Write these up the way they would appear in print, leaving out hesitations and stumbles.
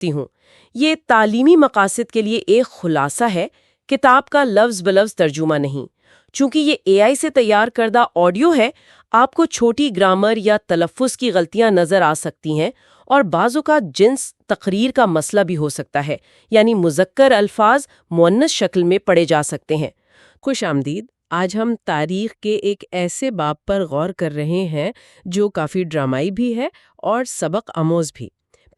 سکتی ہوں۔ یہ تعلیمی مقاصد کے لیے ایک خلاصہ ہے، کتاب کا لفظ بلفظ ترجمہ نہیں۔ چونکہ یہ اے آئی سے تیار کردہ آڈیو ہے، آپ کو چھوٹی گرامر یا تلفظ کی غلطیاں نظر آ سکتی ہیں، اور بعض اوقات جنس تقریر کا مسئلہ بھی ہو سکتا ہے، یعنی مذکر الفاظ مؤنث شکل میں پڑھے جا سکتے ہیں۔ خوش آمدید۔ آج ہم تاریخ کے ایک ایسے باب پر غور کر رہے ہیں جو کافی ڈرامائی بھی ہے اور سبق آموز بھی۔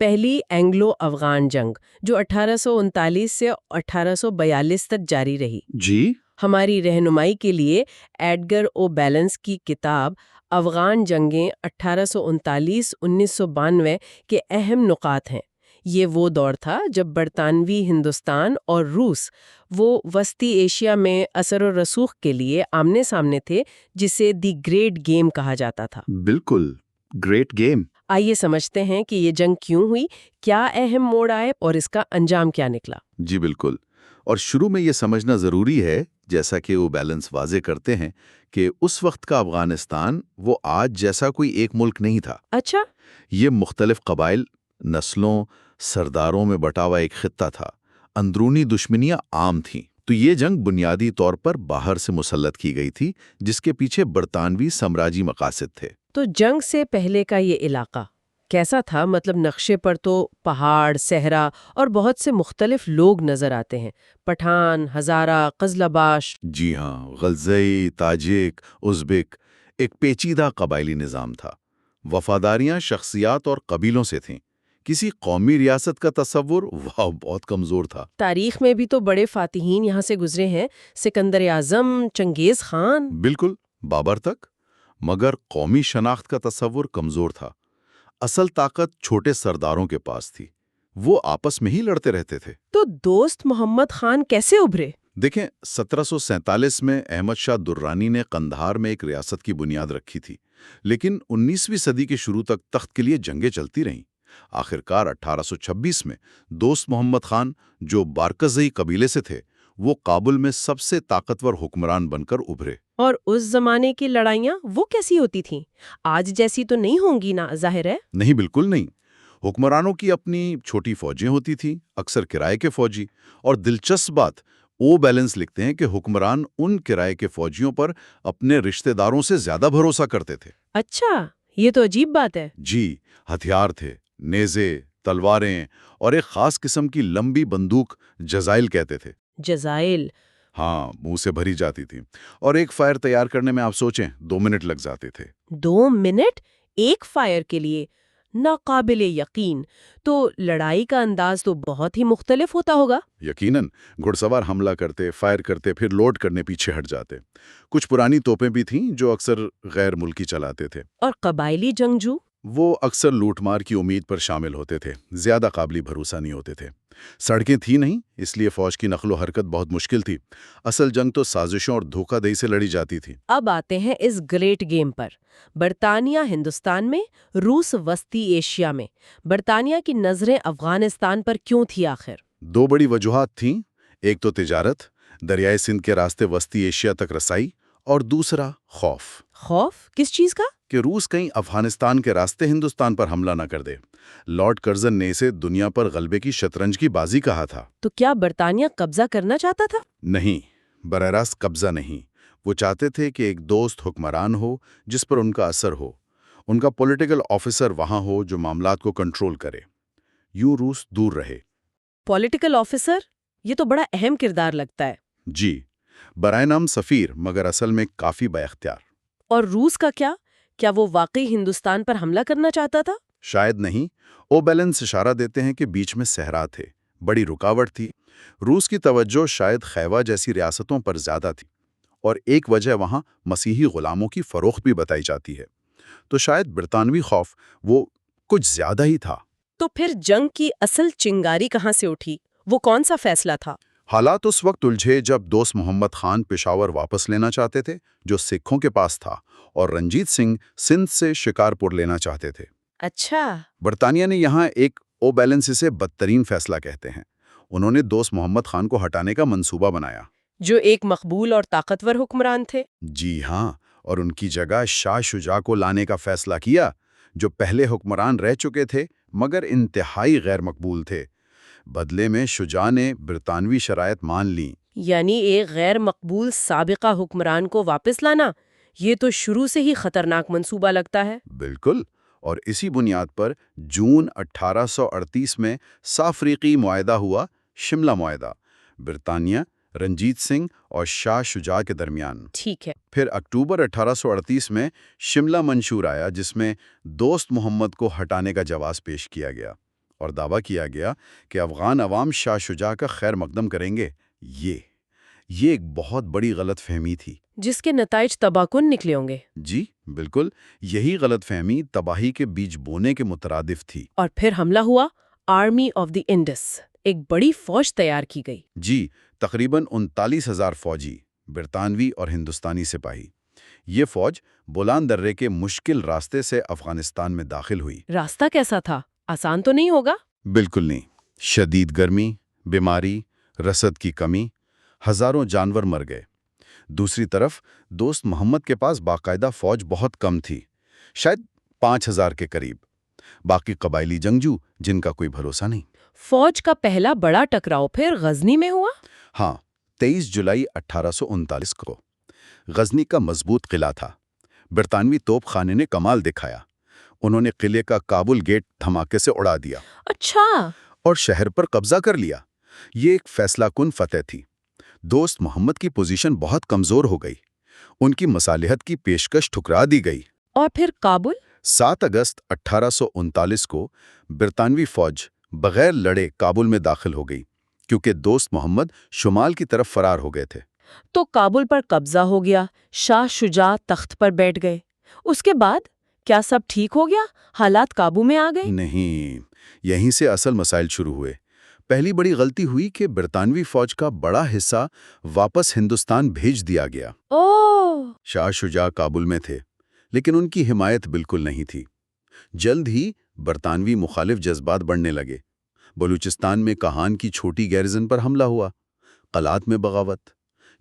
پہلی اینگلو افغان جنگ جو 1839 سے 1842 تک جاری رہی۔ جی ہماری رہنمائی کے لیے ایڈگر او بیلنس کی کتاب افغان جنگیں 1839-1992 کے اہم نقاط ہیں۔ یہ وہ دور تھا جب برطانوی ہندوستان اور روس وہ وسطی ایشیا میں اثر و رسوخ کے لیے آمنے سامنے تھے، جسے دی گریٹ گیم کہا جاتا تھا۔ بالکل، گریٹ گیم۔ آئیے سمجھتے ہیں کہ یہ جنگ کیوں ہوئی، کیا اہم موڑ آئے اور اس کا انجام کیا نکلا۔ جی بالکل، اور شروع میں یہ سمجھنا ضروری ہے، جیسا کہ وہ بیلنس واضح کرتے ہیں، کہ اس وقت کا افغانستان وہ آج جیسا کوئی ایک ملک نہیں تھا۔ اچھا۔ یہ مختلف قبائل، نسلوں، سرداروں میں بٹا ہوا ایک خطہ تھا۔ اندرونی دشمنیاں عام تھیں۔ تو یہ جنگ بنیادی طور پر باہر سے مسلط کی گئی تھی، جس کے پیچھے برطانوی سامراجی مقاصد تھے۔ تو جنگ سے پہلے کا یہ علاقہ کیسا تھا؟ مطلب نقشے پر تو پہاڑ، صحرا اور بہت سے مختلف لوگ نظر آتے ہیں، پٹھان، ہزارہ، قزلباش۔ جی ہاں، غلزی، تاجک، ازبک، ایک پیچیدہ قبائلی نظام تھا۔ وفاداریاں شخصیات اور قبیلوں سے تھیں۔ کسی قومی ریاست کا تصور بہت کمزور تھا۔ تاریخ میں بھی تو بڑے فاتحین یہاں سے گزرے ہیں، سکندر اعظم، چنگیز خان۔ بالکل، بابر تک۔ مگر قومی شناخت کا تصور کمزور تھا۔ اصل طاقت چھوٹے سرداروں کے پاس تھی، وہ آپس میں ہی لڑتے رہتے تھے۔ تو دوست محمد خان کیسے ابھرے؟ دیکھیں، 1747 میں احمد شاہ درانی نے قندھار میں ایک ریاست کی بنیاد رکھی تھی، لیکن 19ویں صدی کے شروع تک تخت کے لیے جنگیں چلتی رہیں۔ آخرکار 1826 میں دوست محمد خان، جو بارکزئی قبیلے سے تھے، وہ کابل میں سب سے طاقتور حکمران بن کر ابھرے۔ اور اس زمانے کی لڑائیاں وہ کیسی ہوتی تھیں؟ آج جیسی تو نہیں ہوں گی نا، ظاہر ہے۔ نہیں، بالکل نہیں۔ حکمرانوں کی اپنی چھوٹی فوجیں ہوتی تھیں، اکثر کرائے کے فوجی، اور دلچسپ بات، او بیلنس لکھتے ہیں کہ حکمران ان کرائے کے فوجیوں پر اپنے رشتہ داروں سے زیادہ بھروسہ کرتے تھے۔ اچھا، یہ تو عجیب بات ہے۔ جی، ہتھیار تھے، نیزے، تلواریں، اور ایک خاص قسم کی لمبی بندوق، جزائل کہتے تھے۔ جزائل؟ ہاں، منہ سے بھری جاتی تھی، اور ایک فائر تیار کرنے میں آپ سوچیں 2 منٹ لگ جاتے تھے۔ 2 منٹ ایک فائر کے لیے؟ ناقابل یقین۔ تو لڑائی کا انداز تو بہت ہی مختلف ہوتا ہوگا۔ یقیناً، گھڑ سوار حملہ کرتے، فائر کرتے، پھر لوڈ کرنے پیچھے ہٹ جاتے۔ کچھ پرانی توپیں بھی تھیں جو اکثر غیر ملکی چلاتے تھے۔ اور قبائلی جنگجو؟ وہ اکثر لوٹ مار کی امید پر شامل ہوتے تھے، زیادہ قابل بھروسہ نہیں ہوتے تھے۔ سڑکیں تھیں نہیں، اس لیے فوج کی نقل و حرکت بہت مشکل تھی۔ اصل جنگ تو سازشوں اور دھوکہ دہی سے لڑی جاتی تھی۔ اب آتے ہیں اس گریٹ گیم پر۔ برطانیہ ہندوستان میں، روس وسطی ایشیا میں۔ برطانیہ کی نظریں افغانستان پر کیوں تھی آخر؟ 2 بڑی وجوہات تھیں، ایک تو تجارت، دریائے سندھ کے راستے وسطی ایشیا تک رسائی، اور دوسرا خوف۔ خوف کس چیز کا؟ کہ روس کہیں افغانستان کے راستے ہندوستان پر حملہ نہ کر دے۔ لارڈ کرزن نے اسے دنیا پر غلبے کی شطرنج کی بازی کہا تھا۔ تو کیا برطانیہ قبضہ کرنا چاہتا تھا؟ نہیں، براہ راست قبضہ نہیں۔ وہ چاہتے تھے کہ ایک دوست حکمران ہو جس پر ان کا اثر ہو، ان کا پولیٹیکل آفیسر وہاں ہو جو معاملات کو کنٹرول کرے۔ یوں روس دور رہے۔ Political officer? یہ تو بڑا اہم کردار لگتا ہے۔ جی، برائے نام سفیر، مگر اصل میں کافی با اختیار۔ اور روس کا کیا؟ کیا وہ واقعی ہندوستان پر حملہ کرنا چاہتا تھا؟ شاید نہیں۔ او بیلنس اشارہ دیتے ہیں کہ بیچ میں صحرا تھے، بڑی رکاوٹ تھی۔ روس کی توجہ شاید خیبر جیسی ریاستوں پر زیادہ تھی، اور ایک وجہ وہاں مسیحی غلاموں کی فروخت بھی بتائی جاتی ہے۔ تو شاید برطانوی خوف وہ کچھ زیادہ ہی تھا۔ تو پھر جنگ کی اصل چنگاری کہاں سے اٹھی؟ وہ کون سا فیصلہ تھا؟ حالات اس وقت الجھے جب دوست محمد خان پشاور واپس لینا چاہتے تھے، جو سکھوں کے پاس تھا، اور رنجیت سنگھ سندھ سے شکارپور لینا چاہتے تھے۔ اچھا۔ برطانیہ نے یہاں ایک او بیلنس سے بدترین فیصلہ کہتے ہیں۔ انہوں نے دوست محمد خان کو ہٹانے کا منصوبہ بنایا، جو ایک مقبول اور طاقتور حکمران تھے۔ جی ہاں، اور ان کی جگہ شاہ شجاع کو لانے کا فیصلہ کیا، جو پہلے حکمران رہ چکے تھے مگر انتہائی غیر مقبول تھے۔ بدلے میں شجاع نے برطانوی شرائط مان لیں۔ یعنی ایک غیر مقبول سابقہ حکمران کو واپس لانا، یہ تو شروع سے ہی خطرناک منصوبہ لگتا ہے۔ بالکل، اور اسی بنیاد پر جون 1838 میں سافریقی معاہدہ ہوا، شملہ معاہدہ، برطانیہ، رنجیت سنگھ اور شاہ شجاع کے درمیان۔ ٹھیک ہے۔ پھر اکتوبر 1838 میں شملہ منشور آیا، جس میں دوست محمد کو ہٹانے کا جواز پیش کیا گیا اور دعویٰ کیا گیا کہ افغان عوام شاہ شجاع کا خیر مقدم کریں گے۔ یہ ایک بہت بڑی غلط فہمی تھی، جس کے نتائج تباہ کن نکلے ہوں گے۔ جی بالکل، یہی غلط فہمی تباہی کے بیج بونے کے مترادف تھی۔ اور پھر حملہ ہوا، آرمی آف دی انڈس، ایک بڑی فوج تیار کی گئی۔ جی، تقریباً 39,000 فوجی، برطانوی اور ہندوستانی سپاہی۔ یہ فوج بولان درے کے مشکل راستے سے افغانستان میں داخل ہوئی۔ راستہ کیسا تھا؟ آسان تو نہیں ہوگا؟ بالکل نہیں، شدید گرمی، بیماری، رسد کی کمی، ہزاروں جانور مر گئے۔ دوسری طرف دوست محمد کے پاس باقاعدہ فوج بہت کم تھی، شاید 5,000 کے قریب، باقی قبائلی جنگجو جن کا کوئی بھروسہ نہیں۔ فوج کا پہلا بڑا ٹکراؤ پھر غزنی میں ہوا؟ ہاں، 23 جولائی 1839 کو غزنی کا مضبوط قلعہ تھا۔ برطانوی توپ خانے نے کمال دکھایا، انہوں نے قلعے کا کابل گیٹ دھماکے سے اڑا دیا۔ اچھا۔ اور شہر پر قبضہ کر لیا۔ یہ ایک فیصلہ کن فتح تھی۔ دوست محمد کی پوزیشن بہت کمزور ہو گئی، ان کی مصالحت کی پیشکش ٹھکرا دی گئی۔ اور پھر کابل؟ 7 اگست 1839 کو برطانوی فوج بغیر لڑے کابل میں داخل ہو گئی، کیونکہ دوست محمد شمال کی طرف فرار ہو گئے تھے۔ تو کابل پر قبضہ ہو گیا، شاہ شجاع تخت پر بیٹھ گئے۔ اس کے بعد کیا سب ٹھیک ہو گیا؟ حالات قابو میں آ گئے؟ نہیں، یہیں سے اصل مسائل شروع ہوئے۔ پہلی بڑی غلطی ہوئی کہ برطانوی فوج کا بڑا حصہ واپس ہندوستان بھیج دیا گیا۔ اوہ! شاہ شجاع کابل میں تھے، لیکن ان کی حمایت بالکل نہیں تھی۔ جلد ہی برطانوی مخالف جذبات بڑھنے لگے۔ بلوچستان میں کہان کی چھوٹی گیرزن پر حملہ ہوا، قلعات میں بغاوت۔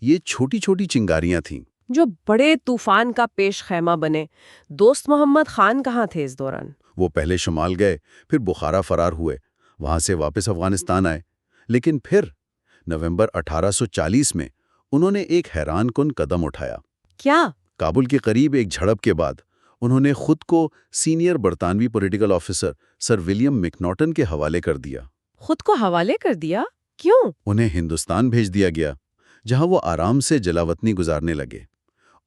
یہ چھوٹی چھوٹی چنگاریاں تھیں جو بڑے طوفان کا پیش خیمہ بنے۔ دوست محمد خان کہاں تھے اس دوران؟ وہ پہلے شمال گئے، پھر بخارا فرار ہوئے، وہاں سے واپس افغانستان آئے۔ لیکن پھر نومبر 1840 میں انہوں نے ایک حیران کن قدم اٹھایا۔ کیا؟ کابل کے قریب ایک جھڑپ کے بعد انہوں نے خود کو سینئر برطانوی پولیٹیکل آفیسر سر ولیم میکناٹن کے حوالے کر دیا۔ خود کو حوالے کر دیا؟ کیوں؟ انہیں ہندوستان بھیج دیا گیا، جہاں وہ آرام سے جلاوطنی گزارنے لگے۔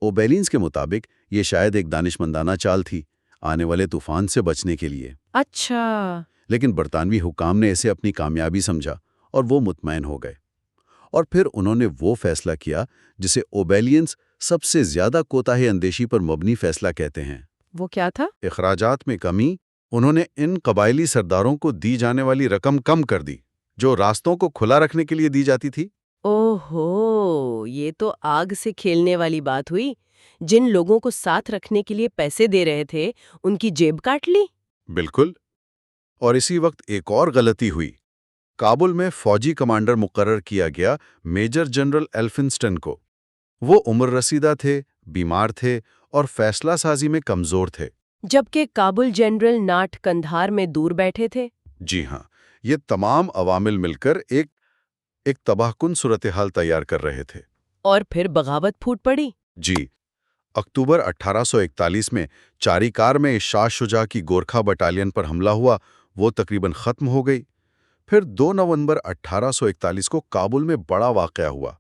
اوبیلینز کے مطابق یہ شاید ایک دانشمندانہ چال تھی، آنے والے طوفان سے بچنے کے لیے۔ اچھا۔ لیکن برطانوی حکام نے اسے اپنی کامیابی سمجھا اور وہ مطمئن ہو گئے۔ اور پھر انہوں نے وہ فیصلہ کیا جسے اوبیلینز سب سے زیادہ کوتاہی اندیشی پر مبنی فیصلہ کہتے ہیں۔ وہ کیا تھا؟ اخراجات میں کمی۔ انہوں نے ان قبائلی سرداروں کو دی جانے والی رقم کم کر دی جو راستوں کو کھلا رکھنے کے لیے دی جاتی تھی۔ اوہو، یہ تو آگ سے کھیلنے والی بات ہوئی۔ جن لوگوں کو ساتھ رکھنے کے لیے پیسے دے رہے تھے ان کی جیب کاٹ لی۔ بالکل۔ اور اسی وقت ایک اور غلطی ہوئی۔ کابل میں فوجی کمانڈر مقرر کیا گیا میجر جنرل ایلفنسٹن کو۔ وہ عمر رسیدہ تھے، بیمار تھے اور فیصلہ سازی میں کمزور تھے۔ جبکہ کابل جنرل ناٹ کندھار میں دور بیٹھے تھے۔ جی ہاں، یہ تمام عوامل مل کر ایک تباہ کن صورتحال تیار کر رہے تھے۔ اور پھر بغاوت پھوٹ پڑی۔ جی، اکتوبر 1841 میں چاریکار میں شاہ شجاع کی گورکھا بٹالین پر حملہ ہوا، وہ تقریباً ختم ہو گئی۔ پھر 2 نومبر 1841 کو کابل میں بڑا واقعہ ہوا۔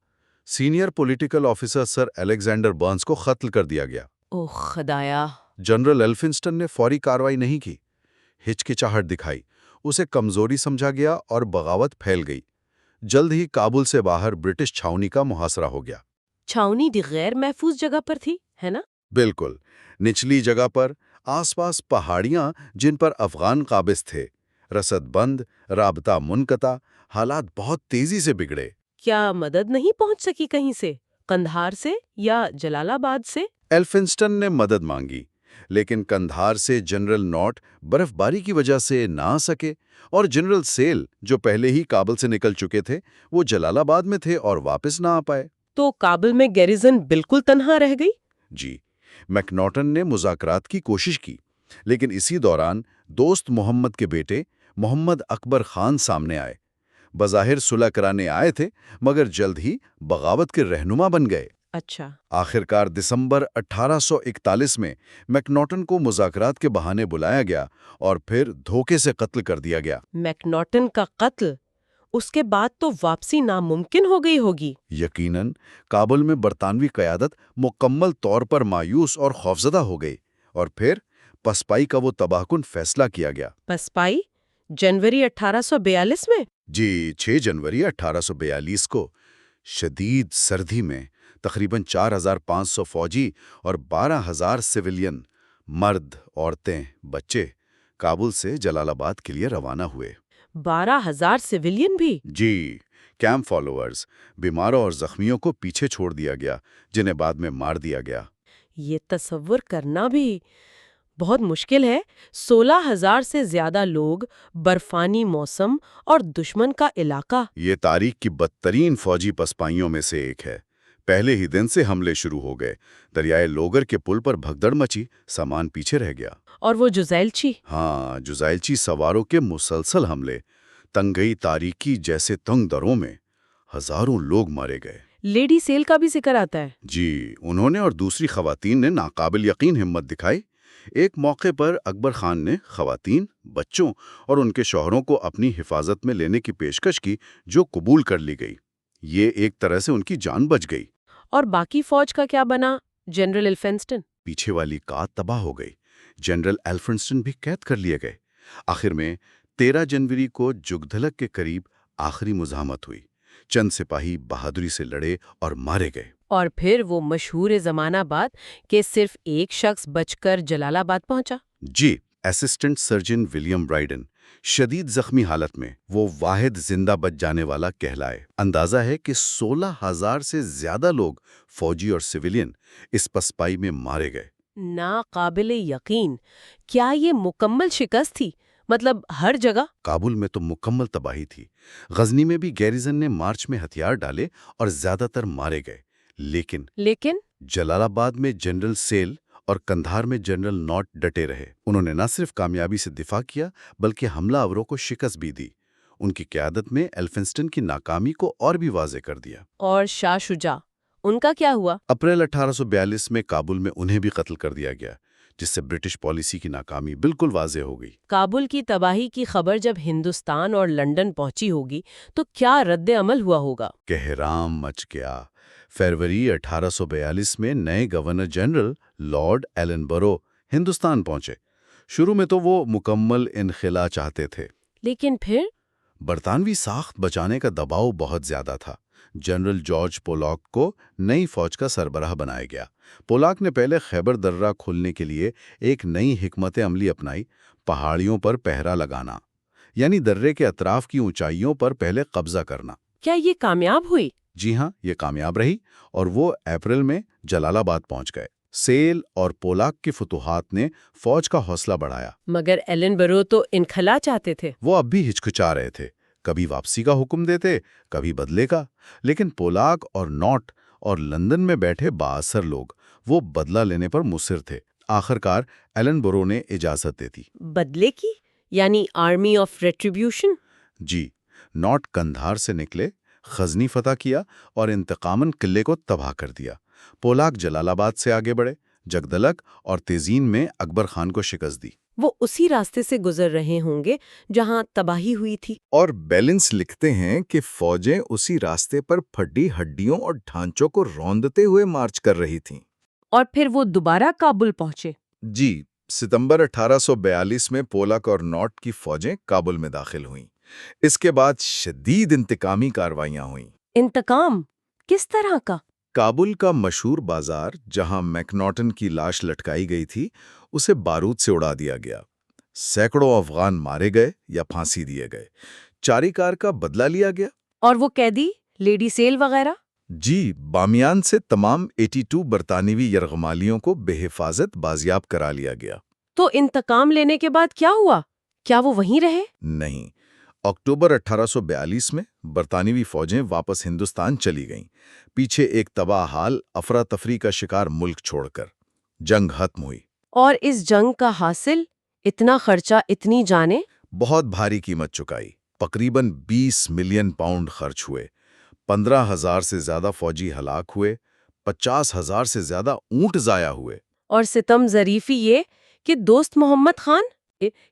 سینئر پولیٹیکل آفیسر سر الیگزینڈر برنز کو قتل کر دیا گیا۔ اوہ خدایا! جنرل ایلفنسٹن نے فوری کارروائی نہیں کی، ہچکچاہٹ دکھائی، اسے کمزوری سمجھا گیا اور بغاوت پھیل گئی۔ جلد ہی کابل سے باہر برٹش چھاؤنی کا محاصرہ ہو گیا۔ چھاؤنی غیر محفوظ جگہ پر تھی، ہے نا؟ بالکل، نچلی جگہ پر، آس پاس پہاڑیاں جن پر افغان قابض تھے، رسد بند، رابطہ منقطع، حالات بہت تیزی سے بگڑے۔ کیا مدد نہیں پہنچ سکی کہیں سے؟ قندھار سے یا جلال آباد سے؟ ایلفنسٹن نے مدد مانگی، لیکن قندھار سے جنرل نوٹ برف باری کی وجہ سے نہ آ سکے، اور جنرل سیل جو پہلے ہی کابل سے نکل چکے تھے وہ جلال آباد میں تھے اور واپس نہ آ پائے۔ تو کابل میں گیریزن بالکل تنہا رہ گئی؟ جی، میکناٹن نے مذاکرات کی کوشش کی، لیکن اسی دوران دوست محمد کے بیٹے محمد اکبر خان سامنے آئے۔ بظاہر صلح کرانے آئے تھے مگر جلد ہی بغاوت کے رہنما بن گئے۔ اچھا، آخرکار دسمبر 1841 میں میکناٹن کو مذاکرات کے بہانے بلایا گیا اور پھر دھوکے سے قتل کر دیا گیا۔ میکناٹن کا قتل، اس کے بعد تو واپسی ناممکن ہو گئی ہوگی۔ یقیناً کابل میں برطانوی قیادت مکمل طور پر مایوس اور خوفزدہ ہو گئی اور پھر پسپائی کا وہ تباہ کن فیصلہ کیا گیا۔ پسپائی جنوری 1842 میں؟ جی 6 جنوری 1842 کو شدید سردی میں تقریباً 4500 فوجی اور 12,000 سویلین مرد، عورتیں، بچے کابل سے جلال آباد کے لیے روانہ ہوئے۔ 12,000 سویلین بھی؟ جی، کیمپ فالوورز، بیماروں اور زخمیوں کو پیچھے چھوڑ دیا گیا جنہیں بعد میں مار دیا گیا۔ یہ تصور کرنا بھی بہت مشکل ہے۔ 16,000 سے زیادہ لوگ، برفانی موسم اور دشمن کا علاقہ۔ یہ تاریخ کی بدترین فوجی پسپائیوں میں سے ایک ہے۔ پہلے ہی دن سے حملے شروع ہو گئے۔ دریائے لوگر کے پل پر بھگدڑ مچی، سامان پیچھے رہ گیا۔ اور وہ جزائلچی؟ ہاں، جزائلچی سواروں کے مسلسل حملے، تنگئی تاریکی جیسے تنگ دروں میں ہزاروں لوگ مارے گئے۔ لیڈی سیل کا بھی ذکر آتا ہے۔ جی، انہوں نے اور دوسری خواتین نے ناقابل یقین ہمت دکھائی۔ ایک موقع پر اکبر خان نے خواتین، بچوں اور ان کے شوہروں کو اپنی حفاظت میں لینے کی پیشکش کی جو قبول کر لی گئی۔ یہ ایک طرح سے ان کی جان بچ گئی۔ اور باقی فوج کا کیا بنا؟ General Elphinstone? پیچھے والی قات تباہ ہو گئی۔ جنرل ایلفنسٹن بھی قید کر لیے گئے۔ آخر میں 13 جنوری کو جگدھلک کے قریب آخری مزاحمت ہوئی۔ چند سپاہی بہادری سے لڑے اور مارے گئے۔ اور پھر وہ مشہور زمانہ بات کہ صرف ایک شخص بچ کر جلال آباد پہنچا۔ جی، اسسٹنٹ سرجن ولیم برائیڈن شدید زخمی حالت میں وہ واحد زندہ بچ جانے والا کہلائے۔ اندازہ ہے کہ 16,000 سے زیادہ لوگ، فوجی اور سویلین، اس پسپائی میں مارے گئے۔ ناقابل یقین! کیا یہ مکمل شکست تھی؟ مطلب ہر جگہ؟ کابل میں تو مکمل تباہی تھی۔ غزنی میں بھی گیریزن نے مارچ میں ہتھیار ڈالے اور زیادہ تر مارے گئے۔ لیکن جلال آباد میں جنرل سیل اور قندھار میں جنرل ناٹ ڈٹے رہے۔ انہوں نے نہ صرف کامیابی سے دفاع کیا بلکہ حملہ آوروں کو شکست بھی دی۔ ان کی قیادت میں ایلفنسٹن کی ناکامی کو اور بھی واضح کر دیا۔ اور شاہ شجاع، ان کا کیا ہوا؟ اپریل 1842 میں کابل میں انہیں بھی قتل کر دیا گیا، جس سے برٹش پالیسی کی ناکامی بالکل واضح ہو گئی۔ کابل کی تباہی کی خبر جب ہندوستان اور لندن پہنچی ہوگی تو کیا رد عمل ہوا ہوگا؟ کہرام مچ گیا۔ فروری 1842 میں نئے گورنر جنرل لارڈ ایلن برو ہندوستان پہنچے۔ شروع میں تو وہ مکمل انخلا چاہتے تھے، لیکن پھر برطانوی ساخت بچانے کا دباؤ بہت زیادہ تھا۔ جنرل جارج پولاک کو نئی فوج کا سربراہ بنایا گیا۔ پولاک نے پہلے خیبر درہ کھولنے کے لیے ایک نئی حکمت عملی اپنائی، پہاڑیوں پر پہرا لگانا، یعنی درے کے اطراف کی اونچائیوں پر پہلے قبضہ کرنا۔ کیا یہ کامیاب ہوئی؟ جی ہاں، یہ کامیاب رہی اور وہ اپریل میں جلال آباد پہنچ گئے۔ سیل اور پولاک کی فتوحات نے فوج کا حوصلہ بڑھایا۔ مگر ایلن برو تو انخلا چاہتے تھے۔ وہ اب بھی ہچکچا رہے تھے، کبھی واپسی کا حکم دیتے، کبھی بدلے کا۔ لیکن پولاک اور ناٹ اور لندن میں بیٹھے بااثر لوگ وہ بدلہ لینے پر مصر تھے۔ آخرکار ایلن برو نے اجازت دے دی۔ بدلے کی؟ یعنی آرمی آف ریٹریبیوشن؟ جی، ناٹ قندھار سے نکلے، غزنی فتح کیا اور انتقاماً قلعے کو تباہ کر دیا۔ پولاک جلال آباد سے آگے بڑھے، جگدلک اور تیزین میں اکبر خان کو شکست دی۔ وہ اسی راستے سے گزر رہے ہوں گے جہاں تباہی ہوئی تھی۔ اور بیلنس لکھتے ہیں کہ فوجیں اسی راستے پر پھٹی ہڈیوں اور ڈھانچوں کو روندتے ہوئے مارچ کر رہی تھیں۔ اور پھر وہ دوبارہ کابل پہنچے۔ جی، ستمبر 1842 میں پولاک اور ناٹ کی فوجیں کابل میں داخل ہوئیں۔ اس کے بعد شدید انتقامی کارروائیاں ہوئیں۔ انتقام کس طرح کا؟ کابل کا مشہور بازار جہاں میکناٹن کی لاش لٹکائی گئی تھی، اسے بارود سے اڑا دیا گیا۔ سینکڑوں افغان مارے گئے یا پھانسی دیے گئے۔ چاریکار کا بدلہ لیا گیا۔ اور وہ قیدی، لیڈی سیل وغیرہ؟ جی، بامیان سے تمام 82 برطانوی یرغمالیوں کو بے حفاظت بازیاب کرا لیا گیا۔ تو انتقام لینے کے بعد کیا ہوا؟ کیا وہ وہیں رہے؟ نہیں، اکتوبر 1842 میں برطانوی فوجیں واپس ہندوستان چلی گئیں، پیچھے ایک تباہ حال افراتفری کا شکار ملک چھوڑ کر۔ جنگ ختم ہوئی۔ اور اس جنگ کا حاصل؟ اتنا خرچہ، اتنی جانیں؟ بہت بھاری قیمت چکائی۔ تقریباً 20 ملین پاؤنڈ خرچ ہوئے، 15,000 سے زیادہ فوجی ہلاک ہوئے، 50,000 سے زیادہ اونٹ ضائع ہوئے۔ اور ستم ظریفی یہ کہ دوست محمد خان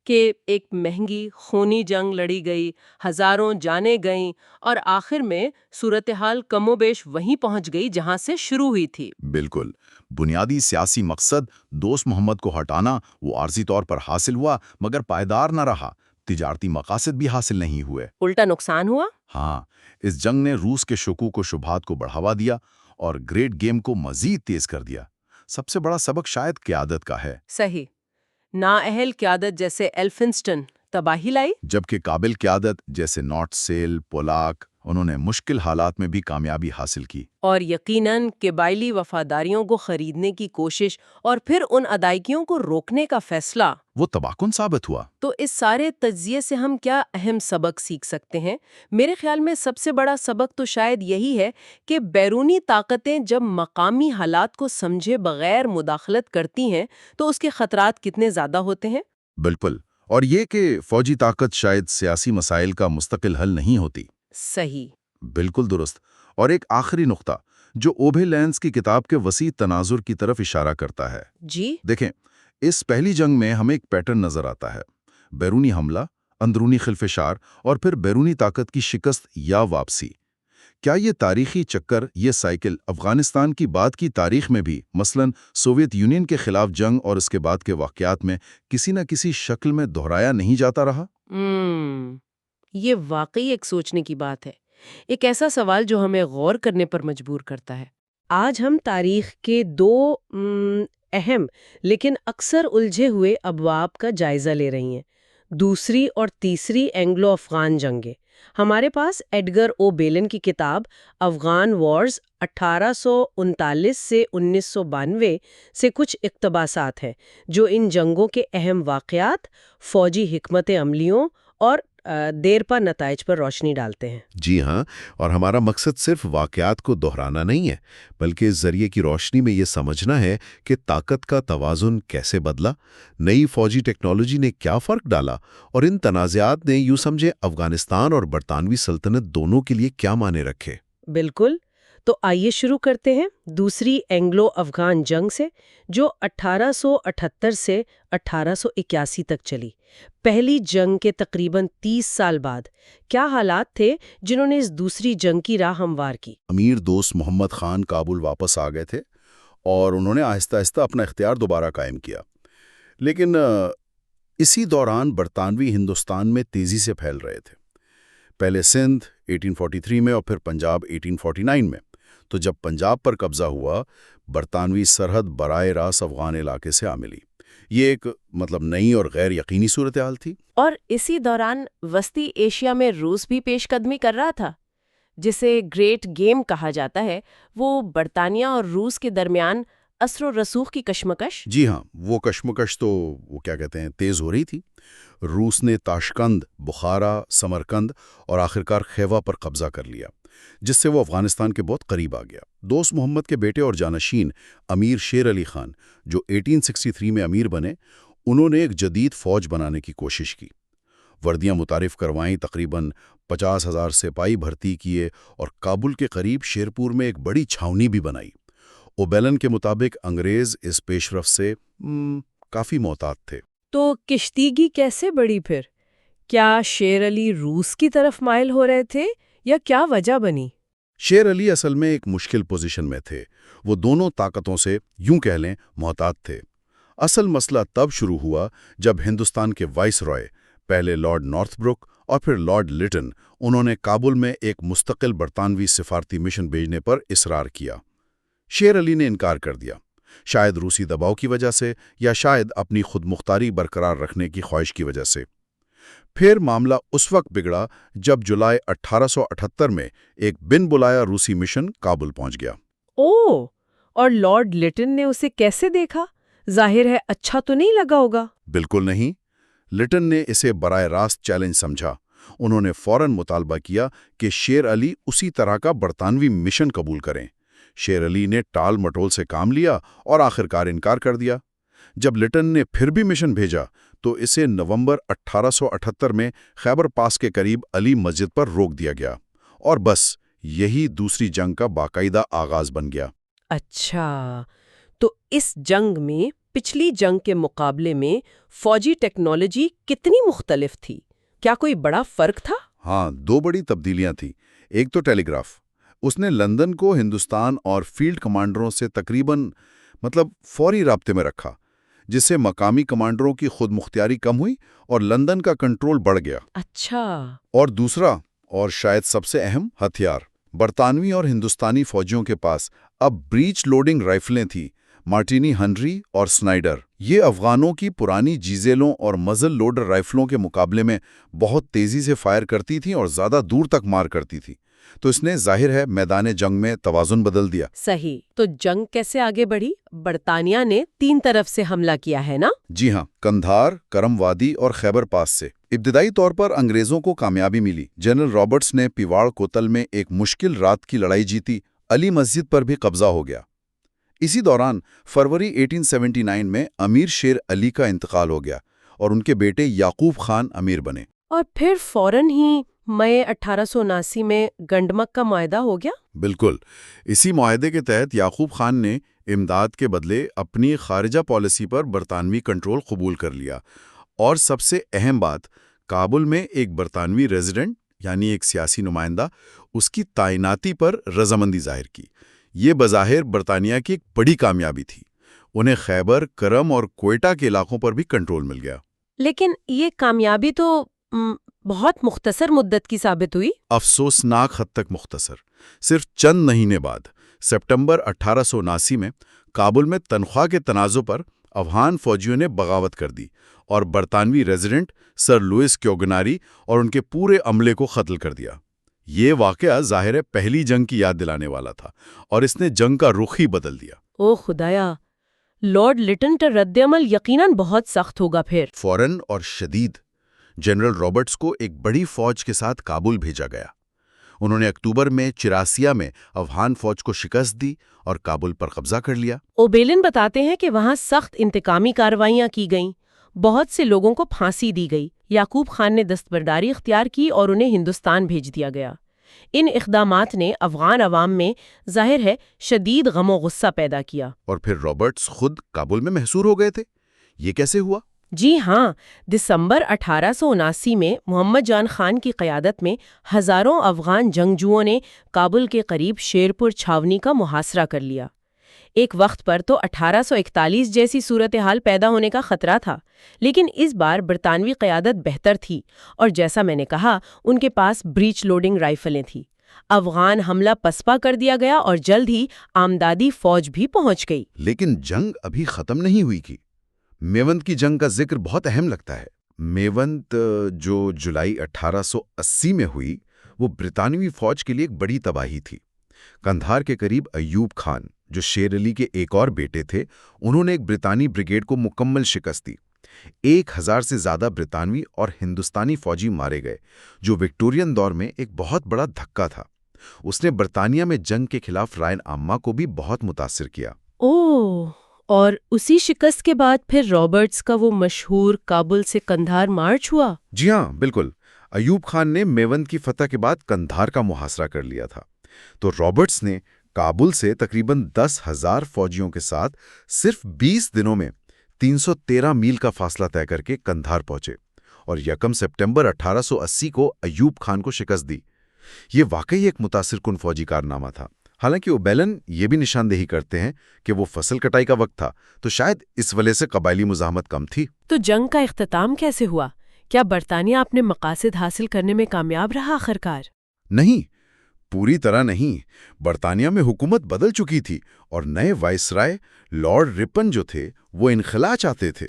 کہ ایک مہنگی خونی جنگ لڑی گئی، ہزاروں جانیں گئیں، اور آخر میں صورتحال کم و بیش وہیں پہنچ گئی جہاں سے شروع ہوئی تھی۔ بالکل، بنیادی سیاسی مقصد دوست محمد کو ہٹانا وہ عارضی طور پر حاصل ہوا مگر پائیدار نہ رہا، تجارتی مقاصد بھی حاصل نہیں ہوئے۔ الٹا نقصان ہوا۔ ہاں، اس جنگ نے روس کے شکوک و شبہات کو بڑھاوا دیا اور گریٹ گیم کو مزید تیز کر دیا۔ سب سے بڑا سبق شاید قیادت کا ہے۔ صحیح، نااہل قیادت جیسے ایلفنسٹن تباہی لائی، جبکہ قابل قیادت جیسے نارتھ سیل، پولاک، انہوں نے مشکل حالات میں بھی کامیابی حاصل کی۔ اور یقیناً قبائلی وفاداریوں کو خریدنے کی کوشش اور پھر ان ادائیگیوں کو روکنے کا فیصلہ، وہ تباہ کن ثابت ہوا۔ تو اس سارے تجزیے سے ہم کیا اہم سبق سیکھ سکتے ہیں؟ میرے خیال میں سب سے بڑا سبق تو شاید یہی ہے کہ بیرونی طاقتیں جب مقامی حالات کو سمجھے بغیر مداخلت کرتی ہیں تو اس کے خطرات کتنے زیادہ ہوتے ہیں۔ بالکل، اور یہ کہ فوجی طاقت شاید سیاسی مسائل کا مستقل حل نہیں ہوتی۔ صحیح۔ بالکل درست۔ اور ایک آخری نقطہ جو اوبھے لینز کی کتاب کے وسیع تناظر کی طرف اشارہ کرتا ہے۔ جی؟ دیکھیں، اس پہلی جنگ میں ہمیں ایک پیٹرن نظر آتا ہے: بیرونی حملہ، اندرونی خلفشار، اور پھر بیرونی طاقت کی شکست یا واپسی۔ کیا یہ تاریخی چکر، یہ سائیکل افغانستان کی بعد کی تاریخ میں بھی، مثلاً سوویت یونین کے خلاف جنگ اور اس کے بعد کے واقعات میں کسی نہ کسی شکل میں دہرایا نہیں جاتا رہا؟ یہ واقعی ایک سوچنے کی بات ہے، ایک ایسا سوال جو ہمیں غور کرنے پر مجبور کرتا ہے۔ آج ہم تاریخ کے دو اہم لیکن اکثر الجھے ہوئے ابواب کا جائزہ لے رہی ہیں، دوسری اور تیسری اینگلو افغان جنگیں۔ ہمارے پاس ایڈگر او بیلن کی کتاب افغان وارز 1839 سے 1992 سے کچھ اقتباسات ہیں جو ان جنگوں کے اہم واقعات، فوجی حکمت عملیوں اور دیرپا نتائج پر روشنی ڈالتے ہیں۔ جی ہاں، اور ہمارا مقصد صرف واقعات کو دہرانا نہیں ہے، بلکہ اس ذریعے کی روشنی میں یہ سمجھنا ہے کہ طاقت کا توازن کیسے بدلا، نئی فوجی ٹیکنالوجی نے کیا فرق ڈالا، اور ان تنازعات نے یوں سمجھے افغانستان اور برطانوی سلطنت دونوں کے لیے کیا معنی رکھے۔ بالکل، تو آئیے شروع کرتے ہیں دوسری اینگلو افغان جنگ سے، جو 1878 سے 1881 تک چلی۔ پہلی جنگ کے تقریباً 30 سال بعد کیا حالات تھے جنہوں نے اس دوسری جنگ کی راہ ہموار کی؟ امیر دوست محمد خان کابل واپس آ گئے تھے اور انہوں نے آہستہ آہستہ اپنا اختیار دوبارہ قائم کیا، لیکن اسی دوران برطانوی ہندوستان میں تیزی سے پھیل رہے تھے، پہلے سندھ 1843 میں اور پھر پنجاب 1849 میں۔ تو جب پنجاب پر قبضہ ہوا، برطانوی سرحد براہ راست افغان علاقے سے آ ملی۔ یہ ایک نئی اور غیر یقینی صورتحال تھی۔ اور اسی دوران وسطی ایشیا میں روس بھی پیش قدمی کر رہا تھا، جسے گریٹ گیم کہا جاتا ہے۔ وہ برطانیہ اور روس کے درمیان اثر و رسوخ کی کشمکش۔ جی ہاں، وہ کشمکش تو تیز ہو رہی تھی۔ روس نے تاشقند، بخارا، سمرقند اور آخرکار خیوا پر قبضہ کر لیا، جس سے وہ افغانستان کے بہت قریب آ گیا۔ دوست محمد کے بیٹے اور جانشین امیر شیر علی خان، جو 1863 میں امیر بنے، انہوں نے ایک جدید فوج بنانے کی کوشش کی۔ وردیاں متعارف کروائیں، تقریباً 50,000 سپاہی بھرتی کیے اور کابل کے قریب شیرپور میں ایک بڑی چھاؤنی بھی بنائی۔ اوبیلن کے مطابق انگریز اس پیش رفت سے کافی محتاط تھے۔ تو کشتیگی کیسے بڑھی پھر؟ کیا شیر علی روس کی طرف مائل ہو رہے تھے یا کیا وجہ بنی؟ شیر علی اصل میں ایک مشکل پوزیشن میں تھے۔ وہ دونوں طاقتوں سے یوں کہہ لیں محتاط تھے۔ اصل مسئلہ تب شروع ہوا جب ہندوستان کے وائس رائے، پہلے لارڈ نارتھ بروک اور پھر لارڈ لیٹن، انہوں نے کابل میں ایک مستقل برطانوی سفارتی مشن بھیجنے پر اصرار کیا۔ شیر علی نے انکار کر دیا، شاید روسی دباؤ کی وجہ سے یا شاید اپنی خود مختاری برقرار رکھنے کی خواہش کی وجہ سے۔ پھر معاملہ اس وقت بگڑا جب جولائی 1878 میں ایک بن بلایا روسی مشن کابل پہنچ گیا۔ اوہ، اور لارڈ لیٹن نے اسے کیسے دیکھا؟ ظاہر ہے اچھا تو نہیں لگا ہوگا۔ بالکل نہیں، لیٹن نے اسے براہ راست چیلنج سمجھا۔ انہوں نے فوراً مطالبہ کیا کہ شیر علی اسی طرح کا برطانوی مشن قبول کریں۔ شیر علی نے ٹال مٹول سے کام لیا اور آخرکار انکار کر دیا۔ جب لٹن نے پھر بھی مشن بھیجا تو اسے نومبر 1878 میں خیبر پاس کے قریب علی مسجد پر روک دیا گیا، اور بس یہی دوسری جنگ کا باقاعدہ آغاز بن گیا۔ اچھا، تو اس جنگ میں پچھلی جنگ کے مقابلے میں فوجی ٹیکنالوجی کتنی مختلف تھی؟ کیا کوئی بڑا فرق تھا؟ ہاں، دو بڑی تبدیلیاں تھیں۔ ایک تو ٹیلی گراف، اس نے لندن کو ہندوستان اور فیلڈ کمانڈروں سے تقریباً فوری رابطے میں رکھا، جس سے مقامی کمانڈروں کی خود مختاری کم ہوئی اور لندن کا کنٹرول بڑھ گیا۔ اچھا۔ اور دوسرا، اور شاید سب سے اہم، ہتھیار۔ برطانوی اور ہندوستانی فوجیوں کے پاس اب بریچ لوڈنگ رائفلیں تھیں، مارٹینی ہنری اور سنائڈر۔ یہ افغانوں کی پرانی جیزیلوں اور مزل لوڈر رائفلوں کے مقابلے میں بہت تیزی سے فائر کرتی تھیں اور زیادہ دور تک مار کرتی تھیں، تو اس نے ظاہر ہے میدان جنگ میں توازن بدل دیا۔ صحیح۔ تو جنگ کیسے آگے بڑھی؟ برطانیہ نے 3 طرف سے حملہ کیا ہے نا؟ جی ہاں، قندھار، کرم وادی اور خیبر پاس سے۔ ابتدائی طور پر انگریزوں کو کامیابی ملی۔ جنرل رابرٹس نے پیواڑ کوتل میں ایک مشکل رات کی لڑائی جیتی، علی مسجد پر بھی قبضہ ہو گیا۔ اسی دوران فروری 1879 میں امیر شیر علی کا انتقال ہو گیا اور ان کے بیٹے یعقوب خان امیر بنے۔ اور پھر فوراً ہی مئی 1879 میں گنڈمک کا معاہدہ ہو گیا؟ بالکل، اسی معاہدے کے تحت یعقوب خان نے امداد کے بدلے اپنی خارجہ پالیسی پر برطانوی کنٹرول قبول کر لیا، اور سب سے اہم بات، کابل میں ایک برطانوی ریزیڈنٹ یعنی ایک سیاسی نمائندہ، اس کی تعیناتی پر رضامندی ظاہر کی۔ یہ بظاہر برطانیہ کی ایک بڑی کامیابی تھی۔ انہیں خیبر، کرم اور کوئٹہ کے علاقوں پر بھی کنٹرول مل گیا۔ لیکن یہ کامیابی تو بہت مختصر مدت کی ثابت ہوئی۔ افسوسناک حد تک مختصر۔ صرف چند مہینے بعد سپٹمبر 1879 میں کابل میں تنخواہ کے تنازع پر افغان فوجیوں نے بغاوت کر دی اور برطانوی ریزیڈنٹ سر لوئس کیوگناری اور ان کے پورے عملے کو قتل کر دیا۔ یہ واقعہ ظاہر ہے پہلی جنگ کی یاد دلانے والا تھا، اور اس نے جنگ کا رخ ہی بدل دیا۔ او خدایا، لارڈ لٹن کا رد عمل یقیناً بہت سخت ہوگا پھر۔ فوراً اور شدید۔ جنرل رابرٹس کو ایک بڑی فوج کے ساتھ کابل بھیجا گیا۔ انہوں نے اکتوبر میں چراسیا میں افغان فوج کو شکست دی اور کابل پر قبضہ کر لیا۔ اوبیلن بتاتے ہیں کہ وہاں سخت انتقامی کارروائیاں کی گئیں، بہت سے لوگوں کو پھانسی دی گئی۔ یعقوب خان نے دستبرداری اختیار کی اور انہیں ہندوستان بھیج دیا گیا۔ ان اقدامات نے افغان عوام میں ظاہر ہے شدید غم و غصہ پیدا کیا۔ اور پھر رابرٹس خود کابل میں محصور ہو گئے تھے۔ یہ کیسے ہوا؟ جی ہاں، دسمبر 1879 میں محمد جان خان کی قیادت میں ہزاروں افغان جنگجوؤں نے کابل کے قریب شیرپور چھاونی کا محاصرہ کر لیا۔ ایک وقت پر تو 1841 جیسی صورتحال پیدا ہونے کا خطرہ تھا، لیکن اس بار برطانوی قیادت بہتر تھی، اور جیسا میں نے کہا، ان کے پاس بریچ لوڈنگ رائفلیں تھیں۔ افغان حملہ پسپا کر دیا گیا اور جلد ہی آمدادی فوج بھی پہنچ گئی۔ لیکن جنگ ابھی ختم نہیں ہوئی تھی۔ میوند کی جنگ کا ذکر بہت اہم لگتا ہے۔ میوند جو جولائی 1880 میں ہوئی، وہ برطانوی فوج کے لیے ایک بڑی تباہی تھی۔ قندھار کے قریب ایوب خان، جو شیر علی کے ایک اور بیٹے تھے، انہوں نے ایک برطانوی بریگیڈ کو مکمل شکست دی۔ 1000 سے زیادہ برطانوی اور ہندوستانی فوجی مارے گئے، جو وکٹورین دور میں ایک بہت بڑا دھکا تھا۔ اس نے برطانیہ میں جنگ کے خلاف رائے عامہ کو بھی بہت متاثر کیا۔ اوہ، اور اسی شکست کے بعد پھر رابرٹس کا وہ مشہور کابل سے قندھار مارچ ہوا؟ جی ہاں، بالکل۔ ایوب خان نے میوند کی فتح کے بعد قندھار کا محاصرہ کر لیا تھا، تو رابرٹس نے کابل سے تقریباً 10,000 فوجیوں کے ساتھ صرف 20 دنوں میں 313 میل کا فاصلہ طے کر کے قندھار پہنچے اور 1 سپٹمبر 1880 کو ایوب خان کو شکست دی۔ یہ واقعی ایک متاثر کن فوجی کارنامہ تھا۔ حالانکہ اوبیلن یہ بھی نشاندہی کرتے ہیں کہ وہ فصل کٹائی کا وقت تھا، تو شاید اس وجہ سے قبائلی مزاحمت کم تھی۔ تو جنگ کا اختتام کیسے ہوا؟ کیا برطانیہ اپنے مقاصد حاصل کرنے میں کامیاب رہا آخرکار؟ نہیں، پوری طرح نہیں۔ برطانیہ میں حکومت بدل چکی تھی اور نئے وائسرائے لارڈ رپن جو تھے وہ انخلا چاہتے تھے۔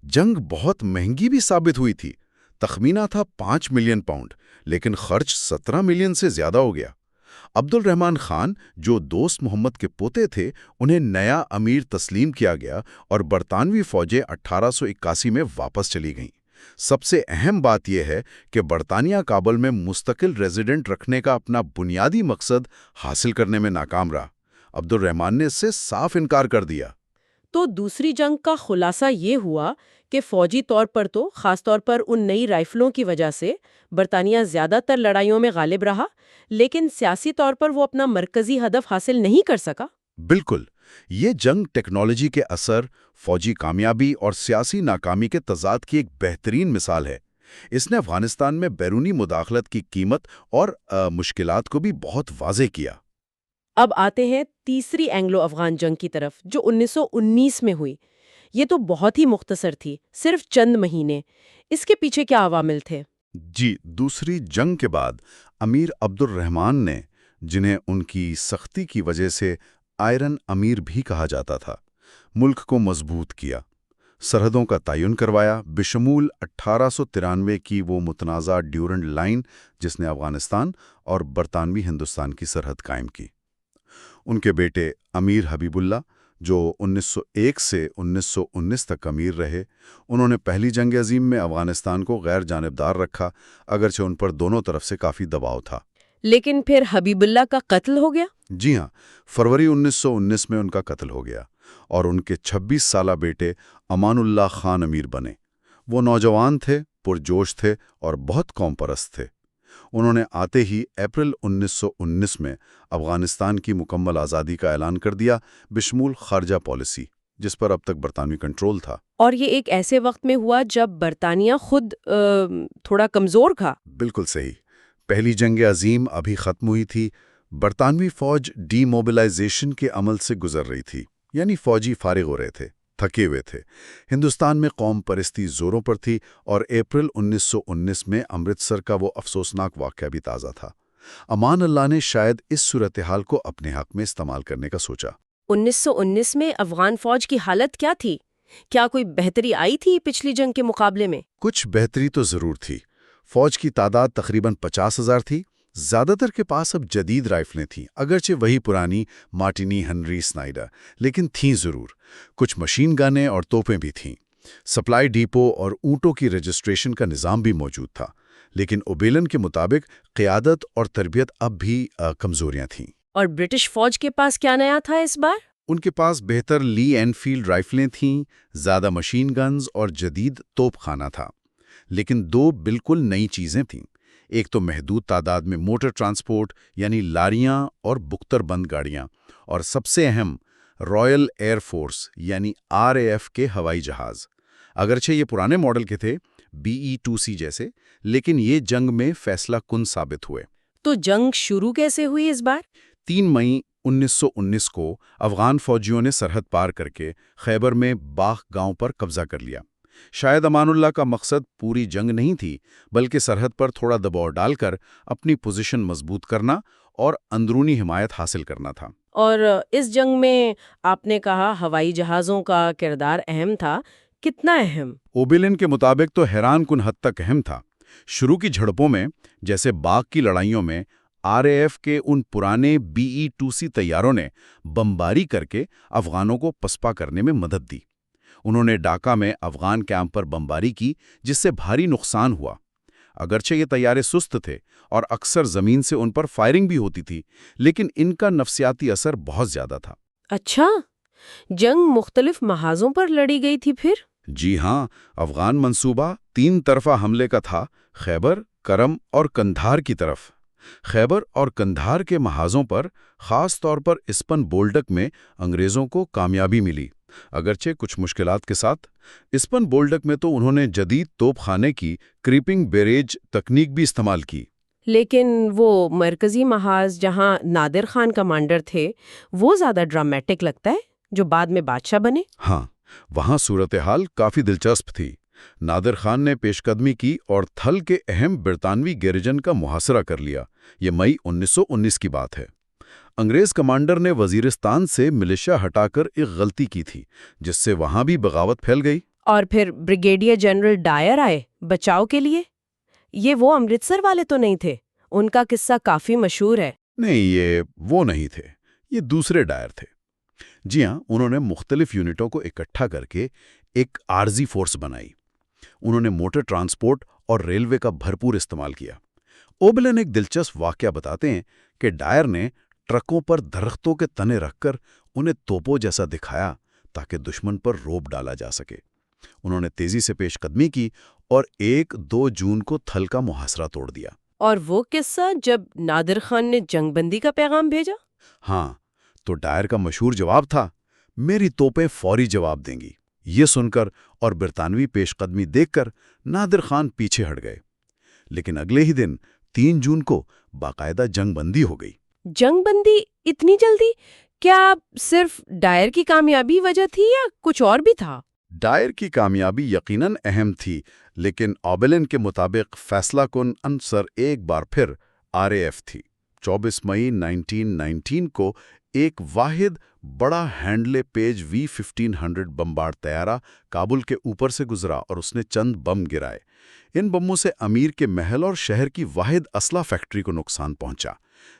جنگ بہت مہنگی بھی ثابت ہوئی تھی۔ تخمینہ تھا 5 ملین پاؤنڈ، لیکن خرچ 17 ملین سے زیادہ ہو گیا۔ عبد الرحمن خان، جو دوست محمد کے پوتے تھے، انہیں نیا امیر تسلیم کیا گیا اور برطانوی فوجیں 1881 میں واپس چلی گئیں۔ سب سے اہم بات یہ ہے کہ برطانیہ کابل میں مستقل ریزیڈنٹ رکھنے کا اپنا بنیادی مقصد حاصل کرنے میں ناکام رہا۔ عبد الرحمن نے اس سے صاف انکار کر دیا۔ تو دوسری جنگ کا خلاصہ یہ ہوا کہ فوجی طور پر تو خاص طور پر ان نئی رائفلوں کی وجہ سے برطانیہ زیادہ تر لڑائیوں میں غالب رہا، لیکن سیاسی طور پر وہ اپنا مرکزی ہدف حاصل نہیں کر سکا۔ بالکل، یہ جنگ ٹیکنالوجی کے اثر، فوجی کامیابی اور سیاسی ناکامی کے تضاد کی ایک بہترین مثال ہے۔ اس نے افغانستان میں بیرونی مداخلت کی قیمت اور مشکلات کو بھی بہت واضح کیا۔ اب آتے ہیں تیسری اینگلو افغان جنگ کی طرف، جو 1919 میں ہوئی۔ یہ تو بہت ہی مختصر تھی، صرف چند مہینے۔ اس کے پیچھے کیا عوامل تھے؟ جی، دوسری جنگ کے بعد امیر عبد الرحمن نے، جنہیں ان کی سختی کی وجہ سے آئرن امیر بھی کہا جاتا تھا، ملک کو مضبوط کیا، سرحدوں کا تعین کروایا، بشمول 1893 کی وہ متنازع ڈیورنڈ لائن جس نے افغانستان اور برطانوی ہندوستان کی سرحد قائم کی۔ ان کے بیٹے امیر حبیب اللہ، جو 1901 سے 1919 تک امیر رہے، انہوں نے پہلی جنگ عظیم میں افغانستان کو غیر جانبدار رکھا، اگرچہ ان پر دونوں طرف سے کافی دباؤ تھا۔ لیکن پھر حبیب اللہ کا قتل ہو گیا؟ جی ہاں، فروری 1919 میں ان کا قتل ہو گیا اور ان کے 26 سالہ بیٹے امان اللہ خان امیر بنے۔ وہ نوجوان تھے، پرجوش تھے اور بہت قوم پرست تھے۔ انہوں نے آتے ہی اپریل 1919 میں افغانستان کی مکمل آزادی کا اعلان کر دیا، بشمول خارجہ پالیسی، جس پر اب تک برطانوی کنٹرول تھا۔ اور یہ ایک ایسے وقت میں ہوا جب برطانیہ خود تھوڑا کمزور تھا۔ بالکل صحیح، پہلی جنگ عظیم ابھی ختم ہوئی تھی، برطانوی فوج ڈی موبلائزیشن کے عمل سے گزر رہی تھی، یعنی فوجی فارغ ہو رہے تھے، تھکے ہوئے تھے۔ ہندوستان میں قوم پرستی زوروں پر تھی اور اپریل 1919 میں امرتسر کا وہ افسوسناک واقعہ بھی تازہ تھا۔ امان اللہ نے شاید اس صورتحال کو اپنے حق میں استعمال کرنے کا سوچا۔ 1919 میں افغان فوج کی حالت کیا تھی؟ کیا کوئی بہتری آئی تھی پچھلی جنگ کے مقابلے میں؟ کچھ بہتری تو ضرور تھی۔ فوج کی تعداد تقریباً 50,000 تھی۔ زیادہ تر کے پاس اب جدید رائفلیں تھیں، اگرچہ وہی پرانی مارٹینی ہنری سنائڈر، لیکن تھیں ضرور۔ کچھ مشین گنیں اور توپیں بھی تھیں۔ سپلائی ڈیپو اور اونٹوں کی رجسٹریشن کا نظام بھی موجود تھا، لیکن اوبیلن کے مطابق قیادت اور تربیت اب بھی کمزوریاں تھیں۔ اور برٹش فوج کے پاس کیا نیا تھا اس بار؟ ان کے پاس بہتر لی اینفیلڈ رائفلیں تھیں، زیادہ مشین گنز اور جدید توپ خانہ تھا۔ لیکن دو بالکل نئی چیزیں تھیں۔ ایک تو محدود تعداد میں موٹر ٹرانسپورٹ، یعنی لاریاں اور بختر بند گاڑیاں، اور سب سے اہم رائل ایئر فورس یعنی RAF کے ہوائی جہاز۔ اگرچہ یہ پرانے ماڈل کے تھے، BE-2C جیسے، لیکن یہ جنگ میں فیصلہ کن ثابت ہوئے۔ تو جنگ شروع کیسے ہوئی اس بار؟ 3 مئی 1919 کو افغان فوجیوں نے سرحد پار کر کے خیبر میں باغ گاؤں پر قبضہ کر لیا۔ شاید امان اللہ کا مقصد پوری جنگ نہیں تھی، بلکہ سرحد پر تھوڑا دباؤ ڈال کر اپنی پوزیشن مضبوط کرنا اور اندرونی حمایت حاصل کرنا تھا۔ اور اس جنگ میں آپ نے کہا ہوائی جہازوں کا کردار اہم تھا، کتنا اہم؟ اوبیلن کے مطابق تو حیران کن حد تک اہم تھا۔ شروع کی جھڑپوں میں، جیسے باغ کی لڑائیوں میں، RAF کے ان پرانے BE-2C طیاروں نے بمباری کر کے افغانوں کو پسپا کرنے میں مدد دی۔ انہوں نے ڈاکا میں افغان کیمپ پر بمباری کی، جس سے بھاری نقصان ہوا۔ اگرچہ یہ طیارے سست تھے اور اکثر زمین سے ان پر فائرنگ بھی ہوتی تھی، لیکن ان کا نفسیاتی اثر بہت زیادہ تھا۔ اچھا، جنگ مختلف محاذوں پر لڑی گئی تھی پھر؟ جی ہاں، افغان منصوبہ 3 طرفہ حملے کا تھا، خیبر، کرم اور قندھار کی طرف۔ خیبر اور قندھار کے محاذوں پر، خاص طور پر اسپن بولڈک میں، انگریزوں کو کامیابی ملی، اگرچہ کچھ مشکلات کے ساتھ۔ اسپن بولڈک میں تو انہوں نے جدید توپ خانے کی کریپنگ بیریج تکنیک بھی استعمال کی۔ لیکن وہ مرکزی محاذ جہاں نادر خان کمانڈر تھے، وہ زیادہ ڈرامیٹک لگتا ہے، جو بعد میں بادشاہ بنے۔ ہاں، وہاں صورتحال کافی دلچسپ تھی۔ نادر خان نے پیش قدمی کی اور تھل کے اہم برطانوی گیریجن کا محاصرہ کر لیا۔ یہ مئی 1919 کی بات ہے۔ انگریز کمانڈر نے وزیرستان سے ملیشیا ہٹا کر ایک غلطی کی تھی، جس سے وہاں بھی بغاوت پھیل گئی۔ اور پھر بریگیڈیئر جنرل ڈائر آئے بچاؤ کے لیے۔ یہ وہ امرتسر والے تو نہیں تھے؟ ان کا قصہ کافی مشہور ہے۔ نہیں، یہ وہ نہیں تھے، یہ دوسرے ڈائر تھے۔ جی ہاں، انہوں نے مختلف یونٹوں کو اکٹھا کر کے ایک عارضی فورس بنائی۔ انہوں نے موٹر ٹرانسپورٹ اور ریلوے کا بھرپور استعمال کیا۔ اوبلن ایک دلچسپ واقعہ بتاتے ہیں کہ ڈائر نے ٹرکوں پر درختوں کے تنے رکھ کر انہیں توپوں جیسا دکھایا تاکہ دشمن پر روب ڈالا جا سکے۔ انہوں نے تیزی سے پیش قدمی کی اور 1-2 جون کو تھل کا محاصرہ توڑ دیا۔ اور وہ قصہ جب نادر خان نے جنگ بندی کا پیغام بھیجا؟ ہاں، تو ڈائر کا مشہور جواب تھا، میری توپیں فوری جواب دیں گی۔ یہ سن کر اور برطانوی پیش قدمی دیکھ کر نادر خان پیچھے ہٹ گئے، لیکن اگلے ہی دن 3 جون کو باقاعدہ جنگ بندی ہو گئی۔ جنگ بندی اتنی جلدی؟ کیا صرف ڈائر کی کامیابی وجہ تھی یا کچھ اور بھی تھا؟ ڈائر کی کامیابی یقیناً اہم تھی، لیکن اوبلن کے مطابق فیصلہ کن عنصر ایک بار پھر RAF تھی۔ 24 مئی 1919 کو ایک واحد بڑا ہینڈلے پیج V-1500 بمبارڈ طیارہ کابل کے اوپر سے گزرا اور اس نے چند بم گرائے۔ ان بموں سے امیر کے محل اور شہر کی واحد اسلحہ فیکٹری کو نقصان پہنچا۔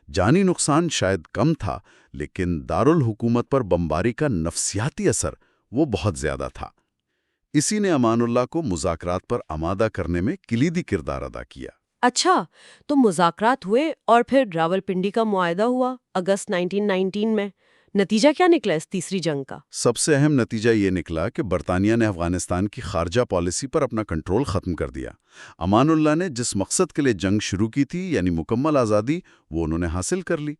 جانی نقصان شاید کم تھا، لیکن دارالحکومت پر بمباری کا نفسیاتی اثر وہ بہت زیادہ تھا۔ اسی نے امان اللہ کو مذاکرات پر آمادہ کرنے میں کلیدی کردار ادا کیا۔ اچھا، تو مذاکرات ہوئے اور پھر راولپنڈی کا معاہدہ ہوا اگست 1919 میں۔ نتیجہ کیا نکلا اس تیسری جنگ کا؟ سب سے اہم نتیجہ یہ نکلا کہ برطانیہ نے افغانستان کی خارجہ پالیسی پر اپنا کنٹرول ختم کر دیا۔ امان اللہ نے جس مقصد کے لیے جنگ شروع کی تھی، یعنی مکمل آزادی، وہ انہوں نے حاصل کر لی۔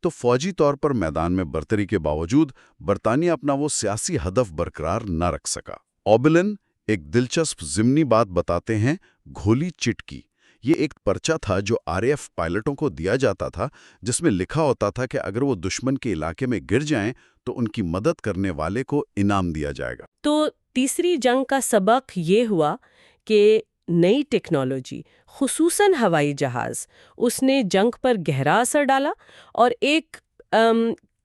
تو فوجی طور پر میدان میں برتری کے باوجود برطانیہ اپنا وہ سیاسی ہدف برقرار نہ رکھ سکا۔ اوبلن ایک دلچسپ ضمنی بات بتاتے ہیں، گھولی چٹ کی۔ یہ ایک پرچہ تھا جو RAF پائلٹوں کو دیا جاتا تھا، جس میں لکھا ہوتا تھا کہ اگر وہ دشمن کے علاقے میں گر جائیں تو ان کی مدد کرنے والے کو انعام دیا جائے گا۔ تو تیسری جنگ کا سبق یہ ہوا کہ نئی ٹیکنالوجی، خصوصاً ہوائی جہاز، اس نے جنگ پر گہرا اثر ڈالا، اور ایک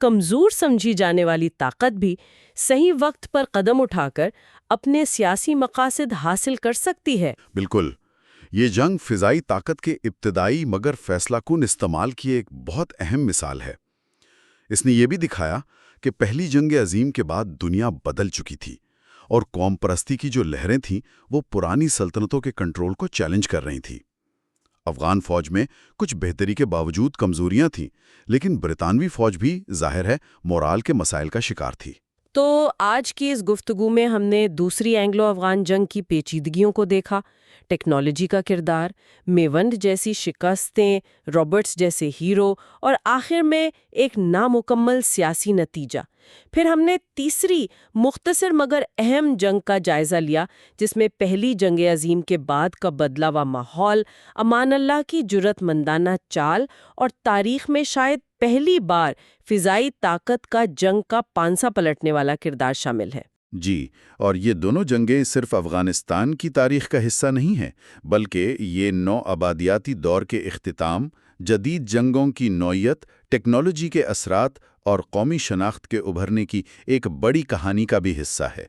کمزور سمجھی جانے والی طاقت بھی صحیح وقت پر قدم اٹھا کر اپنے سیاسی مقاصد حاصل کر سکتی ہے۔ بالکل، یہ جنگ فضائی طاقت کے ابتدائی مگر فیصلہ کن استعمال کی ایک بہت اہم مثال ہے۔ اس نے یہ بھی دکھایا کہ پہلی جنگ عظیم کے بعد دنیا بدل چکی تھی، اور قوم پرستی کی جو لہریں تھیں وہ پرانی سلطنتوں کے کنٹرول کو چیلنج کر رہی تھیں۔ افغان فوج میں کچھ بہتری کے باوجود کمزوریاں تھیں، لیکن برطانوی فوج بھی ظاہر ہے مورال کے مسائل کا شکار تھی۔ تو آج کی اس گفتگو میں ہم نے دوسری اینگلو افغان جنگ کی پیچیدگیوں کو دیکھا، ٹیکنالوجی کا کردار، میونڈ جیسی شکستیں، رابرٹس جیسے ہیرو، اور آخر میں ایک نامکمل سیاسی نتیجہ۔ پھر ہم نے تیسری مختصر مگر اہم جنگ کا جائزہ لیا، جس میں پہلی جنگ عظیم کے بعد کا بدلا ہوا ماحول، امان اللہ کی جرأت مندانہ چال، اور تاریخ میں شاید پہلی بار فضائی طاقت کا جنگ کا پانسا پلٹنے والا کردار شامل ہے۔ جی، اور یہ دونوں جنگیں صرف افغانستان کی تاریخ کا حصہ نہیں ہیں، بلکہ یہ نو آبادیاتی دور کے اختتام، جدید جنگوں کی نوعیت، ٹیکنالوجی کے اثرات اور قومی شناخت کے ابھرنے کی ایک بڑی کہانی کا بھی حصہ ہے۔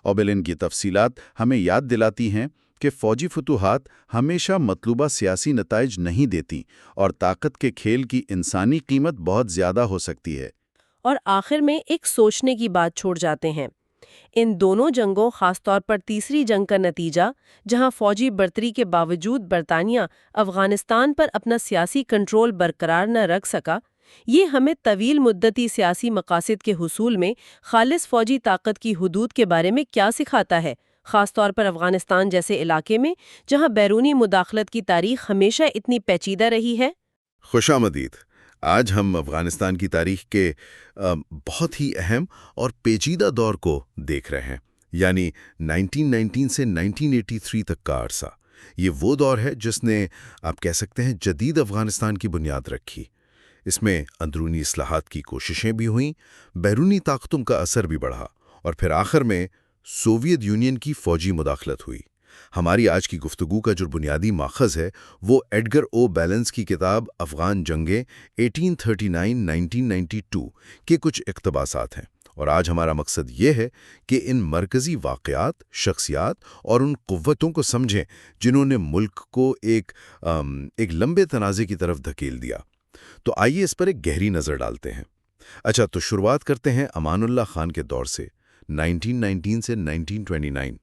اوبلن کی تفصیلات ہمیں یاد دلاتی ہیں کہ فوجی فتوحات ہمیشہ مطلوبہ سیاسی نتائج نہیں دیتی، اور طاقت کے کھیل کی انسانی قیمت بہت زیادہ ہو سکتی ہے۔ اور آخر میں ایک سوچنے کی بات چھوڑ جاتے ہیں، ان دونوں جنگوں، خاص طور پر تیسری جنگ کا نتیجہ، جہاں فوجی برتری کے باوجود برطانیہ افغانستان پر اپنا سیاسی کنٹرول برقرار نہ رکھ سکا، یہ ہمیں طویل مدتی سیاسی مقاصد کے حصول میں خالص فوجی طاقت کی حدود کے بارے میں کیا سکھاتا ہے، خاص طور پر افغانستان جیسے علاقے میں جہاں بیرونی مداخلت کی تاریخ ہمیشہ اتنی پیچیدہ رہی ہے۔ خوش آمدید۔ آج ہم افغانستان کی تاریخ کے بہت ہی اہم اور پیچیدہ دور کو دیکھ رہے ہیں، یعنی 1919 سے 1983 تک کا عرصہ۔ یہ وہ دور ہے جس نے، آپ کہہ سکتے ہیں، جدید افغانستان کی بنیاد رکھی۔ اس میں اندرونی اصلاحات کی کوششیں بھی ہوئیں، بیرونی طاقتوں کا اثر بھی بڑھا، اور پھر آخر میں سوویت یونین کی فوجی مداخلت ہوئی۔ ہماری آج کی گفتگو کا جو بنیادی ماخذ ہے وہ ایڈگر او بیلنس کی کتاب افغان جنگیں 1839-1992 کے کچھ اقتباسات ہیں، اور آج ہمارا مقصد یہ ہے کہ ان مرکزی واقعات، شخصیات اور ان قوتوں کو سمجھیں جنہوں نے ملک کو ایک لمبے تنازع کی طرف دھکیل دیا۔ تو آئیے اس پر ایک گہری نظر ڈالتے ہیں۔ اچھا، تو شروعات کرتے ہیں امان اللہ خان کے دور سے، 1919 سے 1929۔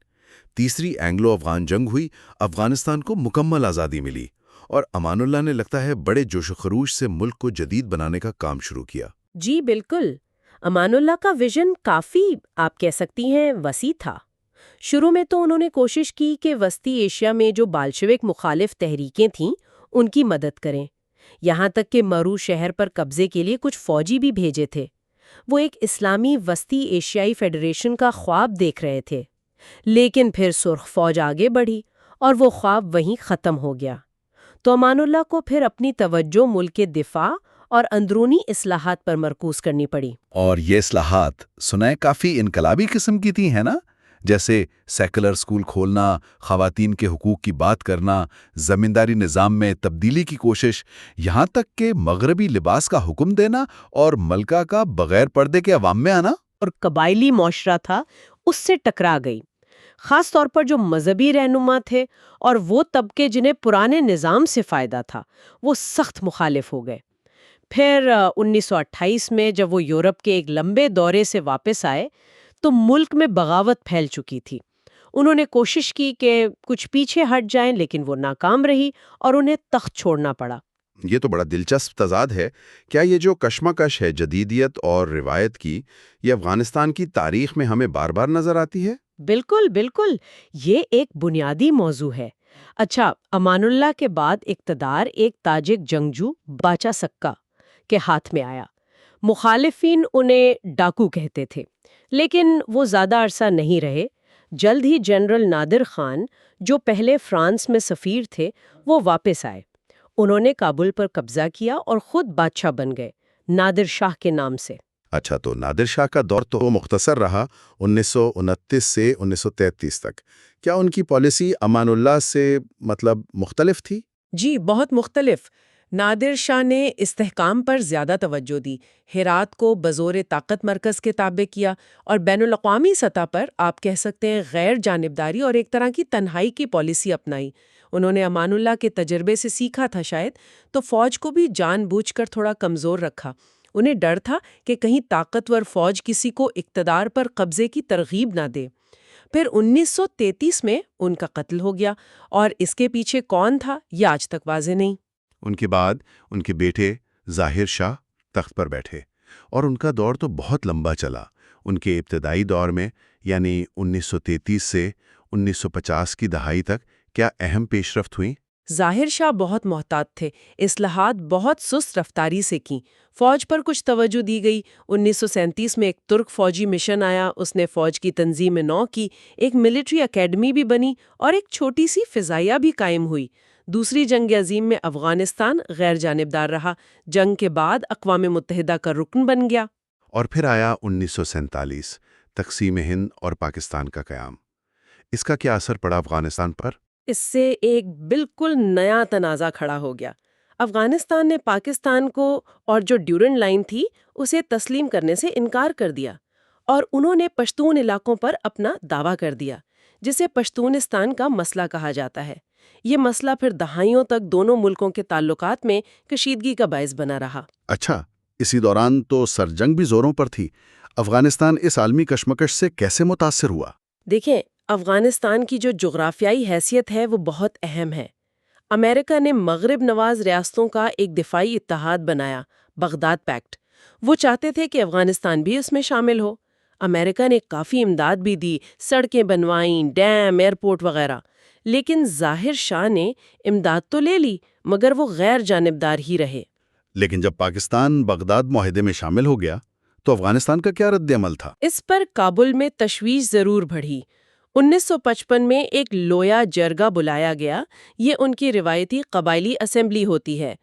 تیسری اینگلو افغان جنگ ہوئی، افغانستان کو مکمل آزادی ملی، اور امان اللہ نے لگتا ہے بڑے جوش و خروش سے ملک کو جدید بنانے کا کام شروع کیا۔ جی بالکل، امان اللہ کا ویژن کافی آپ کہہ سکتی ہیں وسیع تھا۔ شروع میں تو انہوں نے کوشش کی کہ وسطی ایشیا میں جو بالشوک مخالف تحریکیں تھیں ان کی مدد کریں، یہاں تک کہ مرو شہر پر قبضے کے لیے کچھ فوجی بھی بھیجے تھے۔ وہ ایک اسلامی وسطی ایشیائی فیڈریشن کا خواب دیکھ رہے تھے، لیکن پھر سرخ فوج آگے بڑھی اور وہ خواب وہیں ختم ہو گیا۔ تو امان اللہ کو پھر اپنی توجہ ملک کے دفاع اور اندرونی اصلاحات پر مرکوز کرنی پڑی۔ اور یہ اصلاحات سنائے کافی انقلابی قسم کی تھی، ہے نا؟ جیسے سیکولر اسکول کھولنا، خواتین کے حقوق کی بات کرنا، زمینداری نظام میں تبدیلی کی کوشش، یہاں تک کہ مغربی لباس کا حکم دینا اور ملکہ کا بغیر پردے کے عوام میں آنا۔ اور قبائلی معاشرہ تھا اس سے ٹکرا گئی، خاص طور پر جو مذہبی رہنما تھے اور وہ طبقے جنہیں پرانے نظام سے فائدہ تھا، وہ سخت مخالف ہو گئے۔ پھر 1928 میں جب وہ یورپ کے ایک لمبے دورے سے واپس آئے تو ملک میں بغاوت پھیل چکی تھی۔ انہوں نے کوشش کی کہ کچھ پیچھے ہٹ جائیں، لیکن وہ ناکام رہی اور انہیں تخت چھوڑنا پڑا۔ یہ تو بڑا دلچسپ تضاد ہے۔ کیا یہ جو کشمکش ہے جدیدیت اور روایت کی، یہ افغانستان کی تاریخ میں ہمیں بار بار نظر آتی ہے؟ بالکل بالکل، یہ ایک بنیادی موضوع ہے۔ اچھا، امان اللہ کے بعد اقتدار ایک تاجک جنگجو باچا سکا کے ہاتھ میں آیا۔ مخالفین انہیں ڈاکو کہتے تھے، لیکن وہ زیادہ عرصہ نہیں رہے۔ جلد ہی جنرل نادر خان، جو پہلے فرانس میں سفیر تھے، وہ واپس آئے۔ انہوں نے کابل پر قبضہ کیا اور خود بادشاہ بن گئے، نادر شاہ کے نام سے۔ اچھا، تو نادر شاہ کا دور تو مختصر رہا، 1929 سے 1933 تک۔ کیا ان کی پالیسی امان اللہ سے مختلف تھی؟ جی، بہت مختلف۔ نادر شاہ نے استحکام پر زیادہ توجہ دی، ہرات کو بزور طاقت مرکز کے تابع کیا اور بین الاقوامی سطح پر آپ کہہ سکتے ہیں غیر جانبداری اور ایک طرح کی تنہائی کی پالیسی اپنائی۔ انہوں نے امان اللہ کے تجربے سے سیکھا تھا شاید، تو فوج کو بھی جان بوجھ کر تھوڑا کمزور رکھا۔ انہیں ڈر تھا کہ کہیں طاقتور فوج کسی کو اقتدار پر قبضے کی ترغیب نہ دے۔ پھر 1933 میں ان کا قتل ہو گیا، اور اس کے پیچھے کون تھا یہ آج تک واضح نہیں۔ ان کے بعد ان کے بیٹے ظاہر شاہ تخت پر بیٹھے، اور ان کا دور تو بہت لمبا چلا۔ ان کے ابتدائی دور میں، یعنی 1933 سے 1950 کی دہائی تک، کیا اہم پیش رفت ہوئی؟ ظاہر شاہ بہت محتاط تھے، اصلاحات بہت سست رفتاری سے کیں، فوج پر کچھ توجہ دی گئی۔ 1937 میں ایک ترک فوجی مشن آیا، اس نے فوج کی تنظیم نو کی، ایک ملٹری اکیڈمی بھی بنی اور ایک چھوٹی سی فضائیہ بھی قائم ہوئی۔ دوسری جنگ عظیم میں افغانستان غیر جانبدار رہا، جنگ کے بعد اقوام متحدہ کا رکن بن گیا۔ اور پھر آیا 1947، تقسیم ہند اور پاکستان کا قیام۔ اس کا کیا اثر پڑا افغانستان پر؟ اس سے ایک بالکل نیا تنازع کھڑا ہو گیا۔ افغانستان نے پاکستان کو اور جو ڈیورنڈ لائن تھی اسے تسلیم کرنے سے انکار کر دیا، اور انہوں نے پشتون علاقوں پر اپنا دعویٰ کر دیا، جسے پشتونستان کا مسئلہ کہا جاتا ہے۔ یہ مسئلہ پھر دہائیوں تک دونوں ملکوں کے تعلقات میں کشیدگی کا باعث بنا رہا۔ اچھا، اسی دوران تو سرجنگ بھی زوروں پر تھی۔ افغانستان اس عالمی کشمکش سے کیسے متاثر ہوا؟ دیکھیں، افغانستان کی جو جغرافیائی حیثیت ہے وہ بہت اہم ہے۔ امریکہ نے مغرب نواز ریاستوں کا ایک دفاعی اتحاد بنایا، بغداد پیکٹ۔ وہ چاہتے تھے کہ افغانستان بھی اس میں شامل ہو۔ امریکہ نے کافی امداد بھی دی، سڑکیں بنوائیں، ڈیم، ایئرپورٹ وغیرہ۔ لیکن ظاہر شاہ نے امداد تو لے لی، مگر وہ غیر جانبدار ہی رہے۔ لیکن جب پاکستان بغداد معاہدے میں شامل ہو گیا تو افغانستان کا کیا رد عمل تھا؟ اس پر کابل میں تشویش ضرور بڑھی۔ 1955 میں ایک لویا جرگہ بلایا گیا۔ یہ ان کی روایتی قبائلی اسمبلی ہوتی ہے۔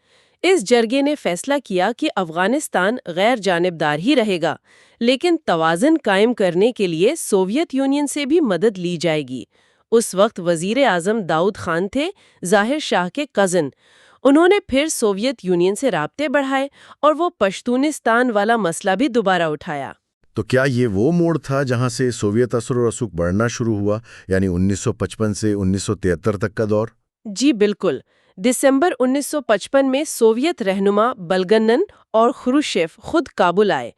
اس جرگے نے فیصلہ کیا کہ افغانستان غیر جانبدار ہی رہے گا، لیکن توازن قائم کرنے کے لیے سوویت یونین سے بھی مدد لی جائے گی۔ اس وقت وزیر اعظم داؤد خان تھے، ظاہر شاہ کے کزن۔ انہوں نے پھر سوویت یونین سے رابطے بڑھائے اور وہ پشتونستان والا مسئلہ بھی دوبارہ اٹھایا۔ تو کیا یہ وہ موڑ تھا جہاں سے سوویت اثر و رسوخ بڑھنا شروع ہوا، یعنی 1955 سے 1973 تک کا دور؟ جی بالکل۔ دسمبر 1955 میں سوویت رہنما بلگنن اور خروشچیف خود کابل آئے۔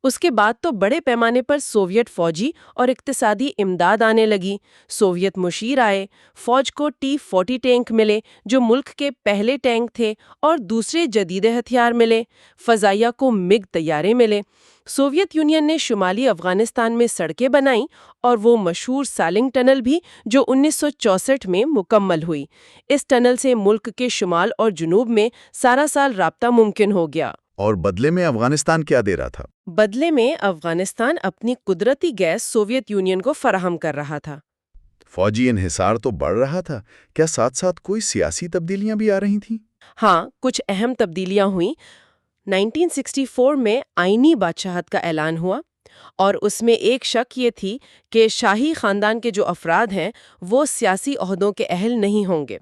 اس کے بعد تو بڑے پیمانے پر سوویت فوجی اور اقتصادی امداد آنے لگی۔ سوویت مشیر آئے، فوج کو T-40 ٹینک ملے جو ملک کے پہلے ٹینک تھے، اور دوسرے جدید ہتھیار ملے۔ فضائیہ کو MiG طیارے ملے۔ سوویت یونین نے شمالی افغانستان میں سڑکیں بنائیں، اور وہ مشہور سالنگ ٹنل بھی جو 1964 میں مکمل ہوئی۔ اس ٹنل سے ملک کے شمال اور جنوب میں سارا سال رابطہ ممکن ہو گیا۔ اور بدلے میں افغانستان کیا دے رہا تھا؟ بدلے میں افغانستان اپنی قدرتی گیس سوویت یونین کو فراہم کر رہا تھا۔ فوجی انحصار تو بڑھ رہا تھا، کیا ساتھ ساتھ کوئی سیاسی تبدیلیاں بھی آ رہی تھیں؟ ہاں، کچھ اہم تبدیلیاں ہوئیں۔ 1964 میں آئینی بادشاہت کا اعلان ہوا، اور اس میں ایک شک یہ تھی کہ شاہی خاندان کے جو افراد ہیں وہ سیاسی عہدوں کے اہل نہیں ہوں گے۔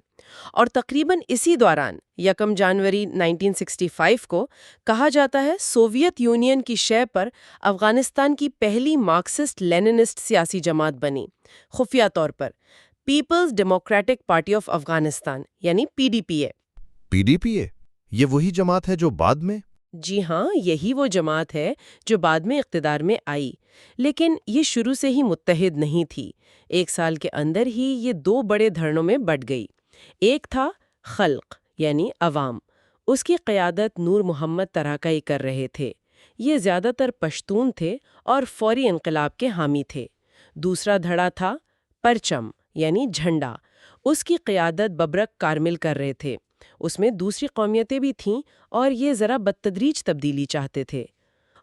اور تقریباً اسی دوران 1 جنوری 1965 کو کہا جاتا ہے سوویت یونین کی شے پر افغانستان کی پہلی مارکسسٹ لیننسٹ سیاسی جماعت بنی، خفیہ طور پر peoples democratic party of Afghanistan یعنی PDPA۔ PDPA یہ وہی جماعت ہے جو بعد میں؟ جی ہاں، یہی وہ جماعت ہے جو بعد میں اقتدار میں آئی، لیکن یہ شروع سے ہی متحد نہیں تھی۔ 1 سال کے اندر ہی یہ 2 بڑے دھڑوں میں بٹ گئی۔ ایک تھا خلق یعنی عوام، اس کی قیادت نور محمد ترہکئی کر رہے تھے۔ یہ زیادہ تر پشتون تھے اور فوری انقلاب کے حامی تھے۔ دوسرا دھڑا تھا پرچم یعنی جھنڈا، اس کی قیادت ببرک کارمل کر رہے تھے۔ اس میں دوسری قومیتیں بھی تھیں اور یہ ذرا بتدریج تبدیلی چاہتے تھے،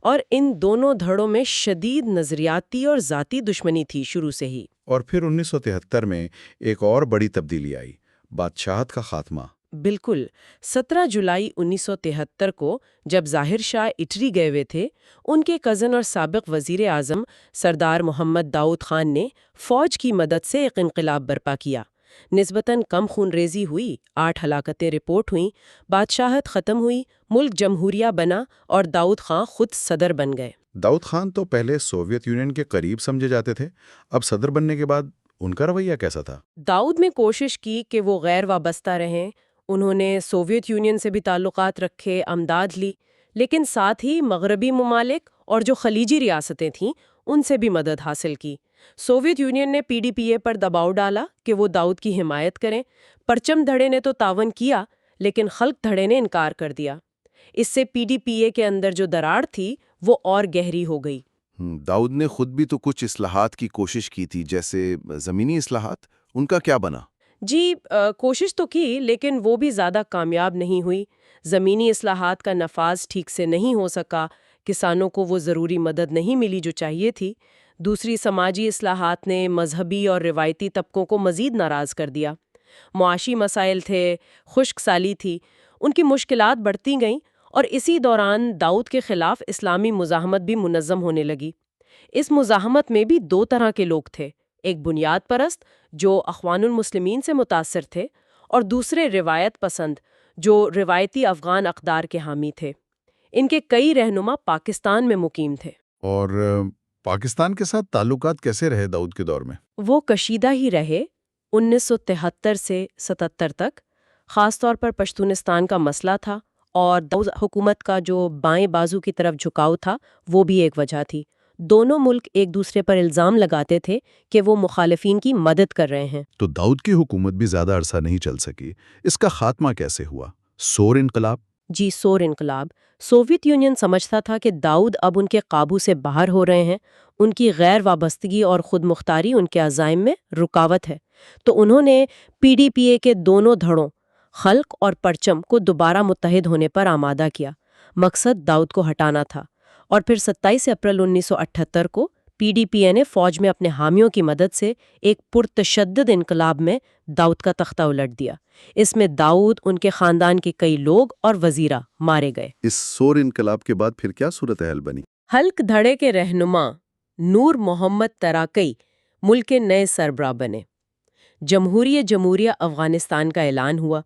اور ان دونوں دھڑوں میں شدید نظریاتی اور ذاتی دشمنی تھی شروع سے ہی۔ اور پھر 1973 میں ایک اور بڑی تبدیلی آئی، بادشاہت کا خاتمہ۔ بالکل، 17 جولائی 1973 کو جب ظاہر شاہ اٹری گئے ہوئے تھے، ان کے کزن اور سابق وزیر اعظم سردار محمد داؤد خان نے فوج کی مدد سے ایک انقلاب برپا کیا۔ نسبتاً کم خون ریزی ہوئی، 8 ہلاکتیں رپورٹ ہوئیں، بادشاہت ختم ہوئی، ملک جمہوریہ بنا اور داؤد خان خود صدر بن گئے۔ داؤد خان تو پہلے سوویت یونین کے قریب سمجھے جاتے تھے، اب صدر بننے کے بعد ان کا رویہ کیسا تھا؟ داؤد نے کوشش کی کہ وہ غیر وابستہ رہیں۔ انہوں نے سوویت یونین سے بھی تعلقات رکھے، امداد لی، لیکن ساتھ ہی مغربی ممالک اور جو خلیجی ریاستیں تھیں ان سے بھی مدد حاصل کی۔ سوویت یونین نے PDPA پر دباؤ ڈالا کہ وہ داؤد کی حمایت کریں۔ پرچم دھڑے نے تو تعاون کیا، لیکن خلق دھڑے نے انکار کر دیا۔ اس سے PDPA کے اندر جو دراڑ تھی وہ اور گہری ہو گئی۔ داؤد نے خود بھی تو کچھ اصلاحات کی کوشش کی تھی، جیسے زمینی اصلاحات، ان کا کیا بنا؟ جی، کوشش تو کی، لیکن وہ بھی زیادہ کامیاب نہیں ہوئی۔ زمینی اصلاحات کا نفاذ ٹھیک سے نہیں ہو سکا، کسانوں کو وہ ضروری مدد نہیں ملی جو چاہیے تھی۔ دوسری سماجی اصلاحات نے مذہبی اور روایتی طبقوں کو مزید ناراض کر دیا۔ معاشی مسائل تھے، خشک سالی تھی، ان کی مشکلات بڑھتی گئیں، اور اسی دوران داؤد کے خلاف اسلامی مزاحمت بھی منظم ہونے لگی۔ اس مزاحمت میں بھی 2 طرح کے لوگ تھے، ایک بنیاد پرست جو اخوان المسلمین سے متاثر تھے، اور دوسرے روایت پسند جو روایتی افغان اقدار کے حامی تھے۔ ان کے کئی رہنما پاکستان میں مقیم تھے۔ اور پاکستان کے ساتھ تعلقات کیسے رہے داؤد کے دور میں؟ وہ کشیدہ ہی رہے 1973 سے 77 تک۔ خاص طور پر پشتونستان کا مسئلہ تھا، اور داؤد حکومت کا جو بائیں بازو کی طرف جھکاؤ تھا وہ بھی ایک وجہ تھی۔ دونوں ملک ایک دوسرے پر الزام لگاتے تھے کہ وہ مخالفین کی مدد کر رہے ہیں۔ تو داؤد کی حکومت بھی زیادہ عرصہ نہیں چل سکی، اس کا خاتمہ کیسے ہوا؟ سور انقلاب؟ جی، سور انقلاب۔ سوویت یونین سمجھتا تھا کہ داؤد اب ان کے قابو سے باہر ہو رہے ہیں، ان کی غیر وابستگی اور خود مختاری ان کے عزائم میں رکاوٹ ہے، تو انہوں نے PDPA کے دونوں دھڑوں خلق اور پرچم کو دوبارہ متحد ہونے پر آمادہ کیا۔ مقصد داؤد کو ہٹانا تھا، اور پھر 27 اپریل 1978 کو PDPA نے فوج میں اپنے حامیوں کی مدد سے ایک پرتشدد انقلاب میں داؤد کا تختہ الٹ دیا۔ اس میں داؤد، ان کے خاندان کے کئی لوگ اور وزیرا مارے گئے۔ اس سور انقلاب کے بعد پھر کیا صورتحال بنی؟ خلق دھڑے کے رہنما نور محمد ترہکئی ملک کے نئے سربراہ بنے۔ جمہوریہ افغانستان کا اعلان ہوا۔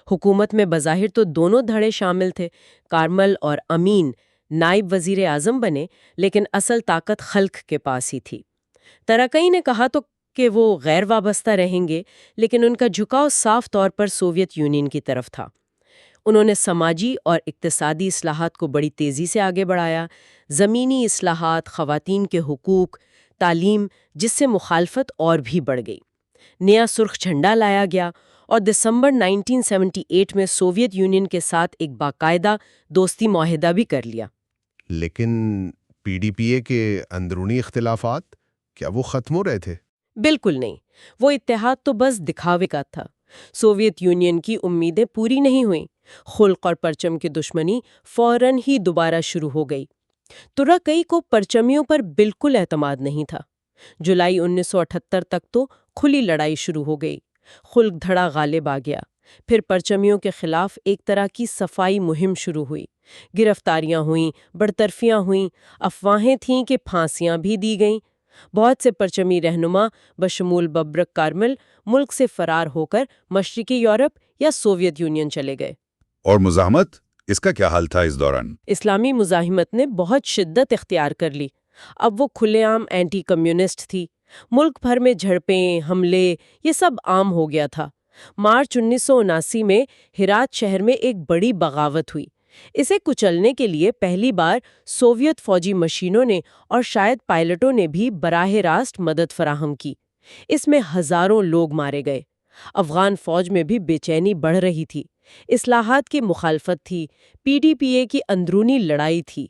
حکومت میں بظاہر تو دونوں دھڑے شامل تھے، کارمل اور امین نائب وزیر اعظم بنے، لیکن اصل طاقت خلق کے پاس ہی تھی۔ ترہکئی نے کہا تو کہ وہ غیر وابستہ رہیں گے، لیکن ان کا جھکاؤ صاف طور پر سوویت یونین کی طرف تھا۔ انہوں نے سماجی اور اقتصادی اصلاحات کو بڑی تیزی سے آگے بڑھایا، زمینی اصلاحات، خواتین کے حقوق، تعلیم، جس سے مخالفت اور بھی بڑھ گئی۔ نیا سرخ جھنڈا لایا گیا اور دسمبر 1978 میں سوویت یونین کے ساتھ ایک باقاعدہ دوستی معاہدہ بھی کر لیا۔ لیکن پی ڈی پی اے کے اندرونی اختلافات کیا وہ ختم ہو رہے تھے؟ بالکل نہیں، وہ اتحاد تو بس دکھاوے کا تھا۔ سوویت یونین کی امیدیں پوری نہیں ہوئیں۔ خلق اور پرچم کی دشمنی فوراً ہی دوبارہ شروع ہو گئی۔ ترکئی کو پرچمیوں پر بالکل اعتماد نہیں تھا۔ جولائی 1978 تک تو کھلی لڑائی شروع ہو گئی۔ خلق دھڑا غالب آ گیا۔ پھر پرچمیوں کے خلاف ایک طرح کی صفائی مہم شروع ہوئی۔ گرفتاریاں ہوئیں، برطرفیاں ہوئیں، افواہیں تھیں کہ پھانسیاں بھی دی گئیں۔ بہت سے پرچمی رہنما بشمول ببرک کارمل ملک سے فرار ہو کر مشرقی یورپ یا سوویت یونین چلے گئے۔ اور مزاحمت، اس کا کیا حال تھا اس دوران؟ اسلامی مزاحمت نے بہت شدت اختیار کر لی۔ اب وہ کھلے عام اینٹی کمیونسٹ تھی۔ ملک بھر میں جھڑپیں، حملے، یہ سب عام ہو گیا تھا۔ مارچ 1979 میں ہرات شہر میں ایک بڑی بغاوت ہوئی۔ اسے کچلنے کے لیے پہلی بار سوویت فوجی مشینوں نے اور شاید پائلٹوں نے بھی براہ راست مدد فراہم کی۔ اس میں ہزاروں لوگ مارے گئے۔ افغان فوج میں بھی بے چینی بڑھ رہی تھی۔ اصلاحات کی مخالفت تھی، پی ڈی پی اے کی اندرونی لڑائی تھی،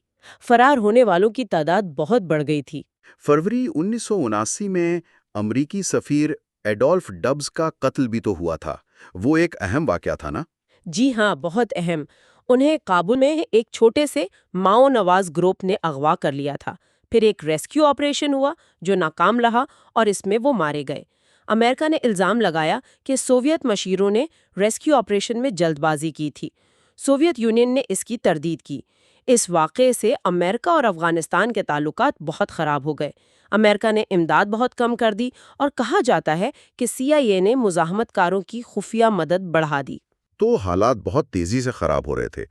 فرار ہونے والوں کی تعداد بہت بڑھ گئی تھی۔ فروری 1979 میں امریکی سفیر ایڈولف ڈبز کا قتل بھی تو ہوا تھا۔ وہ ایک اہم واقعہ تھا نا؟ جی ہاں، بہت اہم۔ انہیں کابل میں ایک چھوٹے سے ماؤ نواز گروپ نے اغوا کر لیا تھا۔ پھر ایک ریسکیو آپریشن ہوا جو ناکام رہا اور اس میں وہ مارے گئے۔ امریکہ نے الزام لگایا کہ سوویت مشیروں نے ریسکیو آپریشن میں جلد بازی کی تھی۔ سوویت یونین نے اس کی تردید کی۔ اس واقعے سے امریکہ اور افغانستان کے تعلقات بہت خراب ہو گئے۔ امریکہ نے امداد بہت کم کر دی اور کہا جاتا ہے کہ سی آئی اے نے مزاحمت کاروں کی خفیہ مدد بڑھا دی۔ تو حالات بہت تیزی سے خراب ہو رہے تھے۔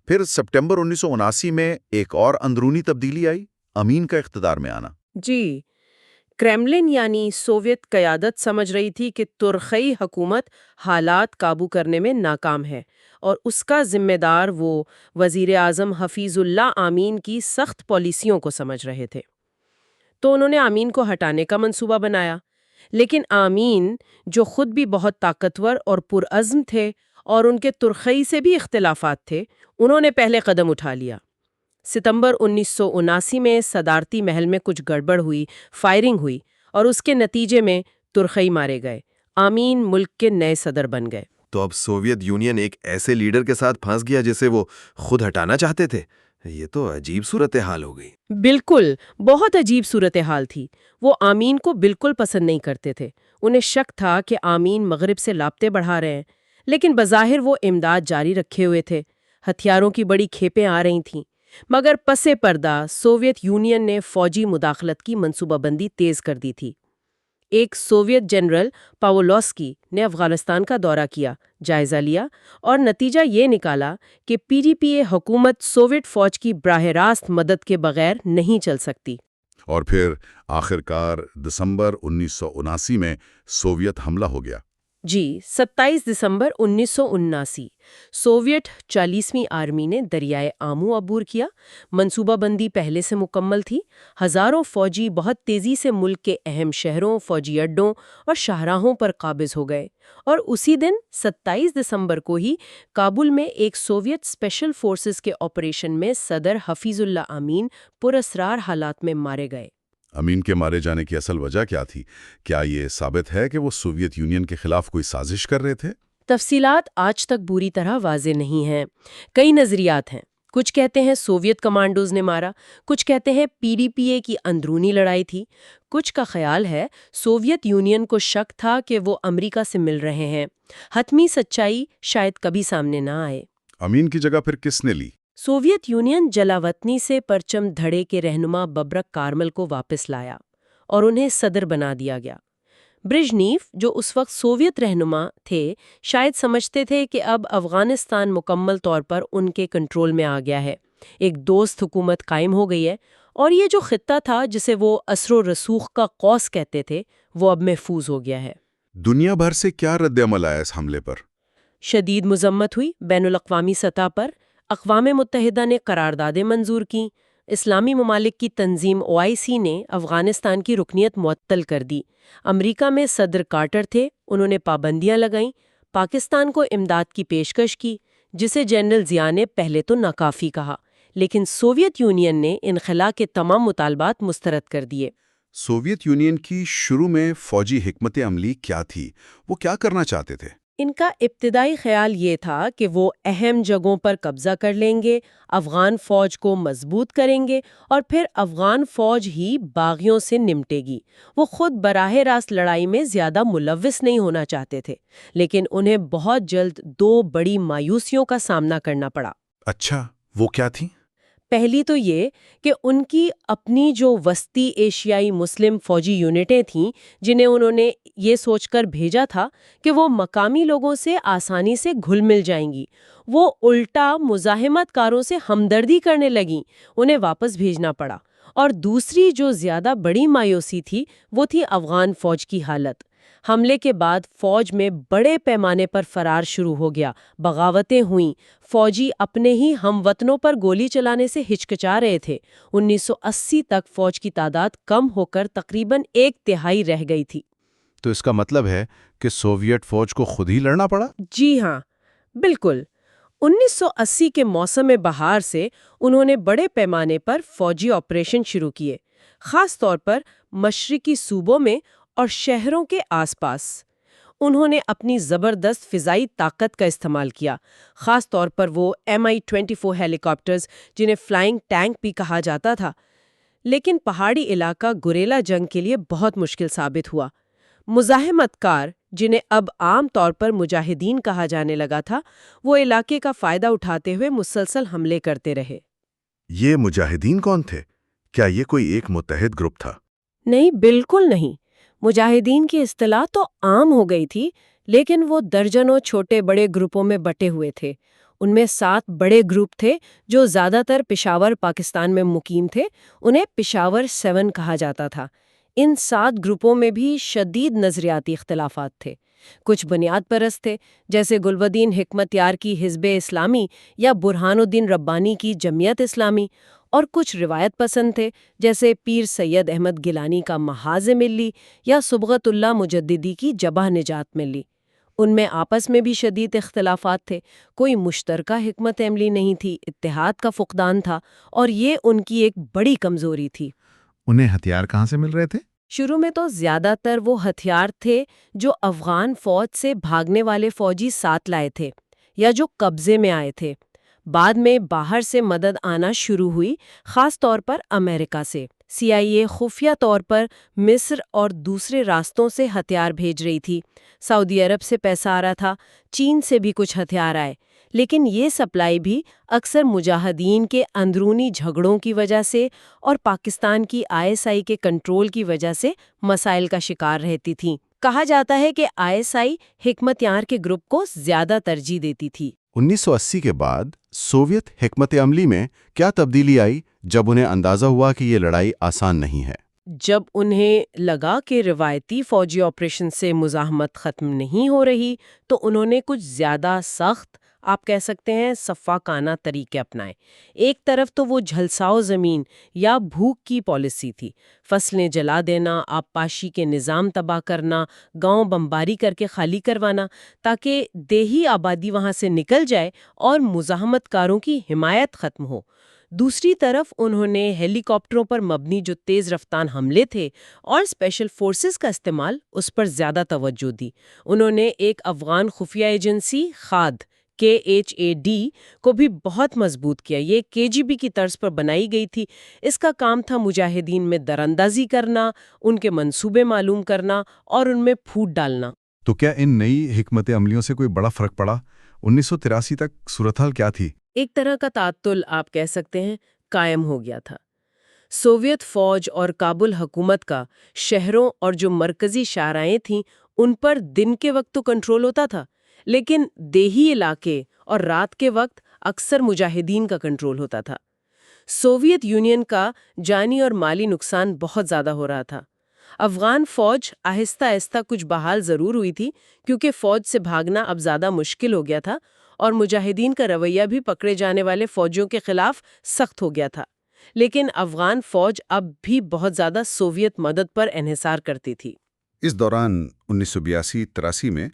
پھر سپٹمبر 1979 میں ایک اور اندرونی تبدیلی آئی، امین کا اقتدار میں آنا۔ جی، کریملن یعنی سوویت قیادت سمجھ رہی تھی کہ ترکئی حکومت حالات قابو کرنے میں ناکام ہے اور اس کا ذمہ دار وہ وزیر اعظم حفیظ اللہ آمین کی سخت پالیسیوں کو سمجھ رہے تھے۔ تو انہوں نے آمین کو ہٹانے کا منصوبہ بنایا۔ لیکن آمین، جو خود بھی بہت طاقتور اور پرعزم تھے اور ان کے ترکئی سے بھی اختلافات تھے، انہوں نے پہلے قدم اٹھا لیا۔ ستمبر 1979 میں صدارتی محل میں کچھ گڑبڑ ہوئی، فائرنگ ہوئی اور اس کے نتیجے میں ترکئی مارے گئے۔ آمین ملک کے نئے صدر بن گئے۔ تو اب سوویت یونین ایک ایسے لیڈر کے ساتھ پھنس گیا جسے وہ خود ہٹانا چاہتے تھے۔ یہ تو عجیب صورتحال ہو گئی۔ بالکل، بہت عجیب صورتحال تھی۔ وہ آمین کو بالکل پسند نہیں کرتے تھے۔ انہیں شک تھا کہ آمین مغرب سے رابطے بڑھا رہے ہیں، لیکن بظاہر وہ امداد جاری رکھے ہوئے تھے۔ ہتھیاروں کی بڑی کھیپیں آ رہی تھیں، مگر پس پردہ سوویت یونین نے فوجی مداخلت کی منصوبہ بندی تیز کر دی تھی۔ ایک سوویت جنرل پاولوسکی نے افغانستان کا دورہ کیا، جائزہ لیا اور نتیجہ یہ نکالا کہ پی ڈی پی اے حکومت سوویت فوج کی براہ راست مدد کے بغیر نہیں چل سکتی۔ اور پھر آخرکار دسمبر 1979 میں سوویت حملہ ہو گیا۔ جی، 27 دسمبر 1979 سوویٹ 40ویں آرمی نے دریائے آمو عبور کیا۔ منصوبہ بندی پہلے سے مکمل تھی۔ ہزاروں فوجی بہت تیزی سے ملک کے اہم شہروں، فوجی اڈوں اور شاہراہوں پر قابض ہو گئے، اور اسی دن 27 دسمبر کو ہی کابل میں ایک سوویت اسپیشل فورسز کے آپریشن میں صدر حفیظ اللہ امین پراسرار حالات میں مارے گئے۔ امین کے مارے جانے کی اصل وجہ کیا تھی؟ کیا یہ ثابت ہے کہ وہ سوویت یونین کے خلاف کوئی سازش کر رہے تھے؟ تفصیلات آج تک بری طرح واضح نہیں ہیں۔ کئی نظریات ہیں۔ کچھ کہتے ہیں سوویت کمانڈوز نے مارا، کچھ کہتے ہیں پی ڈی پی اے کی اندرونی لڑائی تھی، کچھ کا خیال ہے سوویت یونین کو شک تھا کہ وہ امریکہ سے مل رہے ہیں۔ حتمی سچائی شاید کبھی سامنے نہ آئے۔ امین کی جگہ پھر کس نے لی؟ سوویت یونین جلاوطنی سے پرچم دھڑے کے رہنما ببرک کارمل کو واپس لایا اور انہیں صدر بنا دیا گیا۔ برژنیف، جو اس وقت سوویت رہنما تھے، شاید سمجھتے تھے کہ اب افغانستان مکمل طور پر ان کے کنٹرول میں آ گیا ہے، ایک دوست حکومت قائم ہو گئی ہے، اور یہ جو خطہ تھا جسے وہ اثر و رسوخ کا قوس کہتے تھے، وہ اب محفوظ ہو گیا ہے۔ دنیا بھر سے کیا رد عمل آیا اس حملے پر؟ شدید مذمت ہوئی بین الاقوامی سطح پر، اقوام متحدہ نے قراردادیں منظور کیں، اسلامی ممالک کی تنظیم OIC نے افغانستان کی رکنیت معطل کر دی، امریکہ میں صدر کارٹر تھے، انہوں نے پابندیاں لگائیں، پاکستان کو امداد کی پیشکش کی جسے جنرل ضیاء نے پہلے تو ناکافی کہا، لیکن سوویت یونین نے انخلا کے تمام مطالبات مسترد کر دیے۔ سوویت یونین کی شروع میں فوجی حکمت عملی کیا تھی؟ وہ کیا کرنا چاہتے تھے؟ ان کا ابتدائی خیال یہ تھا کہ وہ اہم جگہوں پر قبضہ کر لیں گے، افغان فوج کو مضبوط کریں گے اور پھر افغان فوج ہی باغیوں سے نمٹے گی۔ وہ خود براہ راست لڑائی میں زیادہ ملوث نہیں ہونا چاہتے تھے، لیکن انہیں بہت جلد دو بڑی مایوسیوں کا سامنا کرنا پڑا۔ اچھا، وہ کیا تھیں؟ پہلی تو یہ کہ ان کی اپنی جو وسطی ایشیائی مسلم فوجی یونٹیں تھیں، جنہیں انہوں نے یہ سوچ کر بھیجا تھا کہ وہ مقامی لوگوں سے آسانی سے گھل مل جائیں گی، وہ الٹا مزاحمت کاروں سے ہمدردی کرنے لگیں، انہیں واپس بھیجنا پڑا۔ اور دوسری جو زیادہ بڑی مایوسی تھی وہ تھی افغان فوج کی حالت۔ حملے کے بعد فوج میں بڑے پیمانے پر فرار شروع ہو گیا، بغاوتیں ہوئیں، فوجی اپنے ہی ہم وطنوں پر گولی چلانے سے ہچکچا رہے تھے۔ 1980 تک فوج کی تعداد کم ہو کر تقریباً 1/3 رہ گئی تھی۔ تو اس کا مطلب ہے کہ سوویت فوج کو خود ہی لڑنا پڑا؟ جی ہاں، بالکل۔ 1980 کے موسم بہار سے انہوں نے بڑے پیمانے پر فوجی آپریشن شروع کیے، خاص طور پر مشرقی صوبوں میں اور شہروں کے آس پاس۔ انہوں نے اپنی زبردست فضائی طاقت کا استعمال کیا، خاص طور پر وہ Mi-24 ہیلی کاپٹرز جنہیں فلائنگ ٹینک بھی کہا جاتا تھا۔ لیکن پہاڑی علاقہ گوریلا جنگ کے لیے بہت مشکل ثابت ہوا۔ مزاحمت کار، جنہیں اب عام طور پر مجاہدین کہا جانے لگا تھا، وہ علاقے کا فائدہ اٹھاتے ہوئے مسلسل حملے کرتے رہے۔ یہ مجاہدین کون تھے؟ کیا یہ کوئی ایک متحد گروپ تھا؟ نہیں، بالکل نہیں۔ مجاہدین کی اصطلاح تو عام ہو گئی تھی، لیکن وہ درجنوں چھوٹے بڑے گروپوں میں بٹے ہوئے تھے۔ ان میں 7 بڑے گروپ تھے جو زیادہ تر پشاور پاکستان میں مقیم تھے، انہیں پشاور 7 کہا جاتا تھا۔ ان 7 گروپوں میں بھی شدید نظریاتی اختلافات تھے۔ کچھ بنیاد پرست تھے، جیسے گلبدین حکمت یار کی حزب اسلامی یا برہان الدین ربانی کی جمعیت اسلامی، اور کچھ روایت پسند تھے، جیسے پیر سید احمد گیلانی کا محاذ ملی یا صبغت اللہ مجددی کی جبہ نجات ملی۔ ان میں آپس میں بھی شدید اختلافات تھے، کوئی مشترکہ حکمت عملی نہیں تھی، اتحاد کا فقدان تھا، اور یہ ان کی ایک بڑی کمزوری تھی۔ انہیں ہتھیار کہاں سے مل رہے تھے؟ شروع میں تو زیادہ تر وہ ہتھیار تھے جو افغان فوج سے بھاگنے والے فوجی ساتھ لائے تھے یا جو قبضے میں آئے تھے۔ بعد میں باہر سے مدد آنا شروع ہوئی، خاص طور پر امریکہ سے۔ CIA خفیہ طور پر مصر اور دوسرے راستوں سے ہتھیار بھیج رہی تھی، سعودی عرب سے پیسہ آ رہا تھا، چین سے بھی کچھ ہتھیار آئے، لیکن یہ سپلائی بھی اکثر مجاہدین کے اندرونی جھگڑوں کی وجہ سے اور پاکستان کی ISI کے کنٹرول کی وجہ سے مسائل کا شکار رہتی تھیں۔ کہا جاتا ہے کہ ISI حکمت یار کے گروپ کو زیادہ ترجیح دیتی تھی۔ 1980 کے بعد سوویت حکمت عملی میں کیا تبدیلی آئی جب انہیں اندازہ ہوا کہ یہ لڑائی آسان نہیں ہے؟ جب انہیں لگا کہ روایتی فوجی آپریشن سے مزاحمت ختم نہیں ہو رہی، تو انہوں نے کچھ زیادہ سخت، آپ کہہ سکتے ہیں سفاکانہ طریقے اپنائے۔ ایک طرف تو وہ جھلساؤ زمین یا بھوک کی پالیسی تھی، فصلیں جلا دینا، آبپاشی کے نظام تباہ کرنا، گاؤں بمباری کر کے خالی کروانا، تاکہ دیہی آبادی وہاں سے نکل جائے اور مزاحمت کاروں کی حمایت ختم ہو۔ دوسری طرف انہوں نے ہیلی کاپٹروں پر مبنی جو تیز رفتار حملے تھے اور اسپیشل فورسز کا استعمال، اس پر زیادہ توجہ دی۔ انہوں نے ایک افغان خفیہ ایجنسی خاد KHAD کو بھی بہت مضبوط کیا۔ یہ KGB کی طرز پر بنائی گئی تھی۔ اس کا کام تھا مجاہدین میں دراندازی کرنا، ان کے منصوبے معلوم کرنا اور ان میں پھوٹ ڈالنا۔ تو کیا ان نئی حکمت عملیوں سے کوئی بڑا فرق پڑا؟ 1983 تک صورتحال کیا تھی؟ ایک طرح کا تعطل، آپ کہہ سکتے ہیں، قائم ہو گیا تھا۔ سوویت فوج اور کابل حکومت کا شہروں اور جو مرکزی شاہراہیں تھیں ان پر دن کے وقت تو کنٹرول ہوتا تھا، لیکن دیہی علاقے اور رات کے وقت اکثر مجاہدین کا کنٹرول ہوتا تھا۔ سوویت یونین کا جانی اور مالی نقصان بہت زیادہ ہو رہا تھا۔ افغان فوج آہستہ آہستہ کچھ بحال ضرور ہوئی تھی کیونکہ فوج سے بھاگنا اب زیادہ مشکل ہو گیا تھا اور مجاہدین کا رویہ بھی پکڑے جانے والے فوجیوں کے خلاف سخت ہو گیا تھا، لیکن افغان فوج اب بھی بہت زیادہ سوویت مدد پر انحصار کرتی تھی۔ اس دوران 1982-83 میں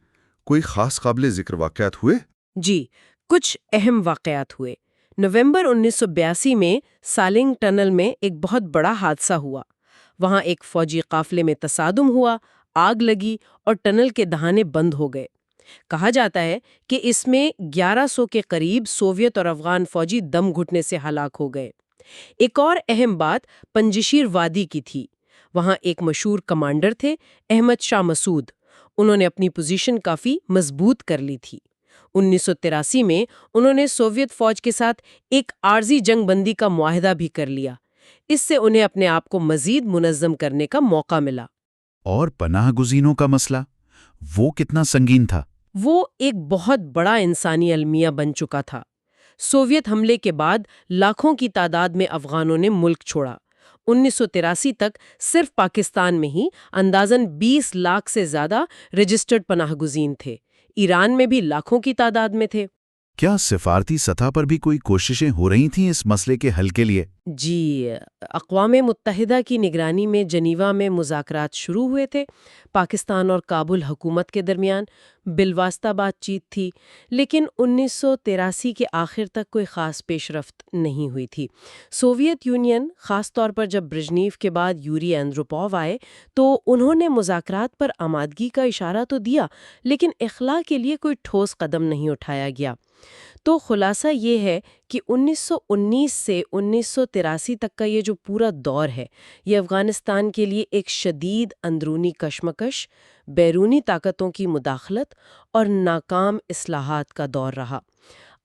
کوئی خاص قابل ذکر واقعات ہوئے؟ جی، کچھ اہم واقعات ہوئے۔ نومبر 1982 میں سالنگ ٹنل میں ایک بہت بڑا حادثہ ہوا۔ وہاں ایک فوجی قافلے میں تصادم ہوا، آگ لگی اور ٹنل کے دہانے بند ہو گئے۔ کہا جاتا ہے کہ اس میں 1100 کے قریب سوویت اور افغان فوجی دم گھٹنے سے ہلاک ہو گئے۔ ایک اور اہم بات پنجشیر وادی کی تھی۔ وہاں ایک مشہور کمانڈر تھے، احمد شاہ مسعود۔ انہوں نے اپنی پوزیشن کافی مضبوط کر لی تھی۔ 1983 میں انہوں نے سوویت فوج کے ساتھ ایک عارضی جنگ بندی کا معاہدہ بھی کر لیا۔ اس سے انہیں اپنے آپ کو مزید منظم کرنے کا موقع ملا۔ اور پناہ گزینوں کا مسئلہ، وہ کتنا سنگین تھا؟ وہ ایک بہت بڑا انسانی المیہ بن چکا تھا۔ سوویت حملے کے بعد لاکھوں کی تعداد میں افغانوں نے ملک چھوڑا۔ 1983 تک صرف پاکستان میں ہی اندازاً 20 لاکھ سے زیادہ رجسٹرڈ پناہ گزین تھے۔ ایران میں بھی لاکھوں کی تعداد میں تھے۔ کیا سفارتی سطح پر بھی کوئی کوششیں ہو رہی تھیں اس مسئلے کے حل کے لیے؟ جی، اقوام متحدہ کی نگرانی میں جنیوا میں مذاکرات شروع ہوئے تھے۔ پاکستان اور کابل حکومت کے درمیان بالواسطہ بات چیت تھی، لیکن 1983 کے آخر تک کوئی خاص پیش رفت نہیں ہوئی تھی۔ سوویت یونین، خاص طور پر جب برژنیف کے بعد یوری اندروپوو آئے تو انہوں نے مذاکرات پر آمادگی کا اشارہ تو دیا، لیکن اخلاء کے لیے کوئی ٹھوس قدم نہیں اٹھایا گیا۔ تو خلاصہ یہ ہے کہ 1919 سے 1983 تک کا یہ جو پورا دور ہے، یہ افغانستان کے لیے ایک شدید اندرونی کشمکش، بیرونی طاقتوں کی مداخلت اور ناکام اصلاحات کا دور رہا۔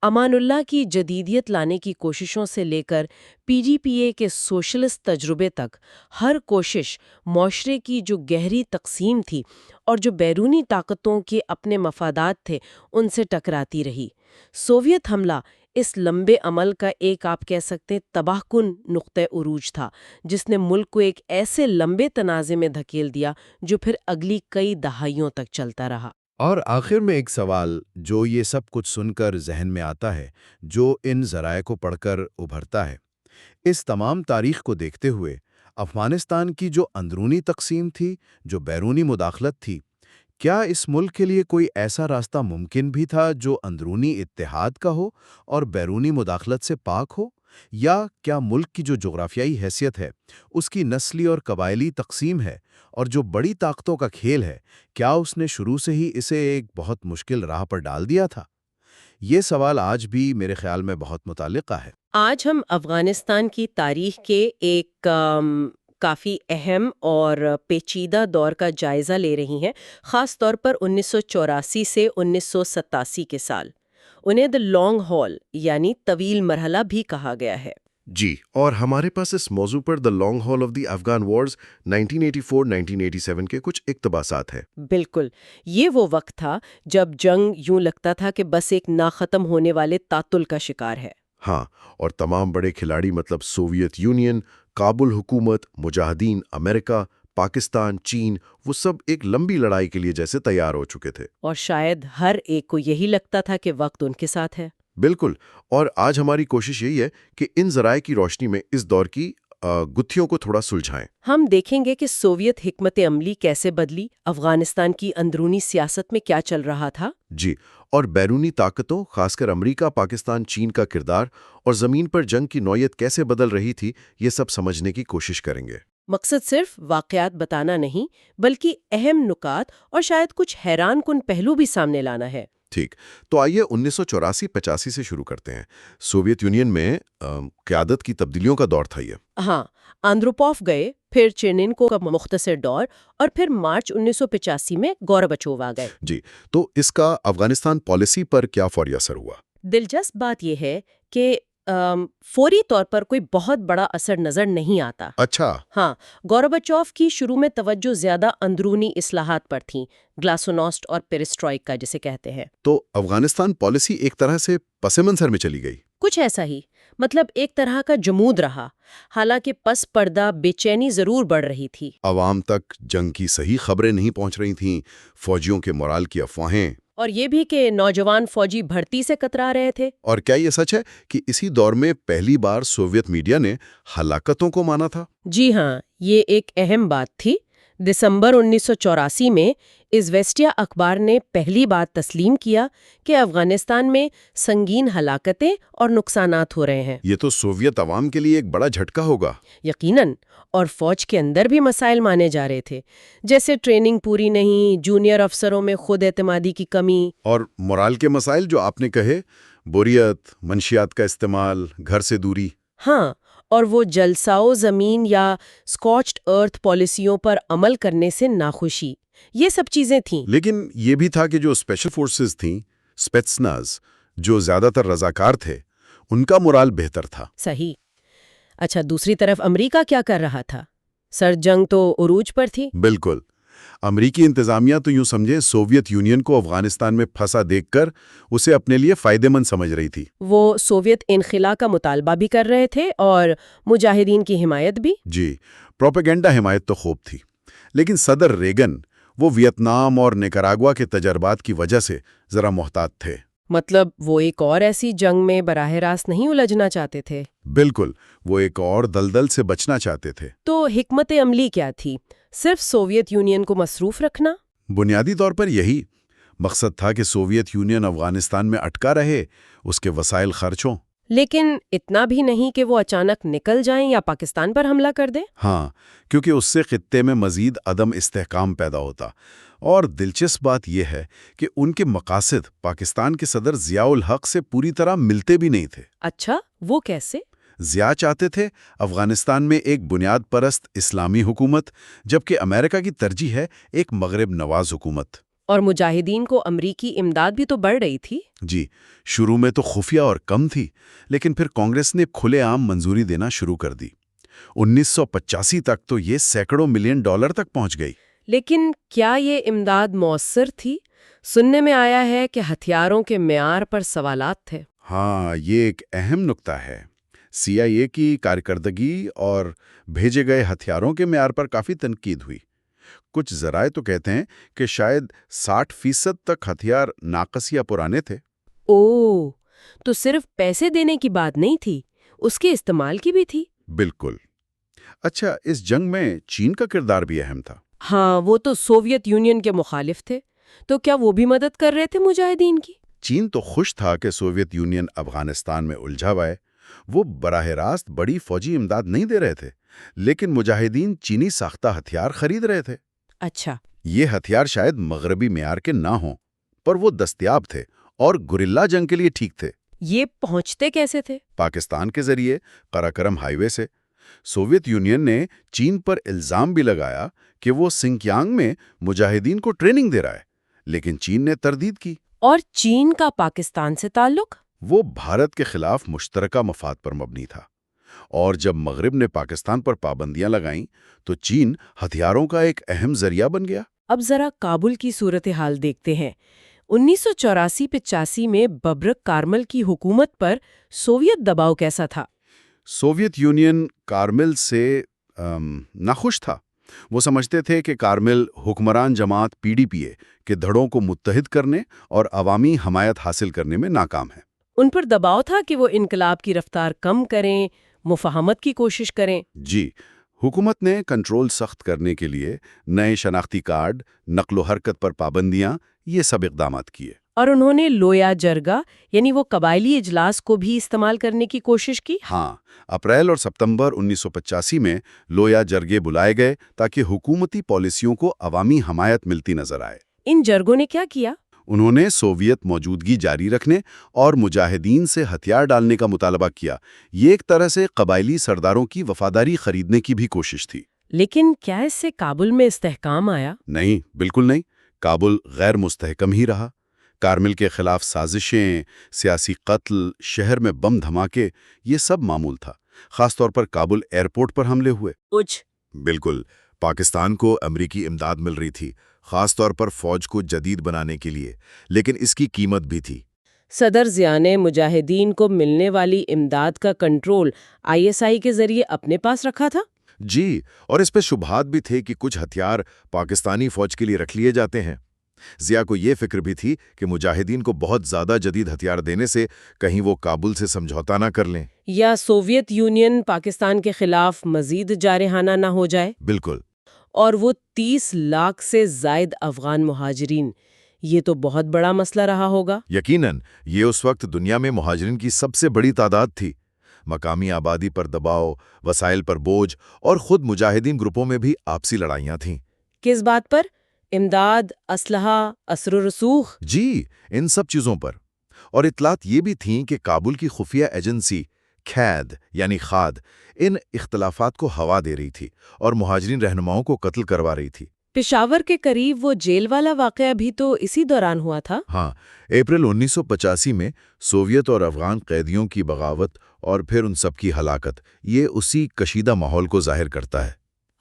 امان اللہ کی جدیدیت لانے کی کوششوں سے لے کر پی ڈی پی اے کے سوشلسٹ تجربے تک، ہر کوشش معاشرے کی جو گہری تقسیم تھی اور جو بیرونی طاقتوں کے اپنے مفادات تھے ان سے ٹکراتی رہی۔ سوویت حملہ اس لمبے عمل کا ایک آپ کہہ سکتے تباہ کن نقطہ عروج تھا، جس نے ملک کو ایک ایسے لمبے تنازع میں دھکیل دیا جو پھر اگلی کئی دہائیوں تک چلتا رہا۔ اور آخر میں ایک سوال جو یہ سب کچھ سن کر ذہن میں آتا ہے، جو ان ذرائع کو پڑھ کر ابھرتا ہے، اس تمام تاریخ کو دیکھتے ہوئے افغانستان کی جو اندرونی تقسیم تھی، جو بیرونی مداخلت تھی، کیا اس ملک کے لیے کوئی ایسا راستہ ممکن بھی تھا جو اندرونی اتحاد کا ہو اور بیرونی مداخلت سے پاک ہو؟ یا کیا ملک کی جو جغرافیائی حیثیت ہے، اس کی نسلی اور قبائلی تقسیم ہے اور جو بڑی طاقتوں کا کھیل ہے، کیا اس نے شروع سے ہی اسے ایک بہت مشکل راہ پر ڈال دیا تھا؟ یہ سوال آج بھی میرے خیال میں بہت متعلقہ ہے۔ آج ہم افغانستان کی تاریخ کے ایک کافی اہم اور پیچیدہ دور کا جائزہ لے رہی ہیں، خاص طور پر 1984 سے 1987 کے سال۔ انہیں دی لانگ ہال یعنی طویل مرحلہ بھی کہا گیا ہے۔ جی، اور ہمارے پاس اس موضوع پر the long haul of the Afghan wars 1984-1987 کے کچھ اقتباسات ہیں۔ بالکل، یہ وہ وقت تھا جب جنگ یوں لگتا تھا کہ بس ایک نہ ختم ہونے والے تعطل کا شکار ہے۔ ہاں، اور تمام بڑے کھلاڑی مطلب سوویت یونین، کابل حکومت، مجاہدین، امریکہ، پاکستان، چین، وہ سب ایک لمبی لڑائی کے لیے جیسے تیار ہو چکے تھے۔ اور شاید ہر ایک کو یہی لگتا تھا کہ وقت ان کے ساتھ ہے۔ بالکل، اور آج ہماری کوشش یہی ہے کہ ان ذرائع کی روشنی میں اس دور کی گتھیوں کو تھوڑا سلجھائیں۔ ہم دیکھیں گے کہ سوویت حکمت عملی کیسے بدلی، افغانستان کی اندرونی سیاست میں کیا چل رہا تھا۔ جی، اور بیرونی طاقتوں، خاص کر امریکہ، پاکستان، چین کا کردار اور زمین پر جنگ کی نوعیت کیسے بدل رہی تھی، یہ سب سمجھنے کی کوشش کریں گے۔ مقصد صرف واقعات بتانا نہیں، بلکہ اہم نکات اور شاید کچھ حیران کن پہلو بھی سامنے لانا ہے۔ ٹھیک، تو آئیے 1984-85 سے شروع کرتے ہیں۔ سوویت یونین میں قیادت کی تبدیلیوں کا دور تھا یہ۔ ہاں، اندروپوف گئے، پھر چرنینکو کا مختصر دور، اور پھر مارچ 1985 میں گورباچوف آ گئے۔ جی، تو اس کا افغانستان پالیسی پر کیا فوری اثر ہوا؟ دلچسپ بات یہ ہے کہ فوری طور پر کوئی بہت بڑا اثر نظر نہیں آتا۔ اچھا۔ ہاں، گورباچوف کی شروع میں توجہ زیادہ اندرونی اصلاحات پر تھیں، گلاسونوسٹ اور پیرسٹروئک کا جسے کہتے ہیں۔ تو افغانستان پالیسی ایک طرح سے پس منظر میں چلی گئی۔ کچھ ایسا ہی، مطلب ایک طرح کا جمود رہا، حالانکہ پس پردہ بے چینی ضرور بڑھ رہی تھی۔ عوام تک جنگ کی صحیح خبریں نہیں پہنچ رہی تھیں، فوجیوں کے مورال کی افواہیں۔ اور یہ بھی کہ نوجوان فوجی بھرتی سے کترا رہے تھے۔ اور کیا یہ سچ ہے کہ اسی دور میں پہلی بار سوویت میڈیا نے ہلاکتوں کو مانا تھا؟ جی ہاں، یہ ایک اہم بات تھی۔ دسمبر 1984 میں ازویسٹیا اخبار نے پہلی بار تسلیم کیا کہ افغانستان میں سنگین ہلاکتیں اور نقصانات ہو رہے ہیں۔ یہ تو سوویت عوام کے لیے ایک بڑا جھٹکا ہوگا۔ یقیناً، اور فوج کے اندر بھی مسائل مانے جا رہے تھے، جیسے ٹریننگ پوری نہیں، جونیئر افسروں میں خود اعتمادی کی کمی۔ اور مورال کے مسائل جو آپ نے کہے، بوریت، منشیات کا استعمال، گھر سے دوری۔ ہاں، اور وہ جلساؤ زمین یا سکوچڈ ارتھ پالیسیوں پر عمل کرنے سے ناخوشی، یہ سب چیزیں تھیں۔ لیکن یہ بھی تھا کہ جو اسپیشل فورسز تھیں، اسپیٹسناز، جو زیادہ تر رضاکار تھے، ان کا مورال بہتر تھا۔ صحیح۔ اچھا، دوسری طرف امریکہ کیا کر رہا تھا؟ سر جنگ تو عروج پر تھی۔ بالکل۔ امریکی انتظامیہ تو یوں سمجھیں سوویت یونین کو افغانستان میں پھنسا دیکھ کر اسے اپنے لیے فائدہ مند سمجھ رہی تھی۔ وہ سوویت انخلا کا مطالبہ بھی کر رہے تھے اور مجاہدین کی حمایت بھی۔ جی، پروپیگنڈا حمایت تو خوب تھی، لیکن صدر ریگن وہ ویتنام اور نیکاراگوا کے تجربات کی وجہ سے ذرا محتاط تھے۔ مطلب وہ ایک اور ایسی جنگ میں براہ راست نہیں الجھنا چاہتے تھے۔ بالکل، وہ ایک اور دلدل سے بچنا چاہتے تھے۔ تو حکمت عملی کیا تھی؟ صرف سوویت یونین کو مصروف رکھنا؟ بنیادی طور پر یہی مقصد تھا کہ سوویت یونین افغانستان میں اٹکا رہے، اس کے وسائل خرچ ہوں۔ لیکن اتنا بھی نہیں کہ وہ اچانک نکل جائیں یا پاکستان پر حملہ کر دیں۔ ہاں، کیونکہ اس سے خطے میں مزید عدم استحکام پیدا ہوتا۔ اور دلچسپ بات یہ ہے کہ ان کے مقاصد پاکستان کے صدر ضیاء الحق سے پوری طرح ملتے بھی نہیں تھے۔ اچھا، وہ کیسے؟ ضیاء چاہتے تھے افغانستان میں ایک بنیاد پرست اسلامی حکومت، جبکہ امریکہ کی ترجیح ہے ایک مغرب نواز حکومت۔ اور مجاہدین کو امریکی امداد بھی تو بڑھ رہی تھی۔ جی، شروع میں تو خفیہ اور کم تھی، لیکن پھر کانگریس نے کھلے عام منظوری دینا شروع کر دی۔ 1985 تک تو یہ سینکڑوں ملین ڈالر تک پہنچ گئی۔ لیکن کیا یہ امداد مؤثر تھی؟ سننے میں آیا ہے کہ ہتھیاروں کے معیار پر سوالات تھے۔ ہاں، یہ ایک اہم نکتہ ہے۔ CIA کی کارکردگی اور بھیجے گئے ہتھیاروں کے معیار پر کافی تنقید ہوئی۔ کچھ ذرائع تو کہتے ہیں کہ شاید 60% تک ہتھیار ناقص یا پرانے تھے۔ اوہ، تو صرف پیسے دینے کی بات نہیں تھی، اس کے استعمال کی بھی تھی۔ بالکل۔ اچھا، اس جنگ میں چین کا کردار بھی اہم تھا۔ ہاں، وہ تو سوویت یونین کے مخالف تھے، تو کیا وہ بھی مدد کر رہے تھے مجاہدین کی؟ چین تو خوش تھا کہ سوویت یونین افغانستان میں الجھا ہوا ہے۔ وہ براہ راست بڑی فوجی امداد نہیں دے رہے تھے، لیکن مجاہدین چینی ساختہ ہتھیار خرید رہے تھے۔ اچھا۔ یہ ہتھیار شاید مغربی معیار کے نہ ہوں، پر وہ دستیاب تھے اور گریلا جنگ کے لیے ٹھیک تھے۔ یہ پہنچتے کیسے تھے؟ پاکستان کے ذریعے قراقرم ہائی وے سے۔ سوویت یونین نے چین پر الزام بھی لگایا کہ وہ سنکیانگ میں مجاہدین کو ٹریننگ دے رہا ہے، لیکن چین نے تردید کی۔ اور چین کا پاکستان سے تعلق؟ وہ بھارت کے خلاف مشترکہ مفاد پر مبنی تھا، اور جب مغرب نے پاکستان پر پابندیاں لگائیں تو چین ہتھیاروں کا ایک اہم ذریعہ بن گیا۔ اب ذرا کابل کی صورتحال دیکھتے ہیں۔ 1984-85 میں ببرک کارمل کی حکومت پر سوویت دباؤ کیسا تھا؟ سوویت یونین کارمل سے ناخوش تھا۔ وہ سمجھتے تھے کہ کارمل حکمران جماعت PDPA کے دھڑوں کو متحد کرنے اور عوامی حمایت حاصل کرنے میں ناکام ہے۔ ان پر دباؤ تھا کہ وہ انقلاب کی رفتار کم کریں، مفاہمت کی کوشش کریں۔ جی، حکومت نے کنٹرول سخت کرنے کے لیے نئے شناختی کارڈ، نقل و حرکت پر پابندیاں، یہ سب اقدامات کیے۔ اور انہوں نے لویا جرگا یعنی وہ قبائلی اجلاس کو بھی استعمال کرنے کی کوشش کی۔ ہاں، اپریل اور ستمبر 1985 میں لویا جرگے بلائے گئے تاکہ حکومتی پالیسیوں کو عوامی حمایت ملتی نظر آئے۔ ان جرگوں نے کیا کیا؟ انہوں نے سوویت موجودگی جاری رکھنے اور مجاہدین سے ہتھیار ڈالنے کا مطالبہ کیا۔ یہ ایک طرح سے قبائلی سرداروں کی وفاداری خریدنے کی بھی کوشش تھی۔ لیکن کیا اس سے کابل میں استحکام آیا؟ نہیں، بالکل نہیں۔ کابل غیر مستحکم ہی رہا۔ کارمل کے خلاف سازشیں، سیاسی قتل، شہر میں بم دھماکے، یہ سب معمول تھا۔ خاص طور پر کابل ایئرپورٹ پر حملے ہوئے۔ بالکل، پاکستان کو امریکی امداد مل رہی تھی، خاص طور پر فوج کو جدید بنانے کے لیے، لیکن اس کی قیمت بھی تھی۔ صدر ضیاء نے مجاہدین کو ملنے والی امداد کا کنٹرول ISI کے ذریعے اپنے پاس رکھا تھا؟ جی، اور اس پہ شبہات بھی تھے کہ کچھ ہتھیار پاکستانی فوج کے لیے رکھ لیے جاتے ہیں۔ ضیاء کو یہ فکر بھی تھی کہ مجاہدین کو بہت زیادہ جدید ہتھیار دینے سے کہیں وہ کابل سے سمجھوتا نہ کر لیں۔ یا سوویت یونین پاکستان کے خلاف مزید جارحانہ نہ ہو جائے؟ بالکل۔ اور وہ 30 لاکھ سے زائد افغان مہاجرین، یہ تو بہت بڑا مسئلہ رہا ہوگا۔ یقیناً یہ اس وقت دنیا میں مہاجرین کی سب سے بڑی تعداد تھی۔ مقامی آبادی پر دباؤ، وسائل پر بوجھ اور خود مجاہدین گروپوں میں بھی آپسی لڑائیاں تھیں۔ کس بات پر؟ امداد، اسلحہ، اثر و رسوخ؟ جی، ان سب چیزوں پر۔ اور اطلاعات یہ بھی تھیں کہ کابل کی خفیہ ایجنسی کھید یعنی خاد ان اختلافات کو ہوا دے رہی تھی اور مہاجرین رہنماؤں کو قتل کروا رہی تھی۔ پشاور کے قریب وہ جیل والا واقعہ بھی تو اسی دوران ہوا تھا۔ ہاں، اپریل 1985 میں سوویت اور افغان قیدیوں کی بغاوت اور پھر ان سب کی ہلاکت، یہ اسی کشیدہ ماحول کو ظاہر کرتا ہے۔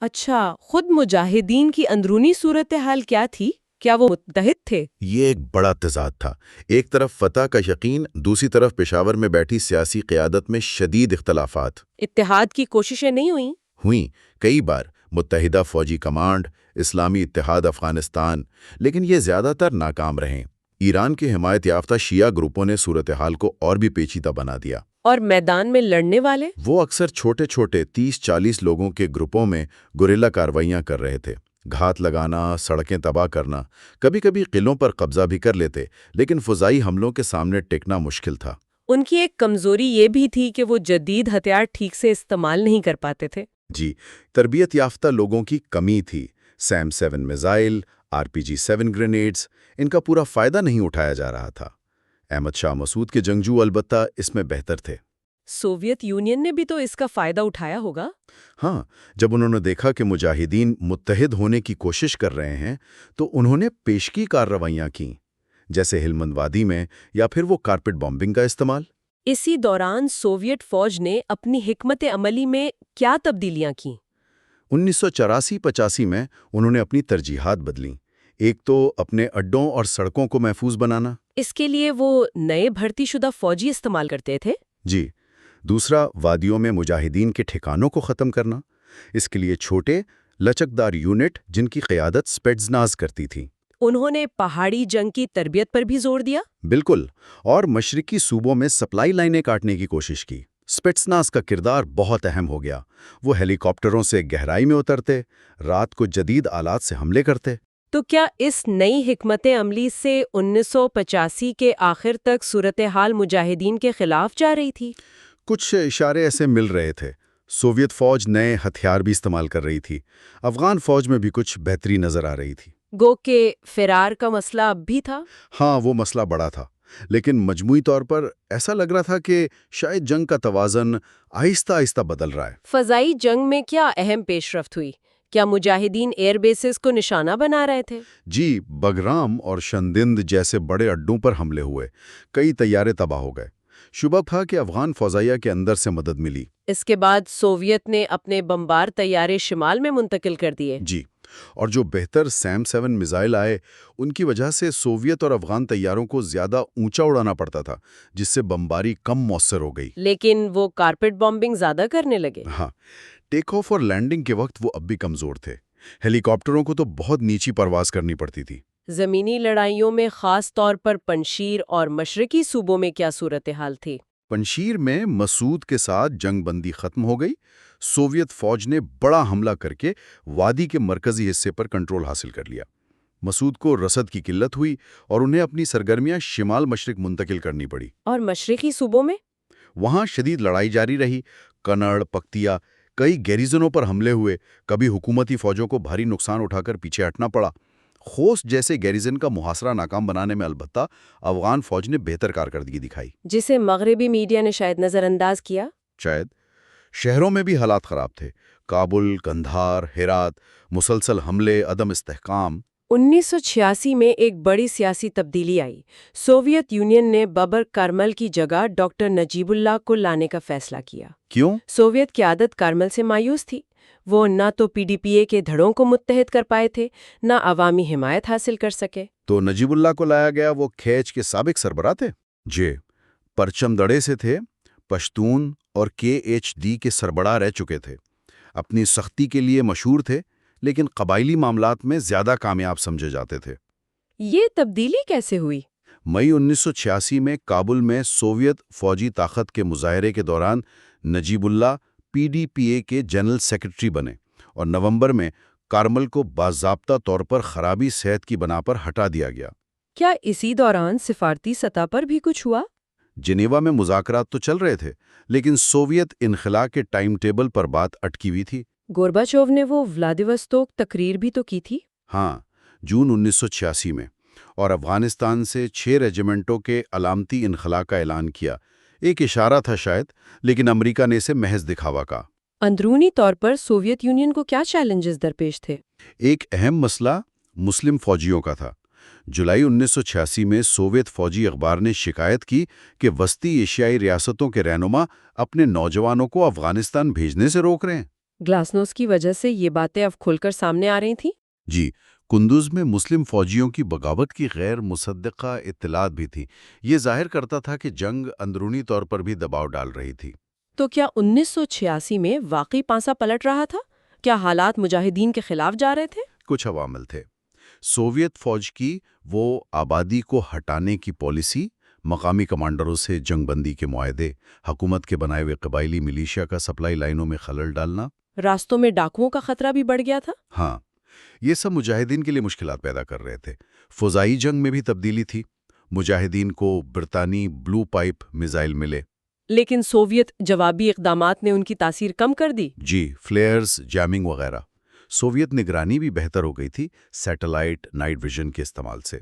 اچھا، خود مجاہدین کی اندرونی صورتحال کیا تھی؟ کیا وہ متحد تھے؟ یہ ایک بڑا تضاد تھا۔ ایک طرف فتح کا یقین، دوسری طرف پشاور میں بیٹھی سیاسی قیادت میں شدید اختلافات۔ اتحاد کی کوششیں نہیں ہوئیں کئی بار، متحدہ فوجی کمانڈ، اسلامی اتحاد افغانستان، لیکن یہ زیادہ تر ناکام رہیں۔ ایران کے حمایت یافتہ شیعہ گروپوں نے صورتحال کو اور بھی پیچیدہ بنا دیا۔ اور میدان میں لڑنے والے؟ وہ اکثر چھوٹے چھوٹے 30-40 لوگوں کے گروپوں میں گوریلا کارروائیاں کر رہے تھے۔ گھات لگانا، سڑکیں تباہ کرنا، کبھی کبھی قلعوں پر قبضہ بھی کر لیتے، لیکن فضائی حملوں کے سامنے ٹکنا مشکل تھا۔ ان کی ایک کمزوری یہ بھی تھی کہ وہ جدید ہتھیار ٹھیک سے استعمال نہیں کر پاتے تھے۔ جی، تربیت یافتہ لوگوں کی کمی تھی۔ سیم 7 میزائل، RPG 7 گرینیڈز، ان کا پورا فائدہ نہیں اٹھایا جا رہا تھا۔ احمد شاہ مسعود کے جنگجو البتہ اس میں بہتر تھے۔ سوویت یونین نے بھی تو اس کا فائدہ اٹھایا ہوگا۔ ہاں، جب انہوں نے دیکھا کہ مجاہدین متحد ہونے کی کوشش کر رہے ہیں تو انہوں نے پیشگی کارروائیاں کیں، جیسے ہلمند وادی میں یا پھر وہ کارپٹ بمبنگ کا استعمال۔ اسی دوران سوویت فوج نے اپنی حکمت عملی میں کیا تبدیلیاں کیں؟ 1984-85 میں انہوں نے اپنی ترجیحات بدلیں۔ ایک تو اپنے اڈوں اور سڑکوں کو محفوظ بنانا۔ اس کے لیے وہ نئے بھرتی شدہ فوجی استعمال کرتے تھے؟ جی، دوسرا وادیوں میں مجاہدین کے ٹھکانوں کو ختم کرنا۔ اس کے لیے چھوٹے، لچکدار یونٹ جن کی قیادت سپیٹزناز کرتی تھی۔ انہوں نے پہاڑی جنگ کی تربیت پر بھی زور دیا؟ بالکل، اور مشرقی صوبوں میں سپلائی لائنیں کاٹنے کی کوشش کی۔ سپیٹزناز کا کردار بہت اہم ہو گیا۔ وہ ہیلی کاپٹروں سے گہرائی میں اترتے، رات کو جدید آلات سے حملے کرتے۔ تو کیا اس نئی حکمت عملی سے 1985 کے آخر تک صورتحال مجاہدین کے خلاف جا رہی تھی؟ کچھ اشارے ایسے مل رہے تھے۔ سوویت فوج نئے ہتھیار بھی استعمال کر رہی تھی۔ افغان فوج میں بھی کچھ بہتری نظر آ رہی تھی۔ گو کہ فرار کا مسئلہ اب بھی تھا؟ ہاں، وہ مسئلہ بڑا تھا، لیکن مجموعی طور پر ایسا لگ رہا تھا کہ شاید جنگ کا توازن آہستہ آہستہ بدل رہا ہے۔ فضائی جنگ میں کیا اہم پیش رفت ہوئی؟ کیا مجاہدین ایئر بیسز کو نشانہ بنا رہے تھے؟ جی، بگرام اور شندند جیسے بڑے اڈوں پر حملے ہوئے، کئی طیارے تباہ ہو گئے۔ شبہ تھا کہ افغان فضائیہ کے اندر سے مدد ملی۔ اس کے بعد سوویت نے اپنے بمبار طیارے شمال میں منتقل کر دیے۔ جی، اور جو بہتر سیم 7 میزائل آئے، ان کی وجہ سے سوویت اور افغان طیاروں کو زیادہ اونچا اڑانا پڑتا تھا، جس سے بمباری کم مؤثر ہو گئی۔ لیکن وہ کارپٹ بمبنگ زیادہ کرنے لگے۔ ہاں، ٹیک آف اور لینڈنگ کے وقت وہ اب بھی کمزور تھے۔ ہیلی کاپٹروں کو تو بہت نیچی پرواز کرنی پڑتی تھی۔ زمینی لڑائیوں میں خاص طور پر پنشیر اور مشرقی صوبوں میں کیا صورتحال تھی؟ پنشیر میں مسعود کے ساتھ جنگ بندی ختم ہو گئی۔ سوویت فوج نے بڑا حملہ کر کے وادی کے مرکزی حصے پر کنٹرول حاصل کر لیا۔ مسعود کو رسد کی قلت ہوئی اور انہیں اپنی سرگرمیاں شمال مشرق منتقل کرنی پڑی۔ اور مشرقی صوبوں میں؟ وہاں شدید لڑائی جاری رہی۔ کنڑ، پکتیا، کئی گیریزنوں پر حملے ہوئے۔ کبھی حکومتی فوجوں کو بھاری نقصان اٹھا کر پیچھے ہٹنا پڑا۔ خوست جیسے گیریزن کا محاصرہ ناکام بنانے میں البتہ افغان فوج نے بہتر کارکردگی دکھائی، جسے مغربی میڈیا نے شاید نظر انداز کیا۔ شاید۔ شہروں میں بھی حالات خراب تھے۔ کابل، قندھار، ہرات، مسلسل حملے، عدم استحکام۔ 1986 میں ایک بڑی سیاسی تبدیلی آئی۔ سوویت یونین نے بابر کارمل کی جگہ ڈاکٹر نجیب اللہ کو لانے کا فیصلہ کیا۔ کیوں؟ سوویت قیادت کارمل سے مایوس تھی۔ وہ نہ تو PDPA کے دھڑوں کو متحد کر پائے تھے، نہ عوامی حمایت حاصل کر سکے۔ تو نجیب اللہ کو لایا گیا۔ وہ کھیچ کے سابق سربراہ تھے۔ جے پرچم دڑے سے تھے، پشتون اور KHD کے سربراہ رہ چکے تھے، اپنی سختی کے لیے مشہور تھے، لیکن قبائلی معاملات میں زیادہ کامیاب سمجھے جاتے تھے۔ یہ تبدیلی کیسے ہوئی؟ مئی 1986 میں کابل میں سوویت فوجی طاقت کے مظاہرے کے دوران نجیب اللہ PDPA کے جنرل سیکرٹری بنے اور نومبر میں کارمل کو باضابطہ طور پر خرابی صحت کی بنا پر ہٹا دیا گیا۔ کیا اسی دوران سفارتی سطح پر بھی کچھ ہوا؟ جنیوا میں مذاکرات تو چل رہے تھے، لیکن سوویت انخلا کے ٹائم ٹیبل پر بات اٹکی ہوئی تھی۔ گورباچوف نے وہ ولادیوستوک تقریر بھی تو کی تھی۔ ہاں، جون 1986 میں، اور افغانستان سے 6 ریجیمنٹوں کے علامتی انخلا کا اعلان کیا۔ ایک اشارہ تھا شاید، لیکن امریکہ نے اسے محض دکھاوا کہا۔ اندرونی طور پر سوویت یونین کو کیا چیلنجز درپیش تھے؟ ایک اہم مسئلہ مسلم فوجیوں کا تھا۔ جولائی 1986 میں سوویت فوجی اخبار نے شکایت کی کہ وسطی ایشیائی ریاستوں کے رہنما اپنے نوجوانوں کو افغانستان بھیجنے سے روک رہے ہیں۔ گلاسنوس کی وجہ سے یہ باتیں اب کھل کر سامنے آ رہی تھیں۔ جی، کندوز میں مسلم فوجیوں کی بغاوت کی غیر مصدقہ اطلاعات بھی تھی۔ یہ ظاہر کرتا تھا کہ جنگ اندرونی طور پر بھی دباؤ ڈال رہی تھی۔ تو کیا 1986 میں واقعی پانسا پلٹ رہا تھا؟ کیا حالات مجاہدین کے خلاف جا رہے تھے؟ کچھ عوامل تھے۔ سوویت فوج کی وہ آبادی کو ہٹانے کی پالیسی، مقامی کمانڈروں سے جنگ بندی کے معاہدے، حکومت کے بنائے ہوئے قبائلی ملیشیا کا سپلائی لائنوں میں خلل ڈالنا۔ راستوں میں ڈاکوؤں کا خطرہ بھی بڑھ گیا تھا۔ ہاں، یہ سب مجاہدین کے لیے مشکلات پیدا کر رہے تھے۔ فضائی جنگ میں بھی تبدیلی تھی۔ مجاہدین کو برطانوی بلو پائپ میزائل ملے۔ لیکن سوویت جوابی اقدامات نے ان کی تاثیر کم کر دی۔ جی، فلیئرز، جیمنگ وغیرہ۔ سوویت نگرانی بھی بہتر ہو گئی تھی، سیٹلائٹ، نائٹ ویژن کے استعمال سے۔